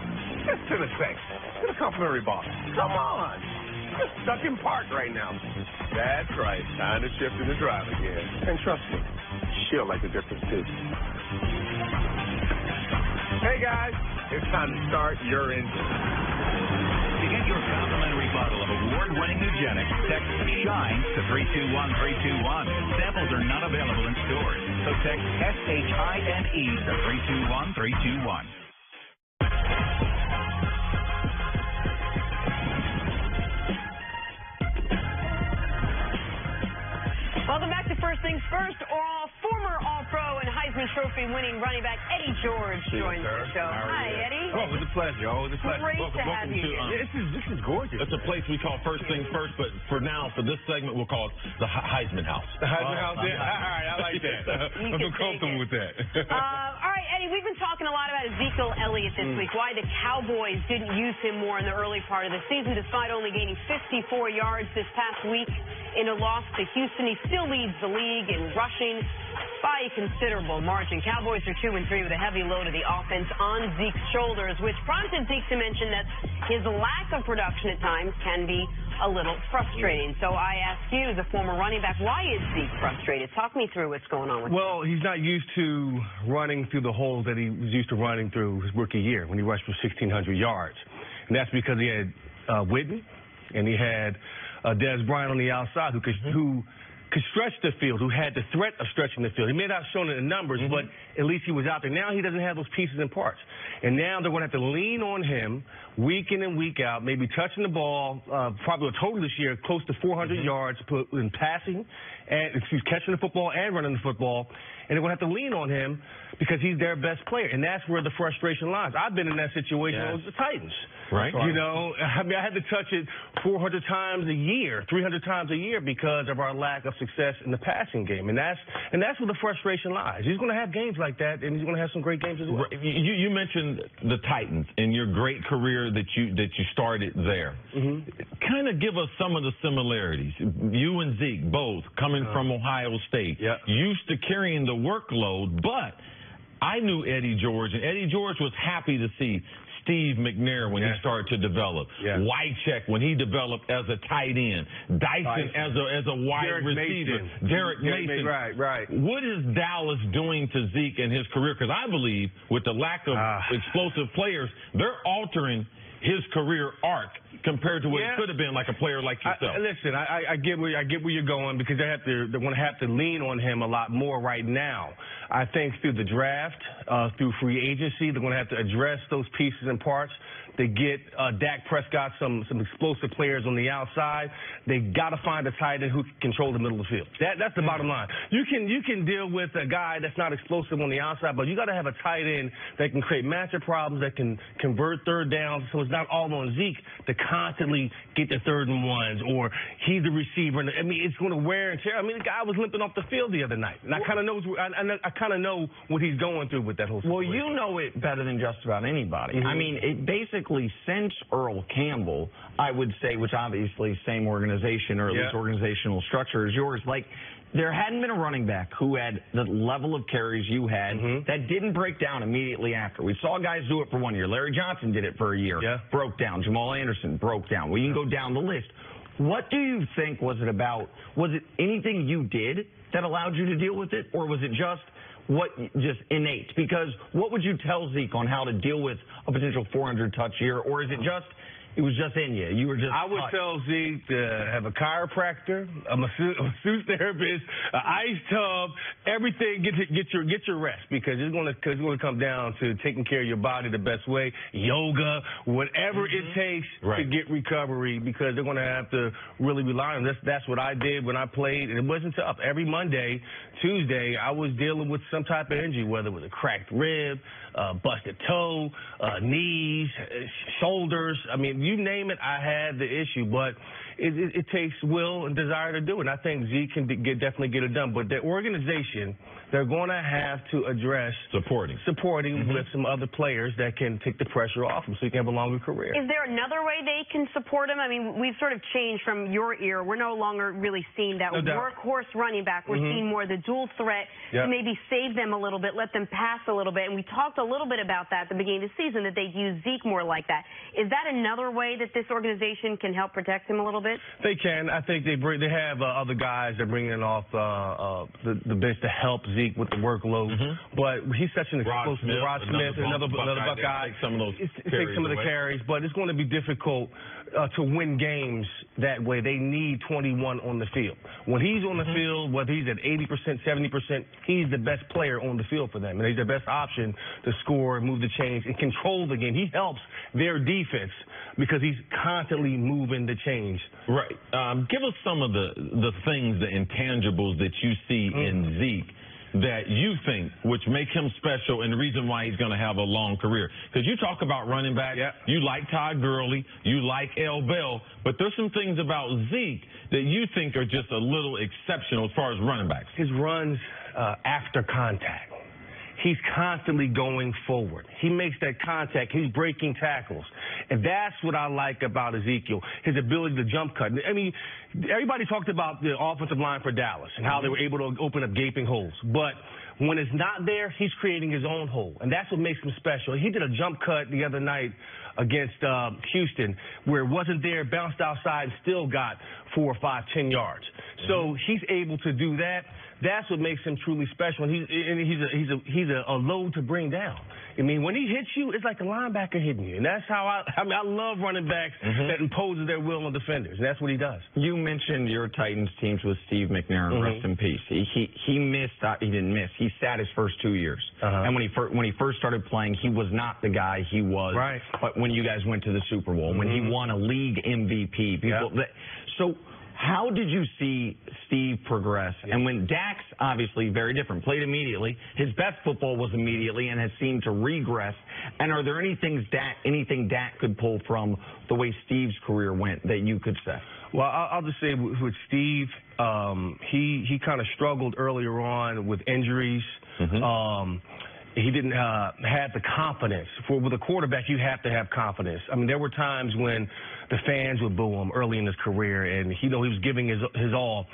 Just to the sex. Get a complimentary box. Come on. Just stuck in park right now. That's right. Time to shift in the drive again. And trust me, she'll like the difference too. Hey guys, it's time to start your engine. To get your complimentary bottle of award-winning Eugenics, text SHINE to 321-321. Samples are not available in stores, so text SHINE to 321-321. Welcome back to First Things First. Former All-Pro and Heisman Trophy winning running back Eddie George joins the show. Hi, Eddie. Oh, it was a pleasure. Oh, it was a pleasure. Great to have you here. This is gorgeous. It's a place we call First Things First, but for now, for this segment, we'll call it the Heisman House. The Heisman House, yeah. All right, I like that. I'm comfortable with that. All right. right, Eddie, we've been talking a lot about Ezekiel Elliott this week, why the Cowboys didn't use him more in the early part of the season, despite only gaining 54 yards this past week in a loss to Houston. He still leads the league in rushing by a considerable margin. Cowboys are 2-3 with a heavy load of the offense on Zeke's shoulders, which prompted Zeke to mention that his lack of production at times can be a little frustrating. So I ask you, as a former running back, why is Zeke frustrated? Talk me through what's going on with him. Well, he's not used to running through the holes that he was used to running through his rookie year when he rushed for 1,600 yards. And that's because he had Whitten and he had Dez Bryant on the outside who could stretch the field, who had the threat of stretching the field. He may not have shown it in numbers, but at least he was out there. Now he doesn't have those pieces and parts. And now they're going to have to lean on him week in and week out, maybe touching the ball, probably a total this year, close to 400 yards in passing, and catching the football and running the football. And they're going to have to lean on him because he's their best player. And that's where the frustration lies. I've been in that situation with the Titans. Right. You know, I mean, I had to touch it 400 times a year, 300 times a year because of our lack of success in the passing game. And that's where the frustration lies. He's going to have games like that, and he's going to have some great games as well. You mentioned the Titans and your great career that you started there. Kind of give us some of the similarities. You and Zeke both coming from Ohio State, used to carrying the workload, but I knew Eddie George, and Eddie George was happy to see Steve McNair when he started to develop. Wycheck when he developed as a tight end. Dyson as a wide receiver. Derek Mason. Right. What is Dallas doing to Zeke in his career? Because I believe with the lack of explosive players, they're altering his career arc compared to what it could have been like a player like yourself. Listen, I get where you're going because they're going to have to lean on him a lot more right now. I think through the draft, through free agency, they're going to have to address those pieces and parts. They get Dak Prescott some explosive players on the outside. They got to find a tight end who can control the middle of the field. That's the bottom line. You can deal with a guy that's not explosive on the outside, but you got to have a tight end that can create matchup problems, that can convert third downs, so it's not all on Zeke to constantly get the 3rd and 1s or he's the receiver. I mean, it's going to wear and tear. I mean, the guy was limping off the field the other night, and I kind of know what he's going through with that whole situation. Well, you know it better than just about anybody. I mean, it basically since Earl Campbell, I would say, which obviously same organization or at least organizational structure as yours, like there hadn't been a running back who had the level of carries you had that didn't break down immediately after. We saw guys do it for 1 year. Larry Johnson did it for a year, broke down. Jamal Anderson broke down. Well, you can go down the list. What do you think was it about? Was it anything you did that allowed you to deal with it, or was it just innate? Because what would you tell Zeke on how to deal with a potential 400 touch year, or is it was just in you? You were just. I would tell Zeke to have a chiropractor, a masseuse therapist, an ice tub, everything. Get your rest because it's going to come down to taking care of your body the best way. Yoga, whatever it takes to get recovery, because they're going to have to really rely on this. That's what I did when I played, and it wasn't tough. Every Monday, Tuesday, I was dealing with some type of injury, whether it was a cracked rib, busted toe, knees, shoulders. I mean, you name it, I had the issue, but it takes will and desire to do it. And I think Zeke can definitely get it done. But the organization, they're going to have to address supporting with some other players that can take the pressure off him so he can have a longer career. Is there another way they can support him? I mean, we've sort of changed from your era. We're no longer really seeing that workhorse running back. We're seeing more the dual threat to maybe save them a little bit, let them pass a little bit. And we talked a little bit about that at the beginning of the season, that they'd use Zeke more like that. Is that another way that this organization can help protect him a little bit? They can. I think they have other guys that bring in off the bench to help Zeke with the workload. But he's such an explosive. Rod Smith, another Buckeye. Take some of those take some of the carries, but it's going to be difficult to win games that way. They need 21 on the field. When he's on the field, whether he's at 80%, 70%, he's the best player on the field for them, and he's the best option to score, move the chains, and control the game. He helps their defense because he's constantly moving the chains. Right. Give us some of the things, the intangibles that you see in Zeke that you think which make him special and the reason why he's going to have a long career. Because you talk about running back, you like Todd Gurley, you like L. Bell, but there's some things about Zeke that you think are just a little exceptional as far as running backs. His runs after contact. he's constantly going forward. He makes that contact. He's breaking tackles. And that's what I like about Ezekiel, his ability to jump cut. I mean, everybody talked about the offensive line for Dallas and how they were able to open up gaping holes. But when it's not there, he's creating his own hole. And that's what makes him special. He did a jump cut the other night against Houston where it wasn't there, bounced outside, and still got 4 or 5, 10 yards. So he's able to do that. That's what makes him truly special. And he's a load to bring down. I mean, when he hits you, it's like a linebacker hitting you. And that's how I love running backs that imposes their will on defenders. And that's what he does. You mentioned your Titans teams with Steve McNair, rest in peace. He missed, he didn't miss. He sat his first 2 years. And when he first started playing, he was not the guy he was. Right. But when you guys went to the Super Bowl, when he won a league MVP, so how did you see Steve progress? And when Dak's obviously very different, played immediately, his best football was immediately and has seemed to regress. And are there anything Dak could pull from the way Steve's career went that you could say? Well, I'll just say with Steve, he kind of struggled earlier on with injuries. He didn't have the confidence. With a quarterback, you have to have confidence. I mean, there were times when the fans would boo him early in his career, and he was giving his all.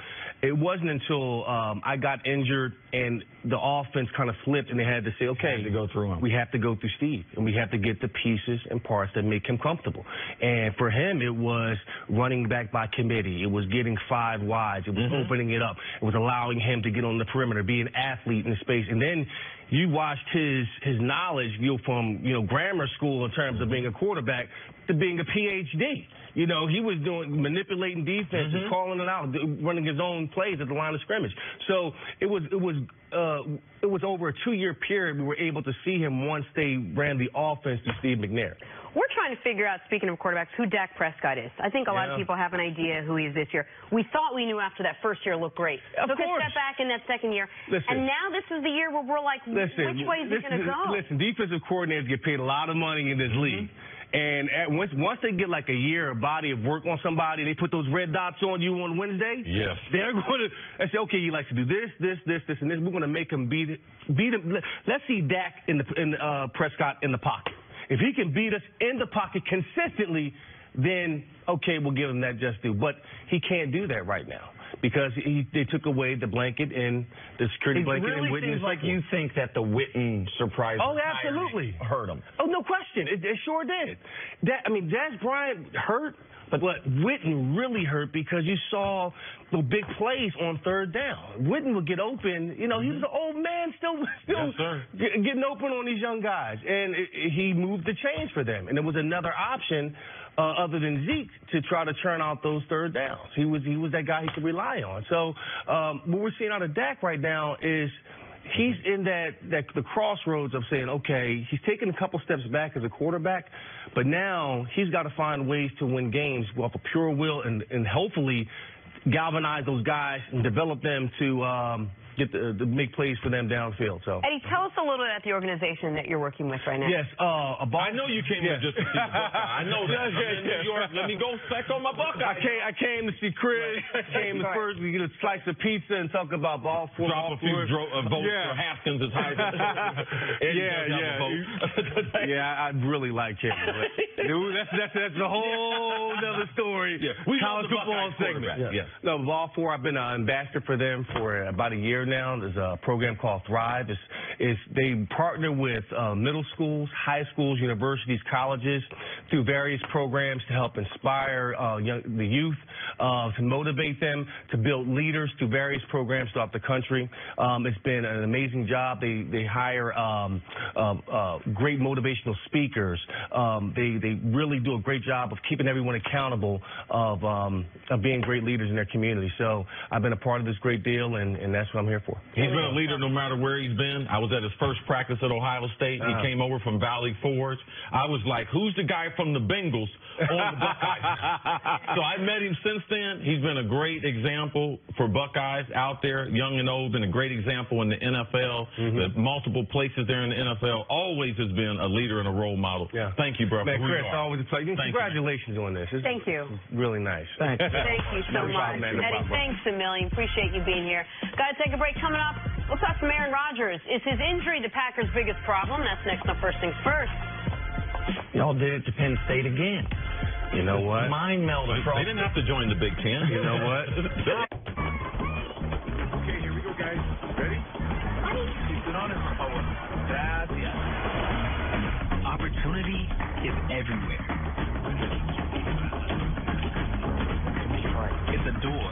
It wasn't until I got injured and the offense kind of flipped, and they had to say, okay, to go through him. We have to go through Steve, and we have to get the pieces and parts that make him comfortable. And for him, it was running back by committee. It was getting 5 wides. It was opening it up. It was allowing him to get on the perimeter, be an athlete in space. And then you watched his knowledge from grammar school in terms of being a quarterback to being a PhD. He was manipulating defenses, calling it out, running his own plays at the line of scrimmage. So it was over a 2-year period we were able to see him once they ran the offense to Steve McNair. We're trying to figure out, speaking of quarterbacks, who Dak Prescott is. I think a lot of people have an idea who he is this year. We thought we knew after that first year looked great. Took a step back in that second year. And now this is the year where we're like, which way is it going to go? Listen, defensive coordinators get paid a lot of money in this league. And once they get like a year, a body of work on somebody, they put those red dots on you on Wednesday. Yes. They're going to say, okay, he likes to do this, and this. We're going to make him beat him. Let's see Dak Prescott in the pocket. If he can beat us in the pocket consistently, then, okay, we'll give him that just due. But he can't do that right now because they took away the blanket and the security blanket. It really seems like you think that the Witten surprise absolutely hurt him. Oh, no question. It sure did. Des Bryant hurt, but Witten really hurt because you saw the big plays on third down. Witten would get open. He was an old man still getting open on these young guys. And he moved the chains for them. And it was another option other than Zeke to try to churn out those third downs. He was that guy he could rely on. So what we're seeing out of Dak right now is he's in the crossroads of saying, okay, he's taken a couple steps back as a quarterback, but now he's got to find ways to win games off of pure will and hopefully galvanize those guys and develop them to to make plays for them downfield. So, Eddie, tell us a little bit about the organization that you're working with right now. Yes, I know you came here just to see the Buckeye. I know that. I'm in New York. Let me go check on my Buckeye. I came to see Chris. I came first. We get a slice of pizza and talk about ball four. Drop a few votes for Haskins as high as I really like him. Dude, that's a whole other story. Yeah. We college football segment. No, ball four. I've been an ambassador for them for about a year now. There's a program called Thrive. They partner with middle schools, high schools, universities, colleges through various programs to help inspire the youth, to motivate them, to build leaders through various programs throughout the country. It's been an amazing job. They hire great motivational speakers. They really do a great job of keeping everyone accountable of being great leaders in their community. So I've been a part of this great deal, and that's what I'm here for. He's been a leader no matter where he's been. I was at his first practice at Ohio State. He came over from Valley Forge. I was like, who's the guy from the Bengals on the Buckeyes? So I met him since then. He's been a great example for Buckeyes out there, young and old, been a great example in the NFL, the multiple places there in the NFL, always has been a leader and a role model. Yeah. Thank you, bro. Man, Chris, always a pleasure. Congratulations on this. Thank you. Really nice. Thank you so much. Eddie, thanks a million. Appreciate you being here. Got to take a break. Coming up, We'll talk to Aaron Rodgers. Is his injury the Packers' biggest problem? That's next on First Things First. Y'all did it to Penn State again. You know what? Mind meld across. They didn't have to join the Big Ten. You know what? Okay, here we go, guys. Ready? Keep it on it. That's it. Opportunity is everywhere. It's a door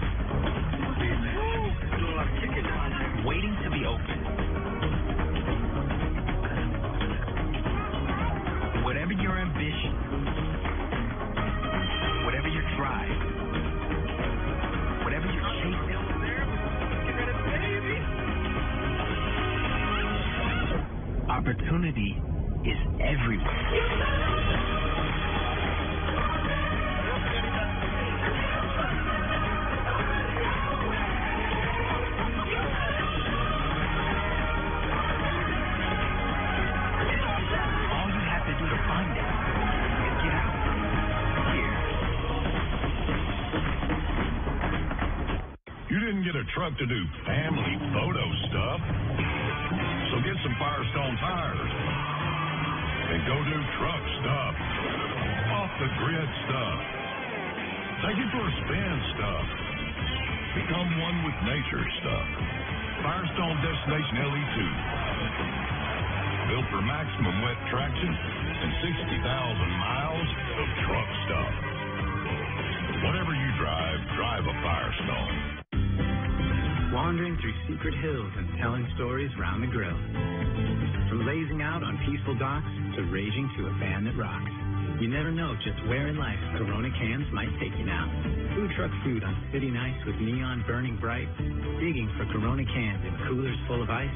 waiting to be opened. Whatever your ambition, whatever your drive, whatever you're chasing, opportunity is everywhere. Truck to do family photo stuff. So get some Firestone tires and go do truck stuff, off the grid stuff, take it for a spin stuff, become one with nature stuff. Firestone Destination LE2, built for maximum wet traction and 60,000 miles of truck stuff. Whatever you drive, drive a Firestone. Wandering through secret hills and telling stories round the grill. From lazing out on peaceful docks to raging to a band that rocks. You never know just where in life Corona cans might take you now. Food truck food on city nights with neon burning bright. Digging for Corona cans in coolers full of ice.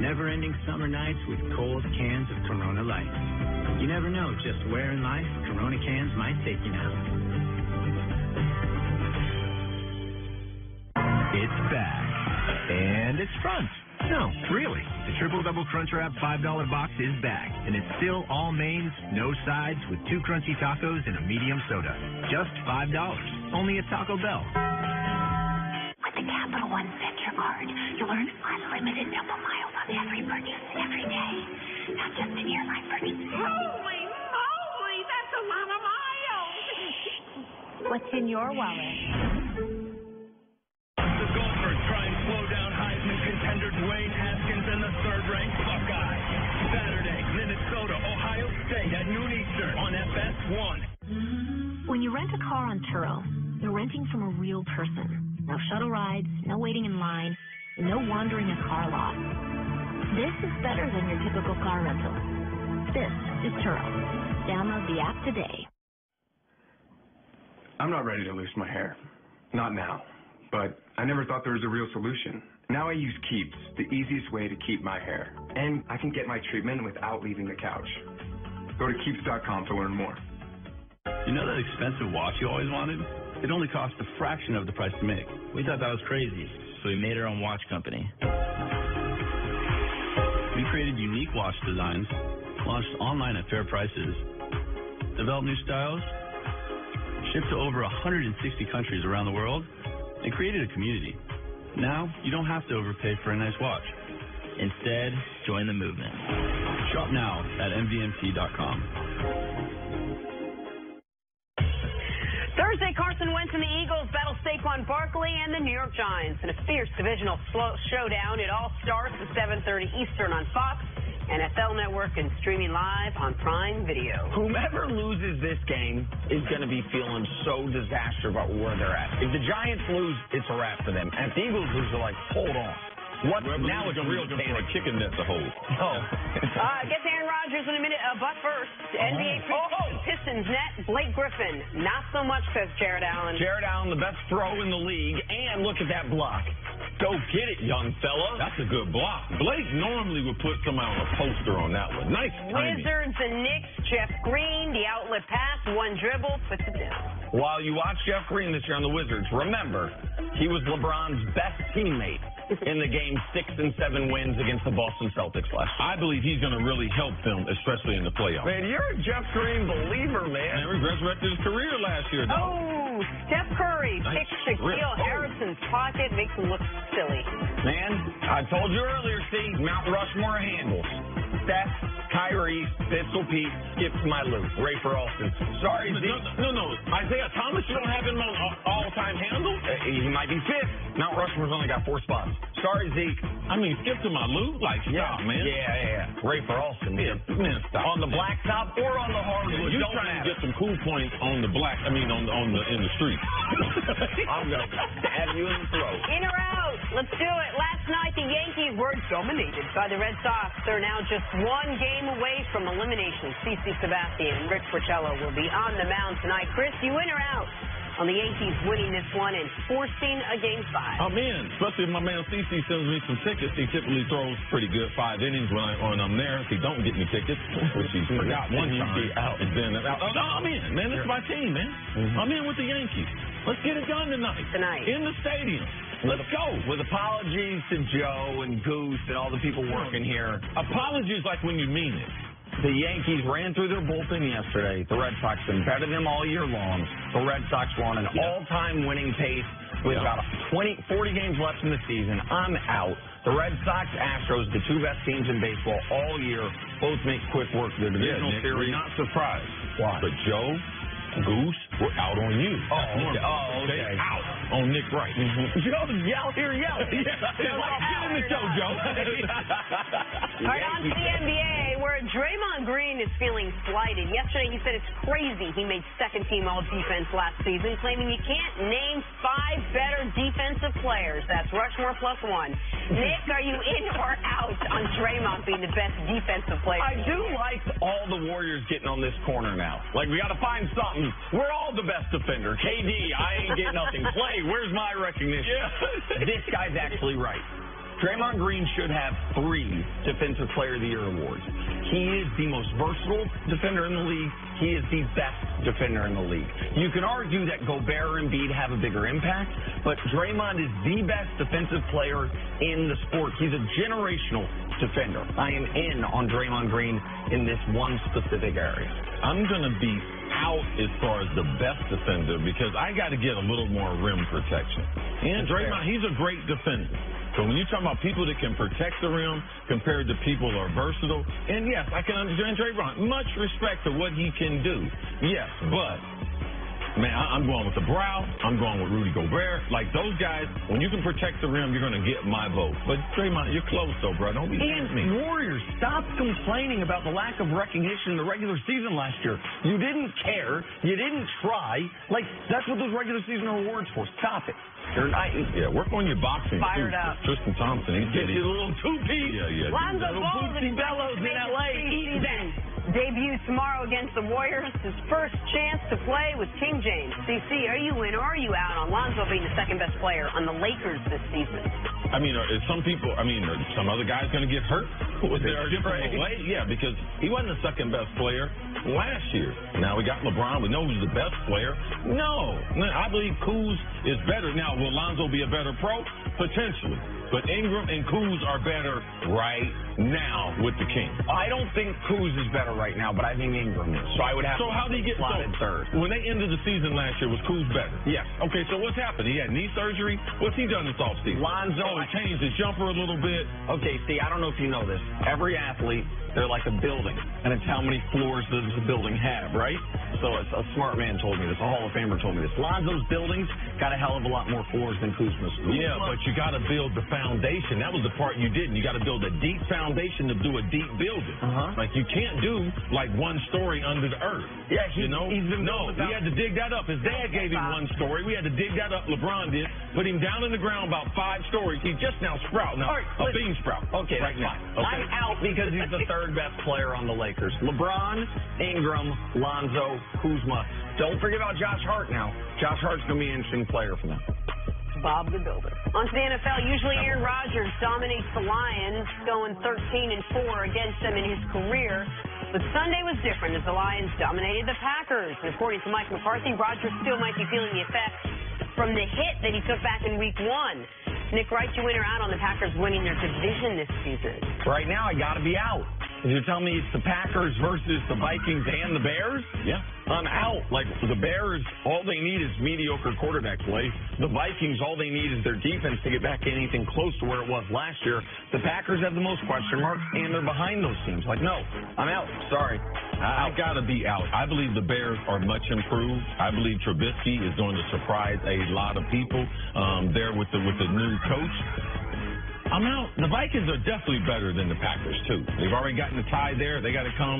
Never-ending summer nights with cold cans of Corona Light. You never know just where in life Corona cans might take you now. It's back. And it's front. No, really. The Triple Double Crunch Wrap $5 box is back. And it's still all mains, no sides, with 2 crunchy tacos and a medium soda. Just $5. Only at Taco Bell. With the Capital One Venture Card, you'll earn unlimited double miles on every purchase every day. Not just an airline purchase. Holy moly, that's a lot of miles. What's in your wallet? The golfers try and slow down Heisman contender Dwayne Haskins and the third-ranked Buckeyes. Saturday, Minnesota, Ohio State at noon Eastern on FS1. When you rent a car on Turo, you're renting from a real person. No shuttle rides, no waiting in line, no wandering a car lot. This is better than your typical car rental. This is Turo. Download the app today. I'm not ready to lose my hair. Not now. But I never thought there was a real solution. Now I use Keeps, the easiest way to keep my hair. And I can get my treatment without leaving the couch. Go to Keeps.com to learn more. You know that expensive watch you always wanted? It only cost a fraction of the price to make. We thought that was crazy, so we made our own watch company. We created unique watch designs, launched online at fair prices, developed new styles, shipped to over 160 countries around the world, and created a community. Now, you don't have to overpay for a nice watch. Instead, join the movement. Shop now at mvmt.com. Thursday, Carson Wentz and the Eagles battle Saquon Barkley and the New York Giants in a fierce divisional showdown. It all starts at 7:30 Eastern on Fox, NFL Network, and streaming live on Prime Video. Whomever loses this game is going to be feeling so disaster about where they're at. If the Giants lose, it's a wrap for them. And if the Eagles lose, they're like, hold on. What? Now it's real looking for a chicken net to hold. Oh. Get to Aaron Rodgers in a minute, but first, NBA Pistons net, Blake Griffin. Not so much, says Jared Allen. Jared Allen, the best throw in the league, and look at that block. Go get it, young fella. That's a good block. Blake normally would put somebody on a poster on that one. Nice timing. Wizards and Knicks, Jeff Green, the outlet pass, one dribble, puts it down. While you watch Jeff Green this year on the Wizards, remember, he was LeBron's best teammate in the game 6 and 7 wins against the Boston Celtics last year. I believe he's going to really help them, especially in the playoffs. Man, you're a Jeff Green believer, man. Man, we resurrected his career last year, though. Oh, Steph Curry Nice picks Shaquille Harrison's pocket, makes him look silly. Man, I told you earlier, see, Mount Rushmore handles. Steph, Kyrie, Pistol Pete, Skip Smiley, Ray for Austin. Sorry, Zeke. No. Isaiah Thomas, you don't have him on all-time handle? He might be 5th. Mount Rushmore's only got 4 spots. Sorry, Zeke. I mean, Skip to my Lou? Like, stop, man. Yeah. Ray for Austin, man. Man, stop. On the blacktop or on the hardwood, You're don't trying matter. to get some cool points on the in the street. I'm going to stab you in the throat. In or out? Let's do it. Last night, the Yankees were dominated by the Red Sox. They're now just 1 game away from elimination. CeCe Sabathia and Rick Porcello will be on the mound tonight. Chris, you in or out on the Yankees winning this one and forcing a Game 5? I'm in, especially if my man CeCe sends me some tickets. He typically throws pretty good 5 innings when I'm there. If he don't get me tickets, which he forgot one time, and then out. No, I'm in, man. This is my team, man. I'm in with the Yankees. Let's get it done tonight. In the stadium. Let's go. With apologies to Joe and Goose and all the people working here. Apologies like when you mean it. The Yankees ran through their bullpen yesterday. The Red Sox been better than them all year long. The Red Sox were on an all-time winning pace with about 40 games left in the season. I'm out. The Red Sox, Astros, the 2 best teams in baseball all year, both make quick work of their divisional Nick, series. we're not surprised. Why? But Joe, Goose, we're out on you. Okay. Out on Nick Wright. Joe, yell here, yell. Get in the show, Joe. All right, on to the NBA, where Draymond Green is feeling slighted. Yesterday, he said it's crazy he made second-team all-defense last season, claiming you can't name 5 better defensive players. That's Rushmore plus 1. Nick, are you in or out on Draymond being the best defensive player? I do like all the Warriors getting on this corner now. Like, we got to find something. We're all the best defender. KD, I ain't getting nothing. Clay, where's my recognition? Yeah. This guy's actually right. Draymond Green should have 3 Defensive Player of the Year awards. He is the most versatile defender in the league. He is the best defender in the league. You can argue that Gobert and Embiid have a bigger impact, but Draymond is the best defensive player in the sport. He's a generational defender. I am in on Draymond Green in this one specific area. I'm going to be out as far as the best defender because I got to get a little more rim protection. And Draymond, he's a great defender. So when you're talking about people that can protect the rim compared to people who are versatile, and yes, I can understand Draymond. Much respect to what he can do. Yes, but, man, I'm going with the Brow. I'm going with Rudy Gobert. Like, those guys, when you can protect the rim, you're going to get my vote. But, Draymond, you're close, though, bro. Don't be mad at me. Warriors, stop complaining about the lack of recognition in the regular season last year. You didn't care. You didn't try. Like, that's what those regular season awards for. Stop it. Yeah, work on your boxing. Fired too. up. Tristan Thompson, he's Get you a little two-piece. Yeah. Lonzo Ball Bellows in L.A. Debuts tomorrow against the Warriors. His first chance to play with King James. CC, are you in or are you out on Lonzo being the second-best player on the Lakers this season? I mean, are some other guys going to get hurt? Was they ship him away? Yeah, because he wasn't the second-best player last year. Now we got LeBron. We know who's the best player. No, I believe Kuz is better. Now, will Lonzo be a better pro? Potentially. But Ingram and Kuz are better right now with the King. I don't think Kuz is better right now, but I think Ingram is. So I would have So how did he get slotted third? When they ended the season last year, was Kuz better? Yes. Okay, so what's happened? He had knee surgery. What's he done this offseason? Lonzo. He changed his jumper a little bit. Okay, see, I don't know if you know this. Every athlete, they're like a building, and it's how many floors does the building have, right? So a smart man told me this. A Hall of Famer told me this. Lonzo's buildings got a hell of a lot more floors than Kuzma's. Yeah, but you got to build the foundation. That was the part you didn't. You got to build a deep foundation to do a deep building. Like, you can't do, like, one story under the earth. Yeah, he had to dig that up. His dad gave him one story. We had to dig that up. LeBron did. Put him down in the ground about 5 stories. He's just now sprouting up. A bean sprout. Okay, right now. Okay? I'm out because he's the third best player on the Lakers. LeBron, Ingram, Lonzo, Kuzma. Don't forget about Josh Hart now. Josh Hart's going to be an interesting player for them. Bob the Builder. On to the NFL. Usually Aaron Rodgers dominates the Lions, going 13-4 against them in his career. But Sunday was different as the Lions dominated the Packers. And according to Mike McCarthy, Rodgers still might be feeling the effects from the hit that he took back in Week 1. Nick Wright, you in or out on the Packers winning their division this season? Right now, I got to be out. You're telling me it's the Packers versus the Vikings and the Bears? Yeah. I'm out. Like, the Bears, all they need is mediocre quarterback play. The Vikings, all they need is their defense to get back anything close to where it was last year. The Packers have the most question marks, and they're behind those teams. Like, no, I'm out. Sorry. I got to be out. I believe the Bears are much improved. I believe Trubisky is going to surprise a lot of people there with the new coach. I'm out. The Vikings are definitely better than the Packers, too. They've already gotten the tie there. They got to come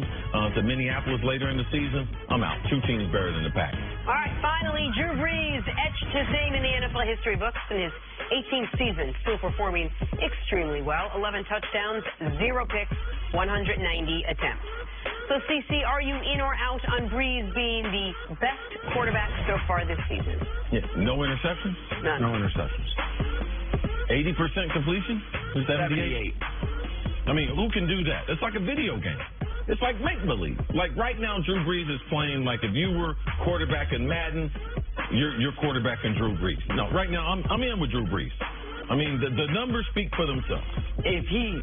to Minneapolis later in the season. I'm out. Two teams better than the Packers. All right, finally, Drew Brees etched his name in the NFL history books in his 18th season, still performing extremely well. 11 touchdowns, 0 picks, 190 attempts. So, CC, are you in or out on Brees being the best quarterback so far this season? Yeah. No interceptions? None. No interceptions. 80% completion? 78. I mean, who can do that? It's like a video game. It's like make-believe. Like right now, Drew Brees is playing like if you were quarterback in Madden, you're quarterback in Drew Brees. No, right now, I'm in with Drew Brees. I mean, the numbers speak for themselves. If he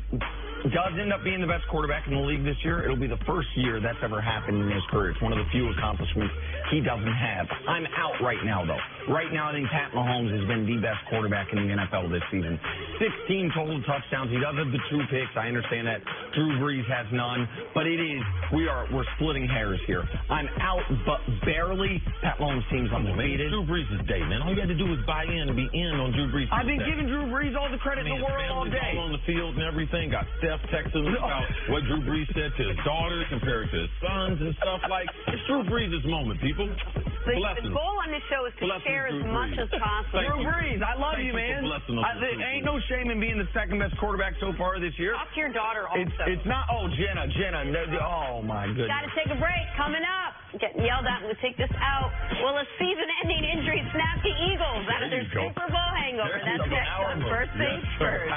does end up being the best quarterback in the league this year, it'll be the first year that's ever happened in his career. It's one of the few accomplishments he doesn't have. I'm out right now, though. Right now, I think Pat Mahomes has been the best quarterback in the NFL this season. 16 total touchdowns. He does have the 2 picks. I understand that Drew Brees has none, but we're splitting hairs here. I'm out, but barely. Pat Mahomes' team's undefeated. Drew Brees' day, man. All you got to do is buy in and be in on Drew Brees' I've been day. giving Drew Brees all the credit in the world all day. All on the field and everything. Got Steph texting about what Drew Brees said to his daughters compared to his sons and stuff. Like, it's Drew Brees' moment, people. The goal on this show is to share as much as possible. Drew Brees, I love you, man. There ain't no shame in being the second best quarterback so far this year. Talk to your daughter also. It's not, Jenna. Oh, my goodness. Got to take a break. Coming up. Getting yelled at. We'll take this out. Well, a season-ending injury snapped the Eagles out of their Super Bowl hangover. That's next on First Things First.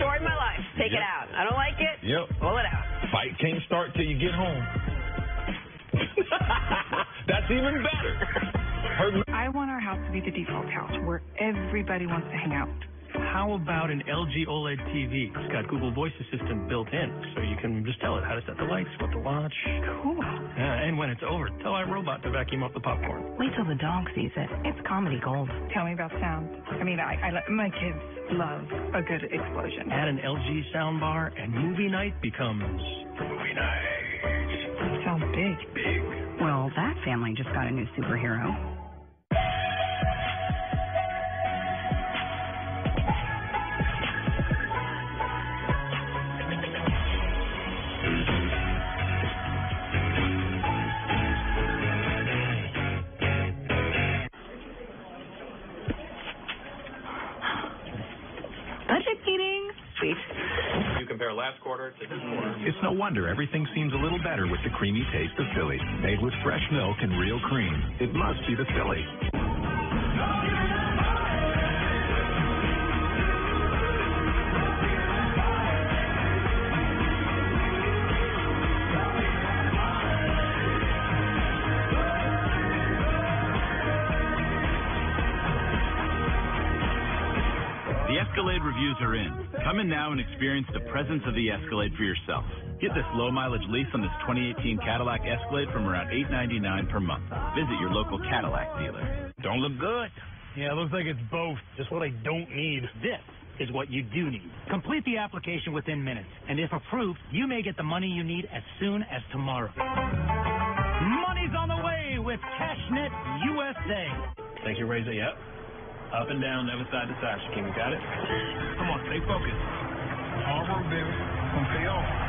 Story of my life. Take it out. I don't like it. Yep. Pull it out. Fight can't start till you get home. That's even better. I want our house to be the default house where everybody wants to hang out. How about an LG OLED TV? It's got Google Voice Assistant built in, so you can just tell it how to set the lights, what to watch. Cool. And when it's over, tell iRobot to vacuum up the popcorn. Wait till the dog sees it. It's comedy gold. Tell me about sound. I mean, my kids love a good explosion. Add an LG soundbar, and movie night becomes movie night. Sounds big. Big. Well, that family just got a new superhero. Budget meeting. Sweet. You compare last quarter to this quarter. It's no wonder everything seems a little better with the creamy taste of Philly. Made with fresh milk and real cream. It must be the Philly. The Escalade reviews are in. Come in now and experience the presence of the Escalade for yourself. Get this low-mileage lease on this 2018 Cadillac Escalade from around $899 per month. Visit your local Cadillac dealer. Don't look good. Yeah, it looks like it's both. Just what I don't need. This is what you do need. Complete the application within minutes, and if approved, you may get the money you need as soon as tomorrow. Money's on the way with CashNet USA. Thank you, Razor. Yep. Up and down, never side to side. Shaquem, you got it? Come on, stay focused. Hard work, baby. Don't pay off.